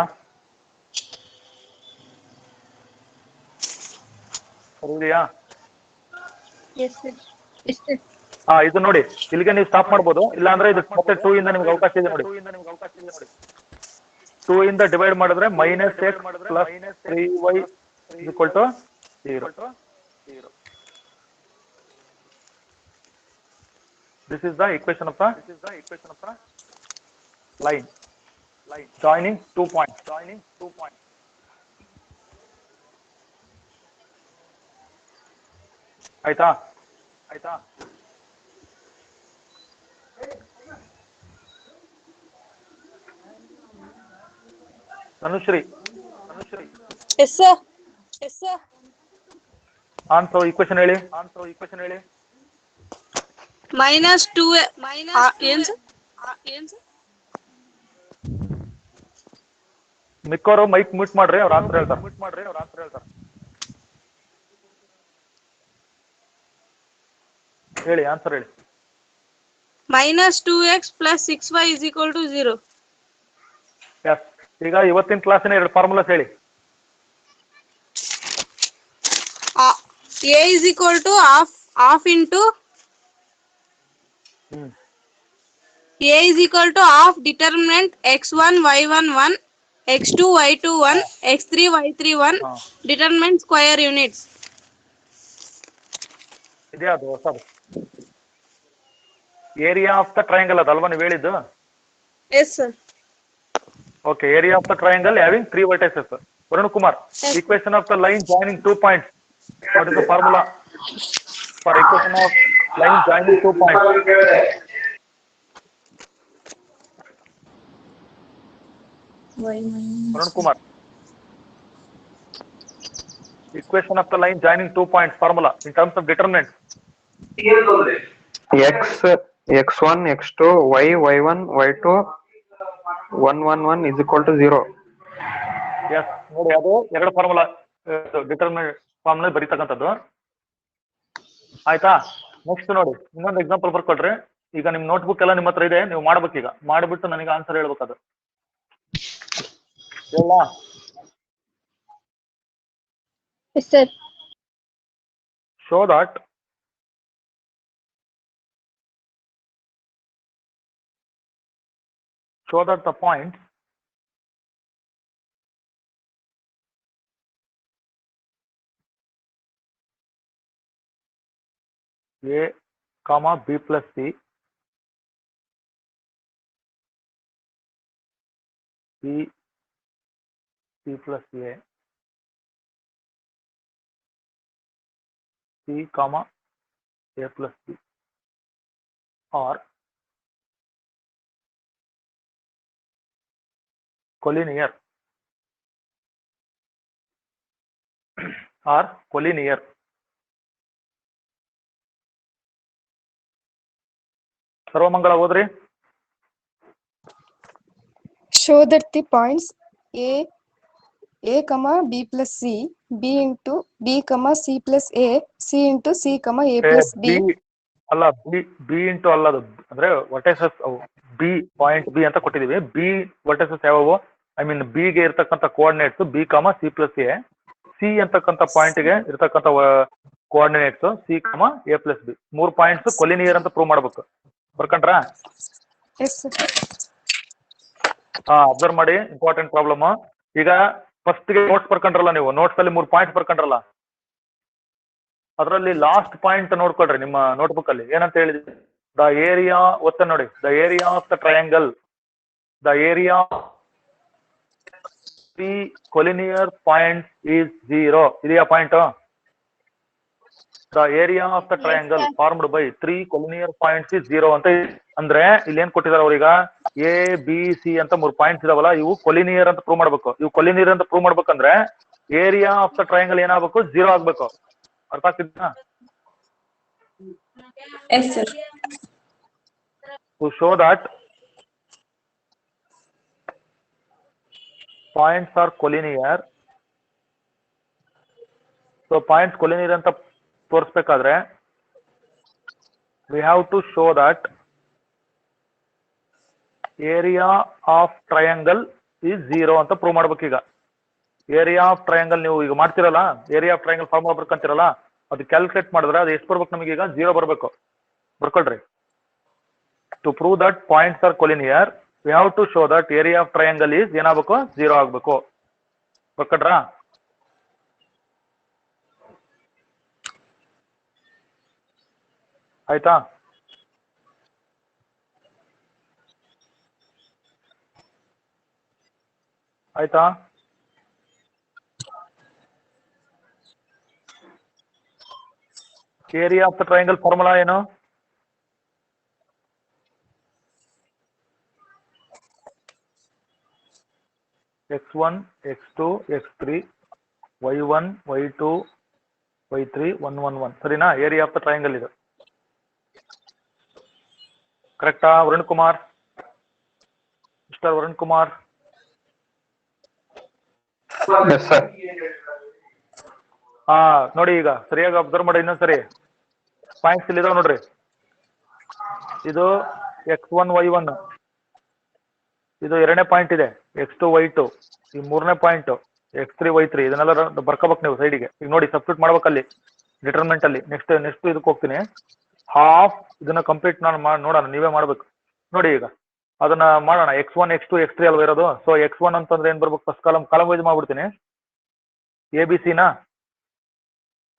ಸರಿ ಇದೆಯಾ? Yes, sir. Yes, sir. ಇದು ನೋಡಿ ಇಲ್ಲಿಗೆ ನೀವು ಸ್ಟಾಪ್ ಮಾಡ್ಬೋದು, ಇಲ್ಲ ಅಂದ್ರೆ ಇದು ಮತ್ತೆ 2 ಇಂದ ನಿಮ್ಗೆ ಅವಕಾಶ ಇದೆ ನೋಡಿ. 2 ಇಂದ ಡಿವೈಡ್ ಮಾಡಿದ್ರೆ -x plus 3y is equal to 0. This is the equation of the line joining 2 points. ಆಯ್ತಾ? Tanushree Yes, sir. Yes, sir. Answer equation ಹೇಳಿ. -2 ಏನ್ sir? ಮಿಕ್ಕವರು ಮೈಕ್ ಮ್ಯೂಟ್ ಮಾಡ್ರಿ, ಅವ್ರ ಆನ್ಸರ್ ಹೇಳ್ತಾರೆ. ಹೇಳಿ ಆನ್ಸರ್ ಹೇಳಿ. -2x plus 6y is equal to 0. S. ಈಗ ಇವತ್ತಿನ ಕ್ಲಾಸಿನ 2 ಫಾರ್ಮುಲಾಸ್ ಹೇಳಿ. A is equal to half into A is equal to half determinant x1 y1 1, x2 y2 1, x3 y3 1, determinant square units. ಇದೆಯಾ ಅದು ಹೊಸದು? Area of the triangle ಅದಲ್ವಾ ನೀವು ಹೇಳಿದ್ದು? Yes, sir. Okay, area of the triangle having 3 vertices. Varun Kumar, equation of the line joining 2 points. What is the formula for equation of line joining 2 points? Varun Kumar, equation of the line joining 2 points formula in terms of determinants. x1 x2 y1 y2 1 1 1 is equal to 0. Yes, ನೋಡಿ ಅದು 2 formula determinant formula ಬರೀತಕ್ಕಂಥದ್ದು. ಆಯ್ತಾ? Next ನೋಡಿ ಇನ್ನೊಂದು example ಬರ್ಕೊಡ್ರಿ. ಈಗ ನಿಮ್ notebook ಎಲ್ಲ ನಿಮ್ಮ ಹತ್ರ ಇದೆ, ನೀವು ಮಾಡ್ಬೇಕೀಗ. ಮಾಡ್ಬಿಟ್ಟು ನನಗೆ ಆನ್ಸರ್ ಹೇಳ್ಬೇಕದು. ಹೇಳ? Yes, sir. show that the points A, comma B plus C, B, C plus A, C, comma A plus B, or collinear or collinear. Sarvamangala ಓದ್ರಿ. Show that the points A, comma B plus C, B into B, comma C plus A, C into C, comma A plus B. ಅಲ್ಲ, B into ಅಲ್ಲ, ಅದು ಅಂದ್ರೆ ವರ್ಟೈಸಸ್ B point B ಅಂತ ಕೊಟ್ಟಿದೀವಿ. B ವರ್ಟೈಸಸ್ ಯಾವವು? I mean B ಗೆ ಇರ್ತಕ್ಕಂಥ coordinates B com C plus A, C ಅಂತಕ್ಕಂಥ point ಗೆ ಇರ್ತಕ್ಕಂಥ ಕೋಆರ್ಡಿನೇಟ್ಸ್ ಸಿ ಕಾಮ A plus B. 3 points collinear ಅಂತ ಪ್ರೂವ್ ಮಾಡ್ಬೇಕು. ಬರ್ಕೊಂಡ್ರಾ? Yes, sir. ಅಬ್ಸರ್ವ್ ಮಾಡಿ, ಇಂಪಾರ್ಟೆಂಟ್ ಪ್ರಾಬ್ಲಮ್. ಈಗ ಫಸ್ಟ್ ಗೆ ನೋಟ್ಸ್ ಬರ್ಕೊಂಡ್ರಲ್ಲ ನೀವು, ನೋಟ್ಸ್ ಅಲ್ಲಿ 3 ಪಾಯಿಂಟ್ಸ್ ಬರ್ಕೊಂಡ್ರಲ್ಲ, ಅದರಲ್ಲಿ ಲಾಸ್ಟ್ ಪಾಯಿಂಟ್ ನೋಡ್ಕೊಳ್ರಿ ನಿಮ್ಮ ನೋಟ್ಬುಕ್ ಅಲ್ಲಿ. ಏನಂತ ಹೇಳಿದ್ವಿ? ದ ಏರಿಯಾ, ಒತ್ತ ನೋಡಿ, the area of the triangle, the area the collinear point is 0. ಇದೆಯಾ point? The area of the triangle formed by 3 collinear points is 0 ಅಂತ. ಅಂದ್ರೆ ಇಲ್ಲಿ ಏನ್ ಕೊಟ್ಟಿದ್ದಾರೆ ಅವ್ರೀಗ? ಎ ಬಿ ಸಿ ಅಂತ 3 ಪಾಯಿಂಟ್ಸ್ ಇದಾವಲ್ಲ, ಇವು ಕೊಲಿನಿಯರ್ ಅಂತ ಪ್ರೂವ್ ಮಾಡ್ಬೇಕು. ಇವು ಕೊಲಿನಿಯರ್ ಅಂತ ಪ್ರೂವ್ ಮಾಡ್ಬೇಕಂದ್ರೆ ಏರಿಯಾ ಆಫ್ ದ ಟ್ರಯಾಂಗಲ್ ಏನಾಗಬೇಕು? 0 ಆಗ್ಬೇಕು. ಅರ್ಥ ಆಗ್ತಿದ್ಯಾ? Yes, sir. To show that points are collinear, so points collinear ಅಂತ ತೋರಿಸ್ಬೇಕಾದ್ರೆ we have to show that area of triangle is 0 ಅಂತ ಪ್ರೂವ್ ಮಾಡ್ಬೇಕು. ಈಗ ಏರಿಯಾ ಆಫ್ ಟ್ರಯಾಂಗಲ್ ನೀವು ಈಗ ಮಾಡ್ತಿರಲ್ಲ, ಏರಿಯಾ ಆಫ್ ಟ್ರಯಾಂಗಲ್ ಫಾರ್ಮುಲಾ ಬರ್ಕೊಂತಿರಲ್ಲ, ಅದು ಕ್ಯಾಲ್ಕುಲೇಟ್ ಮಾಡಿದ್ರೆ ಅದು ಎಷ್ಟು ಬರ್ಬೇಕು ನಮಗೆ? ಈಗ 0 ಬರ್ಬೇಕು. ಬರ್ಕೊಳ್ರಿ. To prove that points are collinear we have to show that area of triangle is ಏನಾಗಬೇಕು? 0 ಆಗ್ಬೇಕು. ಬರ್ಕೊಡ್ರಾ? ಆಯ್ತಾ? ಆಯ್ತಾ? Area of the triangle formula ಏನು? x1 x2 x3 y1 y2 y3 1 1 1. ಸರಿನಾ? ಏರಿಯಾ ಆಫ್ ದ ಟ್ರಯಾಂಗಲ್ ಇದು. ಕರೆಕ್ಟಾ Varun Kumar? Mister Varun Kumar? Yes, sir. ನೋಡಿ, ಈಗ ಸರಿಯಾಗಿ ಅಬ್ಸರ್ವ್ ಮಾಡಿ ಇನ್ನೊಂದ್ಸರಿ. ಪಾಯಿಂಟ್ಸ್ ಇಲ್ಲಿ ಇದಾವೆ ನೋಡ್ರಿ. ಇದು x1 y1, ಇದು 2ನೇ ಪಾಯಿಂಟ್ ಇದೆ. x2 y2, ಈ 3ನೇ ಪಾಯಿಂಟ್ x3 y3. ಇದನ್ನೆಲ್ಲ ಬರ್ಕೋಬೇಕು ನೀವು ಸೈಡಿಗೆ. ಈಗ ನೋಡಿ, ಸಬ್ಸ್ಟಿಟ್ಯೂಟ್ ಮಾಡ್ಬೇಕಲ್ಲಿ ಡಿಟರ್ಮೆಂಟ್ ಅಲ್ಲಿ. ನೆಕ್ಸ್ಟ್ ಇದಕ್ಕೆ ಹೋಗ್ತೀನಿ. ಹಾಫ್ ಇದನ್ನ ಕಂಪ್ಲೀಟ್ ನಾನು ನೋಡೋಣ, ನೀವೇ ಮಾಡ್ಬೇಕು. ನೋಡಿ ಈಗ ಅದನ್ನ ಮಾಡೋಣ. x1 x2 x3 ಅಲ್ವಾ ಇರೋದು. ಸೊ x1 ಅಂತಂದ್ರೆ ಏನ್ ಬರ್ಬೇಕು? ಫಸ್ಟ್ ಕಾಲಮ್ ವೈಸ್ ಮಾಡ್ಬಿಡ್ತೀನಿ. ಎ ಬಿ ಸಿ ನಾ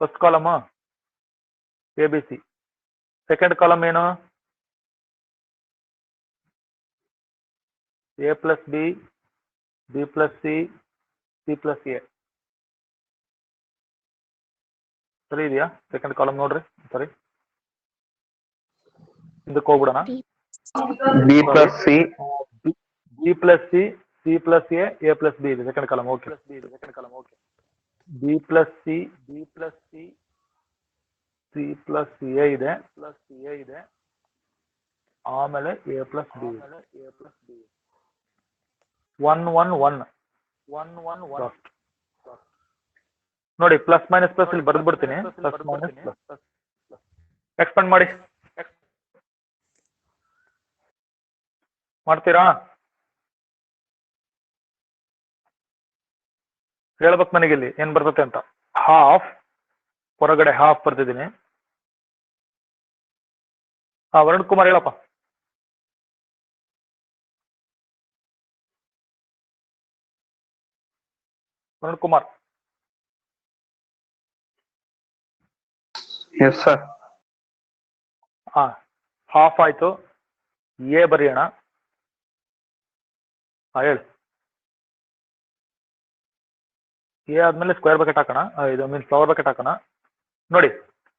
first column A B C. Second column ಏನು? A plus B, B plus C, C plus A. ಸರಿ ಇದೆಯಾ? ಸೆಕೆಂಡ್ ಕಾಲಮ್ ನೋಡ್ರಿ. ಸರಿ, ಇದಕ್ಕೆ ಹೋಗ್ಬಿಡೋಣ. B plus C, B plus C, C plus A plus B ಇದೆ second column. Okay. B plus C, B plus C, C plus A ಇದೆ, ಆಮೇಲೆ A plus B. 1 1 1 ನೋಡಿ. ಪ್ಲಸ್ ಮೈನಸ್ ಪ್ಲಸ್ ಇಲ್ಲಿ ಬರೆದು ಬಿಡ್ತೀನಿ. Plus minus plus. ಎಕ್ಸ್ಪೆಂಡ್ ಮಾಡಿ. ಮಾಡ್ತೀರಾ? ಹೇಳ್ಬೇಕು ನನಗೆ ಇಲ್ಲಿ ಏನ್ ಬರ್ತತೆ ಅಂತ. ಹಾಫ್ ಹೊರಗಡೆ ಹಾಫ್ ಬರ್ತಿದ್ದೀನಿ. ಹಾ, ವರುಣ್ ಕುಮಾರ್ ಹೇಳಪ್ಪ. ವರುಣ್ ಕುಮಾರ್. Yes, sir. ಹಾ, ಹಾಫ್ ಆಯ್ತು. ಎ ಬರೆಯೋಣ. ಹಾ, ಹೇಳಿ. ಎ ಆದ್ಮೇಲೆ ಸ್ಕ್ವೇರ್ ಬ್ರಾಕೆಟ್ ಹಾಕೋಣ. ಇದು ಮೀನ್ಸ್ ಫ್ಲವರ್ ಬ್ರಾಕೆಟ್ ಹಾಕೋಣ. ನೋಡಿ,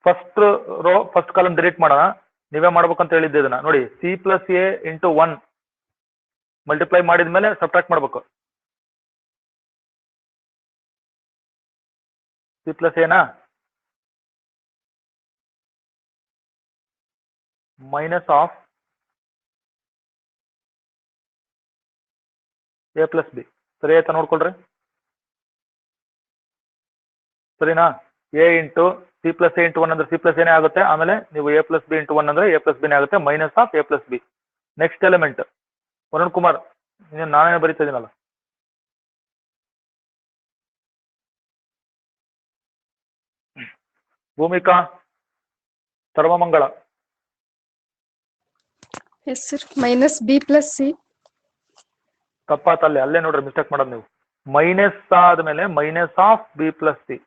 first row first column delete ಮಾಡೋಣ. ನೀವೇ ಮಾಡ್ಬೇಕಂತ ಹೇಳಿದ್ದೆ ಇದನ್ನ. ನೋಡಿ, C plus A into 1 multiply ಮಾಡಿದ್ಮೇಲೆ ಸಬ್ಟ್ರಾಕ್ಟ್ ಮಾಡ್ಬೇಕು. ಸಿ ಪ್ಲಸ್ ಎನಾ minus of A plus B. ಸರಿ ಆಯ್ತಾ? ನೋಡ್ಕೊಳ್ರಿ. ಸರಿನಾ? A into C plus A into 1 ಅಂದ್ರೆ ಸಿ ಪ್ಲಸ್ ಎನೇ ಆಗುತ್ತೆ. ಆಮೇಲೆ ನೀವು ಎ ಪ್ಲಸ್ ಬಿ ಇಂಟು 1 ಅಂದ್ರೆ ಎ ಪ್ಲಸ್ ಬಿನೇ ಆಗುತ್ತೆ. Minus of A plus B. Next element Varun Kumar, ನಾನೇ ಬರೀತಾ ಇದೀನಲ್ಲ. Bhoomika, Sarvamangala. Yes sir. Minus B plus C. ತಪ್ಪಾತಲ್ಲೇ, ಅಲ್ಲೇ ನೋಡ್ರಿ ಮಿಸ್ಟೇಕ್ ಮಾಡೋದು ನೀವು. ಮೈನಸ್ ಆದ್ಮೇಲೆ minus of B plus C,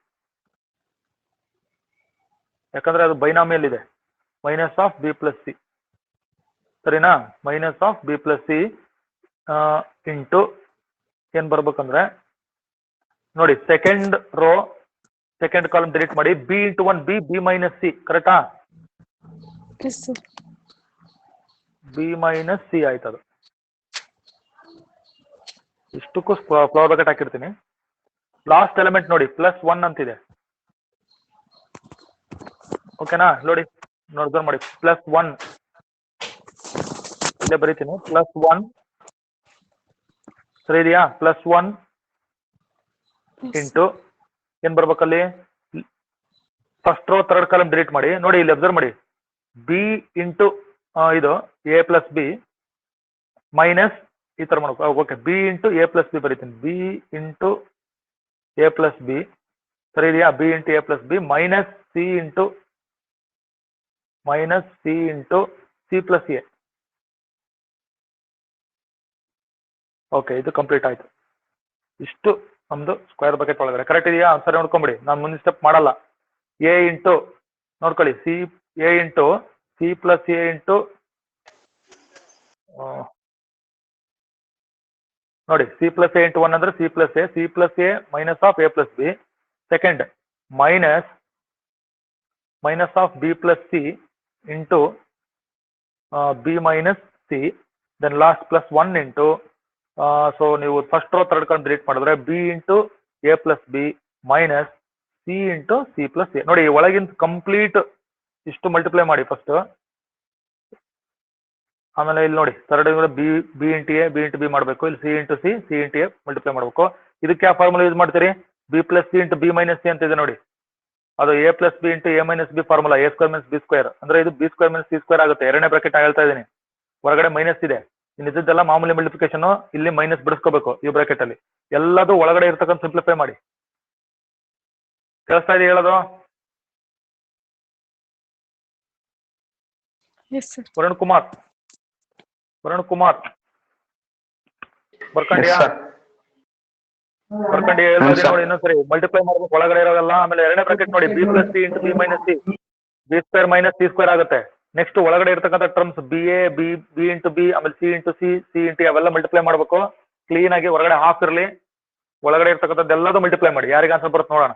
ಯಾಕಂದ್ರೆ ಅದು ಬೈನಾಮಿಯಲ್ ಇದೆ. Minus of B plus C. ಸರಿನಾ? Minus of B plus C into ಏನ್ ಬರ್ಬೇಕಂದ್ರೆ, ನೋಡಿ second row second column delete ಮಾಡಿ. B into 1 B, B minus C. ಕರೆಕ್ಟಾ? S sir. B minus C ಆಯ್ತದು. ಇಷ್ಟಕ್ಕೂ ಫ್ಲವರ್ ಬ್ರಾಕೆಟ್ ಹಾಕಿರ್ತೀನಿ. ಲಾಸ್ಟ್ ಎಲಿಮೆಂಟ್ ನೋಡಿ, ಪ್ಲಸ್ 1 ಅಂತಿದೆ. ಓಕೆನಾ? ನೋಡಿ ನೋಡ್ಕೊಂಡು ಮಾಡಿ. ಪ್ಲಸ್ 1 ಇಲ್ಲೇ ಬರೀತೀನಿ. ಪ್ಲಸ್ 1 ಸರಿ ಇದೆಯಾ? ಪ್ಲಸ್ 1 ಇಂಟು ಏನ್ ಬರ್ಬೇಕಲ್ಲಿ, first row third column delete ಮಾಡಿ. ನೋಡಿ ಇಲ್ಲಿ ಅಬ್ಸರ್ವ್ ಮಾಡಿ, ಬಿ ಇಂಟು ಇದು ಎ ಪ್ಲಸ್ ಬಿ ಮೈನಸ್ ಈ ತರ ಮಾಡ್ಕೊ. Okay, B into A plus B ಬರೀತೀನಿ. B into A plus B. ಸರಿ ಇದೆಯಾ? B into A plus B minus C into C plus A. Okay, ಇದು ಕಂಪ್ಲೀಟ್ ಆಯ್ತು. ಇಷ್ಟು ನಮ್ದು ಸ್ಕ್ವೇರ್ ಬ್ರಾಕೆಟ್ ಒಳಗಡೆ. ಕರೆಕ್ಟ್ ಇದೆಯಾ? ಸರಿ ನೋಡ್ಕೊಂಬಿಡಿ, ನಾನು ಮುಂದಿನ ಸ್ಟೆಪ್ ಮಾಡಲ್ಲ. ಎ ಇಂಟು ನೋಡ್ಕೊಳ್ಳಿ, C A into C plus A into ನೋಡಿ, ಸಿ ಪ್ಲಸ್ ಎ ಇಂಟು 1 ಅಂದ್ರೆ C plus A minus of A plus B. Second minus of B plus C into B minus C. Then last plus 1 into so ನೀವು first row third column delete ಮಾಡಿದ್ರೆ B into A plus B minus C into C plus A. ನೋಡಿ, ಒಳಗಿಂದ complete ಇಷ್ಟು multiply ಮಾಡಿ first. ಆಮೇಲೆ ಇಲ್ಲಿ ನೋಡಿ third B B into A B into B ಮಾಡಬೇಕು. ಇಲ್ಲಿ C into C into A multiply ಮಾಡಬೇಕು. ಇದಕ್ಕೆ ಯಾವ ಫಾರ್ಮುಲಾ ಯೂಸ್ ಮಾಡ್ತೀರಿ? B plus C into B minus C ಅಂತ ಇದೆ ನೋಡಿ. ಅದು A plus B into A minus B formula. A square minus B square ಅಂದ್ರೆ ಇದು B square minus C square ಆಗುತ್ತೆ. ಎರಡನೇ ಬ್ರಾಕೆಟ್ ಹೇಳ್ತಾ ಇದ್ದೀನಿ. ಹೊರಗಡೆ ಮೈನಸ್ ಇದೆ. ಇಲ್ಲಿದ್ದೆಲ್ಲ ಮಾಮೂಲಿ ಮಲ್ಟಿಪ್ಲಿಕೇಶನ್. ಇಲ್ಲಿ ಮೈನಸ್ ಬಿಡಿಸ್ಕೋಬೇಕು ಈ ಬ್ರಾಕೆಟ್ ಅಲ್ಲಿ. ಎಲ್ಲದೂ ಒಳಗಡೆ ಇರ್ತಕ್ಕಂಥ ಸಿಂಪ್ಲಿಫೈ ಮಾಡಿ. ಕೇಳಿಸ್ತಾ ಇದೆ ಹೇಳೋದು? Yes sir. ವರುಣ್ ಕುಮಾರ್ ಬರ್ಕೊಂಡಿಯಾ? ಬರ್ಕೊಂಡಿಯಾ? ಹೇಳ್ಬೋದು ನೋಡಿ ಇನ್ನೊಂದ್ಸರಿ. ಮಲ್ಟಿಪ್ಲೈ ಮಾಡ್ಬೇಕು ಒಳಗಡೆ ಇರೋದಲ್ಲ. ಆಮೇಲೆ ಎರಡನೇ ಬ್ರಾಕೆಟ್ ನೋಡಿ, B plus C into B minus C. B square minus C square ಆಗುತ್ತೆ. ನೆಕ್ಸ್ಟ್ ಒಳಗಡೆ ಇರ್ತಕ್ಕಂಥ terms B A B B into B ಆಮೇಲೆ ಸಿ ಇಂಟು ಸಿ ಇಂಟು ಅವೆಲ್ಲ ಮಲ್ಟಿಪ್ಲೈ ಮಾಡಬೇಕು. ಕ್ಲೀನ್ ಆಗಿ ಹೊರಗಡೆ ಹಾಫ್ ಇರಲಿ. ಒಳಗಡೆ ಇರ್ತಕ್ಕಂಥದ್ದು ಎಲ್ಲದೂ ಮಲ್ಟಿಪ್ಲೈ ಮಾಡಿ. ಯಾರಿಗೆ ಆನ್ಸರ್ ಬರುತ್ತೆ ನೋಡೋಣ.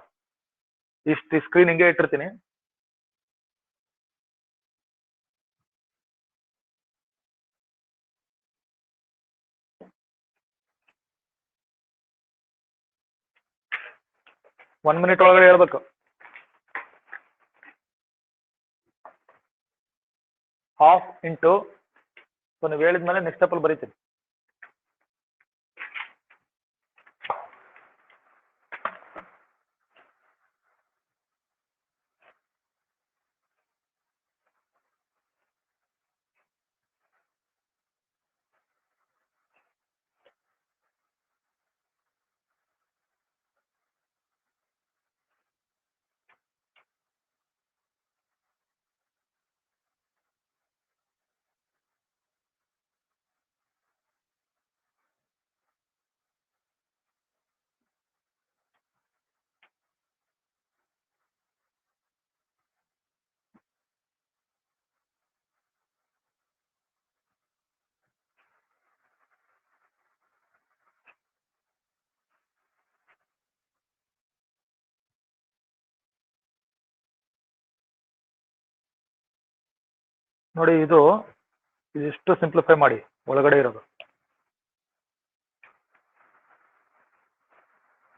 ಇಷ್ಟು ಸ್ಕ್ರೀನ್ ಹಿಂಗೆ ಇಟ್ಟಿರ್ತೀನಿ. ಒನ್ ಮಿನಿಟ್ ಒಳಗಡೆ ಹೇಳ್ಬೇಕು. ಹಾಫ್ ಇಂಟು ಸೊ ನೀವು ಹೇಳಿದ್ಮೇಲೆ ನೆಕ್ಸ್ಟ್ ಸ್ಟೆಪ್ ಅಲ್ಲಿ ಬರೀತೀನಿ. ನೋಡಿ ಇದಿಷ್ಟು ಸಿಂಪ್ಲಿಫೈ ಮಾಡಿ ಒಳಗಡೆ ಇರೋದು.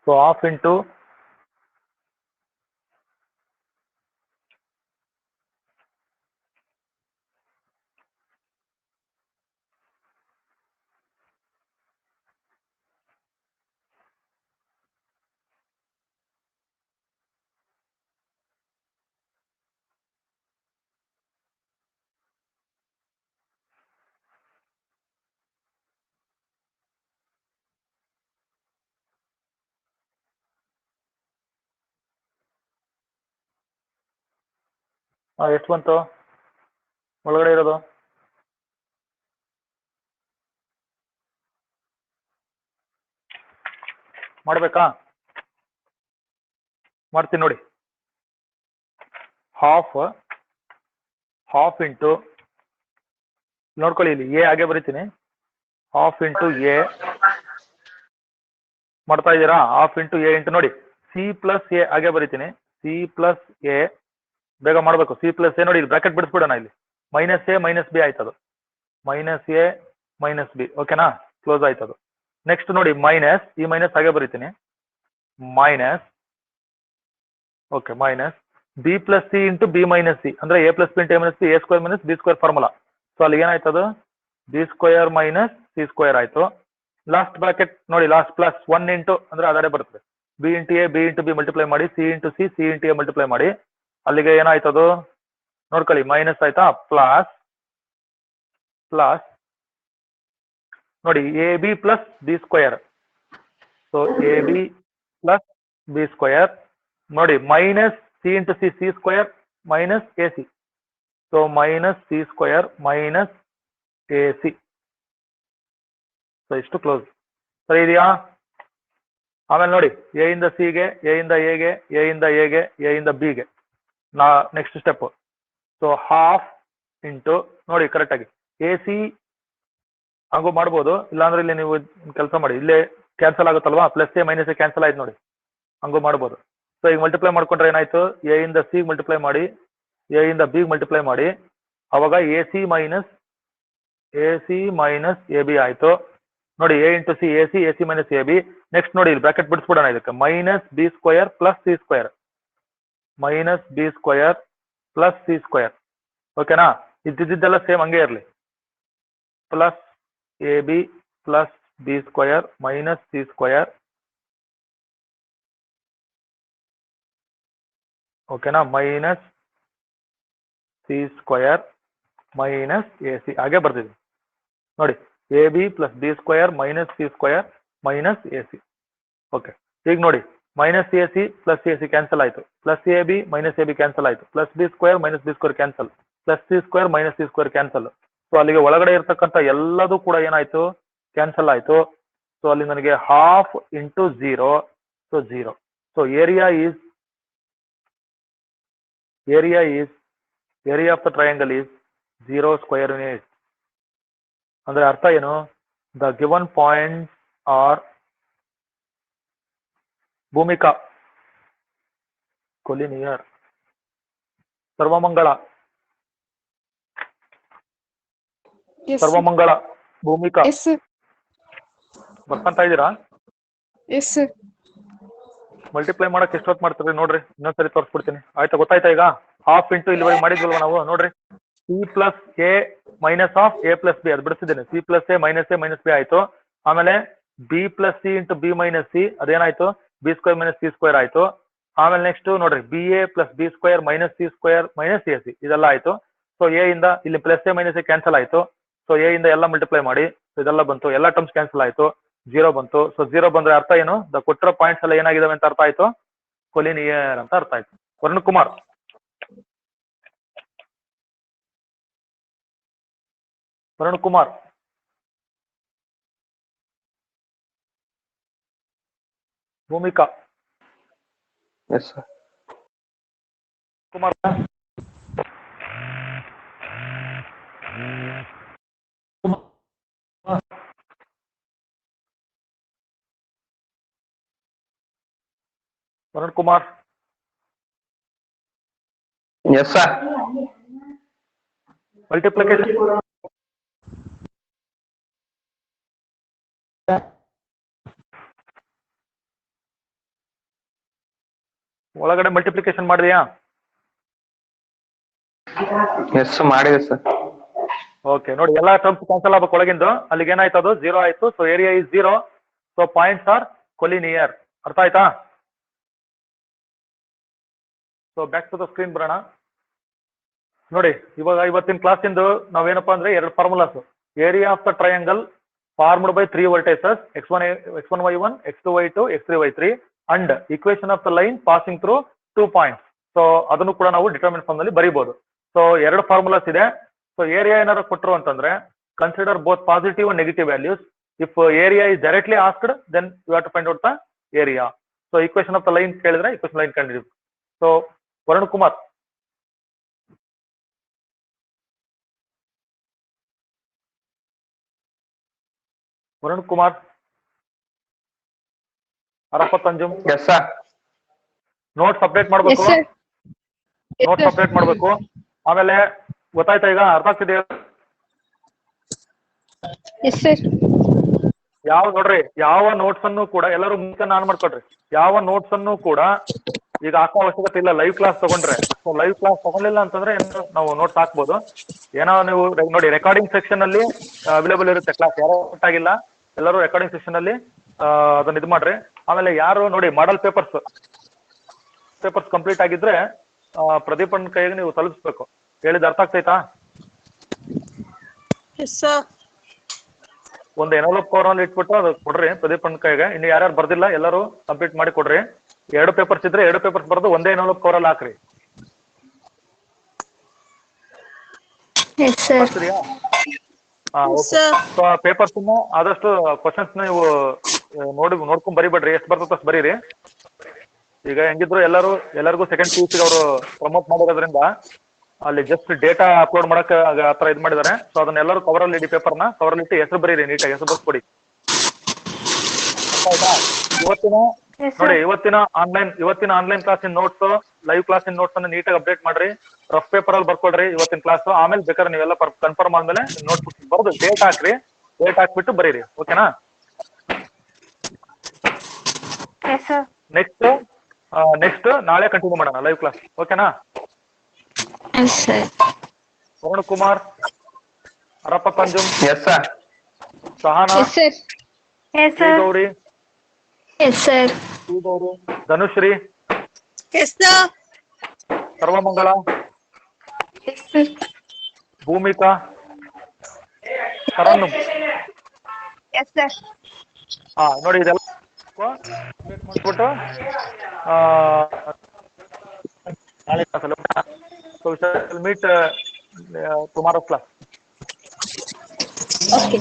ಸೊ ಹಾಫ್ ಇಂಟು ಎಷ್ಟು ಬಂತು ಒಳಗಡೆ ಇರೋದು? ಮಾಡ್ಬೇಕಾ? ಮಾಡ್ತೀನಿ ನೋಡಿ. ಹಾಫ್ ಇಂಟು ನೋಡ್ಕೊಳ್ಳಿ, ಇಲ್ಲಿ ಎ ಹಾಗೆ ಬರೀತೀನಿ. ಹಾಫ್ ಇಂಟು ಎ ಮಾಡ್ತಾ ಇದ್ದೀರಾ? ಹಾಫ್ ಇಂಟು ಎ ಇಂಟು ನೋಡಿ ಸಿ ಪ್ಲಸ್ ಎ ಹಾಗೆ ಬರೀತೀನಿ. ಸಿ ಪ್ಲಸ್ ಎ ಬೇಗ ಮಾಡಬೇಕು. ಸಿ ಪ್ಲಸ್ ಎ ನೋಡಿ, ಇಲ್ಲಿ ಬ್ರಾಕೆಟ್ ಬಿಡಿಸ್ಬಿಡೋಣ. ಇಲ್ಲಿ ಮೈನಸ್ ಎ ಮೈನಸ್ ಬಿ ಆಯ್ತದು. ಮೈನಸ್ ಎ ಮೈನಸ್ ಬಿ, ಓಕೆನಾ? ಕ್ಲೋಸ್ ಆಯ್ತದು. ನೆಕ್ಸ್ಟ್ ನೋಡಿ ಮೈನಸ್, ಈ ಮೈನಸ್ ಹಾಗೆ ಬರೀತೀನಿ. Minus, okay, minus B plus C into B minus C ಅಂದ್ರೆ A plus B into A minus B, A square minus B square formula. So ಅಲ್ಲಿ ಏನಾಯ್ತದು? B square minus C square ಆಯ್ತು. Last bracket ನೋಡಿ, last plus 1 into ಅಂದ್ರೆ ಅದರೇ ಬರ್ತದೆ. B into A, B into B multiply ಮಾಡಿ, C into C, C into A multiply ಮಾಡಿ. ಅಲ್ಲಿಗೆ ಏನಾಯ್ತದು ನೋಡ್ಕೊಳ್ಳಿ, ಮೈನಸ್ ಆಯ್ತಾ? ಪ್ಲಸ್ ಪ್ಲಸ್ ನೋಡಿ A B plus B square. So A B plus B square ನೋಡಿ, minus C into C, C square minus A C. So minus C square minus A C. So ಇಷ್ಟು close. ಸರಿ ಇದೆಯಾ? ಆಮೇಲೆ ನೋಡಿ A ಇಂದ ಸಿಗೆ, A ಇಂದ ಎಗೆ, ಎ ಇಂದ ಎಗೆ, ಎ ಇಂದ ಬಿಗೆ next step. So half into ನೋಡಿ ಕರೆಕ್ಟಾಗಿ ಎ ಸಿ ಹಂಗೂ ಮಾಡ್ಬೋದು, ಇಲ್ಲಾಂದ್ರೆ ಇಲ್ಲಿ ನೀವು ಕೆಲಸ ಮಾಡಿ, ಇಲ್ಲೇ ಕ್ಯಾನ್ಸಲ್ ಆಗುತ್ತಲ್ವಾ? Plus A minus A cancel ಆಯ್ತು ನೋಡಿ, ಹಂಗೂ ಮಾಡ್ಬೋದು. ಸೊ ಈಗ ಮಲ್ಟಿಪ್ಲೈ ಮಾಡ್ಕೊಂಡ್ರೆ ಏನಾಯ್ತು? ಎ ಇಂದ ಸಿ ಮಲ್ಟಿಪ್ಲೈ ಮಾಡಿ, ಎ ಇಂದ ಬಿ ಮಲ್ಟಿಪ್ಲೈ ಮಾಡಿ, ಅವಾಗ A C minus A B ಆಯ್ತು. ನೋಡಿ A into C A C minus A B. Next ನೋಡಿ ಇಲ್ಲಿ ಬ್ರಾಕೆಟ್ ಬಿಡಿಸ್ಬಿಡೋಣ ಇದಕ್ಕೆ. Minus B square plus C square, minus B square plus C square, ಓಕೆನಾ? ಇದ್ದಿದ್ದೆಲ್ಲ ಸೇಮ್ ಹಂಗೆ ಇರಲಿ. Plus A B plus B square minus C square, ಓಕೆನಾ? Minus C square minus A C ಹಾಗೆ ಬರ್ತಿದ್ವಿ ನೋಡಿ. A B plus B square minus C square minus A C. Okay, ಈಗ ನೋಡಿ minus A C plus A C cancel ಆಯ್ತು, plus A B minus A B cancel ಆಯ್ತು, plus B square minus B square cancel, plus C square minus C square cancel. So ಅಲ್ಲಿಗೆ ಒಳಗಡೆ ಇರ್ತಕ್ಕಂಥ ಎಲ್ಲದೂ ಕೂಡ ಏನಾಯ್ತು? ಕ್ಯಾನ್ಸಲ್ ಆಯ್ತು. ಸೊ ಅಲ್ಲಿ ನನಗೆ half into zero, so zero. So area of the triangle is 0 square unit. ಅಂದ್ರೆ ಅರ್ಥ ಏನು? The given point are Bhumika, collinear, Sarvamangala, Yes. Sarvamangala, Bhumika. Yes, sir. ಬರ್ಕಂತ ಇದ್ದೀರಾ? Yes, sir. ಮಲ್ಟಿಪ್ಲೈ ಮಾಡಕ್ ಎಷ್ಟೊತ್ತು ಮಾಡ್ತೀರಿ ನೋಡ್ರಿ, ಇನ್ನೊಂದ್ಸರಿ ತೋರಿಸ್ಬಿಡ್ತೀನಿ. ಆಯ್ತಾ? ಗೊತ್ತಾಯ್ತಾ? ಈಗ ಹಾಫ್ ಇಂಟು ಇಲ್ಲಿವರೆಗೆ ಮಾಡಿದ್ವಲ್ವ ನಾವು, ನೋಡ್ರಿ. C plus A minus of A plus B, ಅದು ಬಿಡಿಸಿದ್ದೀನಿ. C plus A minus B ಆಯ್ತು. ಆಮೇಲೆ B plus C into B minus C, ಅದೇನಾಯ್ತು? B square minus C square ಆಯ್ತು. ಆಮೇಲೆ ನೆಕ್ಸ್ಟ್ ನೋಡ್ರಿ, B A plus B square minus C square minus A C, ಇದೆಲ್ಲ ಆಯ್ತು. ಸೊ ಎ ಇಂದ ಇಲ್ಲಿ plus A minus A cancel ಆಯ್ತು. So A ಇಂದ ಎಲ್ಲ ಮಲ್ಟಿಪ್ಲೈ ಮಾಡಿ, ಇದೆಲ್ಲ ಬಂತು, ಎಲ್ಲ ಟರ್ಮ್ಸ್ ಕ್ಯಾನ್ಸಲ್ ಆಯ್ತು, 0 ಬಂತು. ಸೊ 0 ಬಂದ್ರೆ ಅರ್ಥ ಏನು? ಕೊಟ್ಟಿರೋ ಪಾಯಿಂಟ್ಸ್ ಎಲ್ಲ ಏನಾಗಿದಾವೆ ಅಂತ ಅರ್ಥ ಆಯ್ತು? ಕೊಲಿನಿಯರ್ ಅಂತ ಅರ್ಥ ಆಯ್ತು. Varun Kumar, Bhumika, Yes, sir. Kumar, Varun Kumar, Yes, sir. Multiplication ಒಳಗಡೆ ಮಲ್ಟಿಪ್ಲಿಕೇಶನ್ ಮಾಡಿದ್ಯಾ? ಎಸ್ ಮಾಡಿದೆ ಸರ್. ಓಕೆ, ನೋಡಿ ಎಲ್ಲಾ ಟರ್ಮ್ಸ್ ಕ್ಯಾನ್ಸಲ್ ಆಗ್ಬೇಕು ಒಳಗಿಂದು. ಅಲ್ಲಿಗೆ ಏನಾಯ್ತು, ಅದು 0 ಆಯ್ತು. So area is 0. So points are collinear. ಅರ್ಥ ಆಯ್ತಾ? So back to the screen ಬರೋಣ. ನೋಡಿ, ಇವಾಗ ಇವತ್ತಿನ ಕ್ಲಾಸಿಂದು ನಾವೇನಪ್ಪಾ ಅಂದ್ರೆ 2 formulas. Area of the triangle formed by 3 vertices x1 y1, x2 y2, x3 y3 and equation of the line passing through 2 points. So ಅದನ್ನು ಕೂಡ ನಾವು ಡಿಟರ್ಮಿನೆಂಟ್ ಫಾರ್ಮ್ ನಲ್ಲಿ ಬರೀಬಹುದು. ಸೊ 2 ಫಾರ್ಮುಲಾಸ್ ಇದೆ. ಸೊ ಏರಿಯಾ ಏನಾದ್ರು ಕೊಟ್ಟರು ಅಂತಂದ್ರೆ consider both positive and negative values. If area is directly asked then you have to find out the area. So equation of the line ಕೇಳಿದ್ರೆ ಇಕ್ವೇಶನ್ ಲೈನ್ ಕಂಡಿದ್ದೀವಿ. So Varun Kumar, ಅರಪ್ಪತ್ತಂಜುಮ್, yes sir. Notes update ಮಾಡ್ಬೇಕು. Yes, sir. Notes update ಮಾಡ್ಬೇಕು. ಆಮೇಲೆ ಗೊತ್ತಾಯ್ತಾ, ಈಗ ಅರ್ಥ ಆಗ್ತಿದೆಯಾ? Yes, sir. ನೋಡ್ರಿ, ಯಾವ ನೋಟ್ಸ್ ಅನ್ನು ಕೂಡ ಎಲ್ಲರೂ ಮುಂಚೆ ಆನ್ ಮಾಡ್ಕೊಡ್ರಿ. ಯಾವ ನೋಟ್ಸ್ ಅನ್ನು ಕೂಡ ಈಗ ಹಾಕೋ ಅವಶ್ಯಕತೆ ಇಲ್ಲ. ಲೈವ್ ಕ್ಲಾಸ್ ತಗೊಂಡ್ರೆ, ಸೊ ಲೈವ್ ಕ್ಲಾಸ್ ತಗೊಂಡಿಲ್ಲ ಅಂತಂದ್ರೆ ನಾವು ನೋಟ್ಸ್ ಹಾಕ್ಬೋದು. ಏನೋ ನೀವು ನೋಡಿ, ರೆಕಾರ್ಡಿಂಗ್ ಸೆಕ್ಷನ್ ಅಲ್ಲಿ ಅವೈಲೇಬಲ್ ಇರುತ್ತೆ ಕ್ಲಾಸ್. ಯಾರೋ ಆಗಿಲ್ಲ, ಎಲ್ಲರೂ ರೆಕಾರ್ಡಿಂಗ್ ಸೆಕ್ಷನ್ ಅಲ್ಲಿ ಅದನ್ನ ಇದು ಮಾಡ್ರಿ. ಆಮೇಲೆ ಯಾರು ನೋಡಿ ಮಾಡಲ್ ಪೇಪರ್ಸ್ ಕಂಪ್ಲೀಟ್ ಆಗಿದ್ರೆ ಪ್ರದೀಪನ್ ಕೈಗೆ ನೀವು ತಲುಪಿಸ್ಬೇಕು. ಹೇಳಿದ ಅರ್ಥ ಆಗ್ತೈತಾ? ಒಂದು ಎನ್ವಲಪ್ ಕವರ್ ಅಲ್ಲಿ ಇಟ್ಬಿಟ್ಟು ಅದು ಕೊಡ್ರಿ ಪ್ರದೀಪನ್ ಕೈಗೆ. ಇನ್ನು ಯಾರ್ಯಾರು ಬರ್ದಿಲ್ಲ ಎಲ್ಲರೂ ಕಂಪ್ಲೀಟ್ ಮಾಡಿ ಕೊಡ್ರಿ. 2 ಪೇಪರ್ಸ್ ಇದ್ರೆ 2 ಪೇಪರ್ಸ್ ಬರೆದು ಒಂದೇ ಎನ್ವಲಪ್ ಕವರ್ ಅಲ್ಲಿ ಹಾಕ್ರಿ. Yes, sir. ಪೇಪರ್ಸ್ ಆದಷ್ಟು ಕ್ವಶನ್ಸ್ ನೀವು ನೋಡ್ಕೊಂಡ್ ಬರಿಬೇಡ್ರಿ. ಎಷ್ಟು ಬರ್ತದೆ ಅಷ್ಟು ಬರೀರಿ. ಈಗ ಹೆಂಗಿದ್ರು ಎಲ್ಲರಿಗೂ ಸೆಕೆಂಡ್ PUC ಅವರು ಪ್ರಮೋಟ್ ಮಾಡಿರೋದ್ರಿಂದ ಅಲ್ಲಿ ಜಸ್ಟ್ ಡೇಟಾ ಅಪ್ಲೋಡ್ ಮಾಡಕ್ ಆತರ ಇದು ಮಾಡಿದ್ದಾರೆ. ಸೊ ಅದನ್ನೆಲ್ಲರೂ ಕವರ್ ಅಲ್ಲಿ ಇಡಿ, ಪೇಪರ್ನ ಕವರ್ ಅಲ್ಲಿ ಇಟ್ಟು ಹೆಸರು ಬರೀರಿ, ನೀಟಾಗಿ ಹೆಸರು ಬರ್ಸ್ಕೊಡಿ. ಇವತ್ತಿನ ಆನ್ಲೈನ್ ಕ್ಲಾಸಿನ ನೋಟ್ಸ್, ಲೈವ್ ಕ್ಲಾಸಿನ ನೋಟ್ಸ್ ಅನ್ನು ನೀಟಾಗಿ ಅಪ್ಡೇಟ್ ಮಾಡ್ರಿ. ರಫ್ ಪೇಪರ್ ಅಲ್ಲಿ ಬರ್ಕೊಡ್ರಿ ಇವತ್ತಿನ ಕ್ಲಾಸ್. ಆಮೇಲೆ ಬೇಕಾದ್ರೆ ನೀವೆಲ್ಲ ಕನ್ಫರ್ಮ್ ಆದ್ಮೇಲೆ ನೋಟ್ ಬರ್ದು ಡೇಟ್ ಹಾಕ್ರಿ. ಡೇಟ್ ಹಾಕ್ಬಿಟ್ಟು ಬರೀರಿ. ಓಕೆನಾ? ನೆಕ್ಸ್ಟ್ ನಾಳೆ ಕಂಟಿನ್ಯೂ ಮಾಡೋಣ ಲೈವ್ ಕ್ಲಾಸ್. ಓಕೆನಾ? ವರುಣ್ ಕುಮಾರ್, ಅರಪ್ಪತ್ತಂಜುಮ್, yes sir. Sahana, Yes, sir. Gauri, Yes, sir. Dhanushree, Yes, sir. Sarvamangala, Bhoomika, Tarannum. Yes, sir. ನೋಡಿ ಇದೆಲ್ಲ ಮಾಡ್ಬಿಟ್ಟು ನಾಳೆ ಕ್ಲಾಸಲ್ಲಿ ಮೀಟ್ ಟುಮಾರೋ ಕ್ಲಾಸ್. Okay.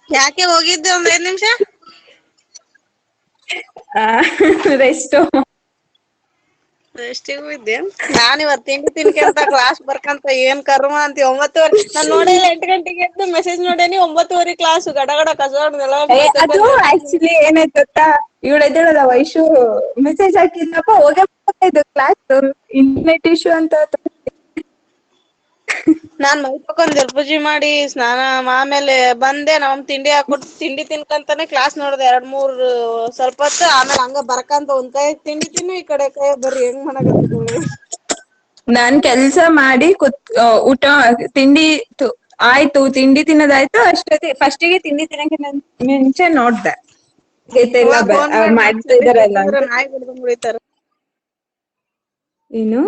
ಯಾಕೆ ಹೋಗಿದ್ದೆ ಒಂದ್ 5 ನಿಮಿಷ? ರೆಸ್ಟ್. ಎಷ್ಟಿಗೂ ಇದ್ದೆ. ನಾನ್ ಇವತ್ತು ತಿಂಡಿ ತಿನ್ಕಂತ ಕ್ಲಾಸ್ ಬರ್ಕಂತ ಏನ್ ಕರ್ಮ ಅಂತ 9:30 ನಾನ್ ನೋಡಿಲ್ಲ. 8 ಗಂಟೆಗೆ ಎದ್ದು ಮೆಸೇಜ್ ನೋಡೇನಿ. 9:30 ಕ್ಲಾಸ್ ಗಡಗಡ ಕಸ ಅದು ಆಕ್ಚುಲಿ ಏನಾಯ್ತು ಗೊತ್ತಾ, ಇವಳು ಎದ್ದೇಳಲ್ಲ, ವೈಶು ಮೆಸೇಜ್ ಹಾಕಿದ್ನಪ್ಪ, ಹೋಗೇ ಇದು ಕ್ಲಾಸ್ ಇಂಟರ್ನೆಟ್ ಇಶ್ಯೂ ಅಂತ. ನಾನ್ ಮೈ ತಕೊಂಡ್ ಜಲ್ಪೂಜಿ ಮಾಡಿ ಸ್ನಾನ ಆಮೇಲೆ ಬಂದೆ. ನಮ್ ತಿಂಡಿ ಹಾಕೊಟ್ಟು ತಿಂಡಿ ತಿನ್ಕಂತಾನೆ ಕ್ಲಾಸ್ ನೋಡ್ದೆ 2-3 ಸ್ವಲ್ಪ ಹೊತ್ತು. ಆಮೇಲೆ ಹಂಗ ಬರ್ಕಂತ ಒಂದ್ ಕೈ ತಿಂಡಿ ತಿನ್ನು, ಈ ಕಡೆ ಕೈ ಬರ್ರಿ ಹೆಂಗ್ ಮಾಡಕತ್ತಿದ್ವಿ. ನಾನ್ ಕೆಲ್ಸ ಮಾಡಿ ಊಟ ತಿಂಡಿ ಆಯ್ತು, ತಿಂಡಿ ತಿನ್ನೋದಾಯ್ತು. ಅಷ್ಟೊತ್ತಿಗೆ ಫಸ್ಟಿಗೆ ತಿಂಡಿ ತಿನ್ನಕ್ಕೆ ಮುಂಚೆ ನೋಡ್ದೆ ಮಾಡ್ತಾ ಇದಾರಲ್ಲ. ನಾಯಿ ಬಿಡ್ದಂಗ್ ಉಳಿತಾರ. ಏನು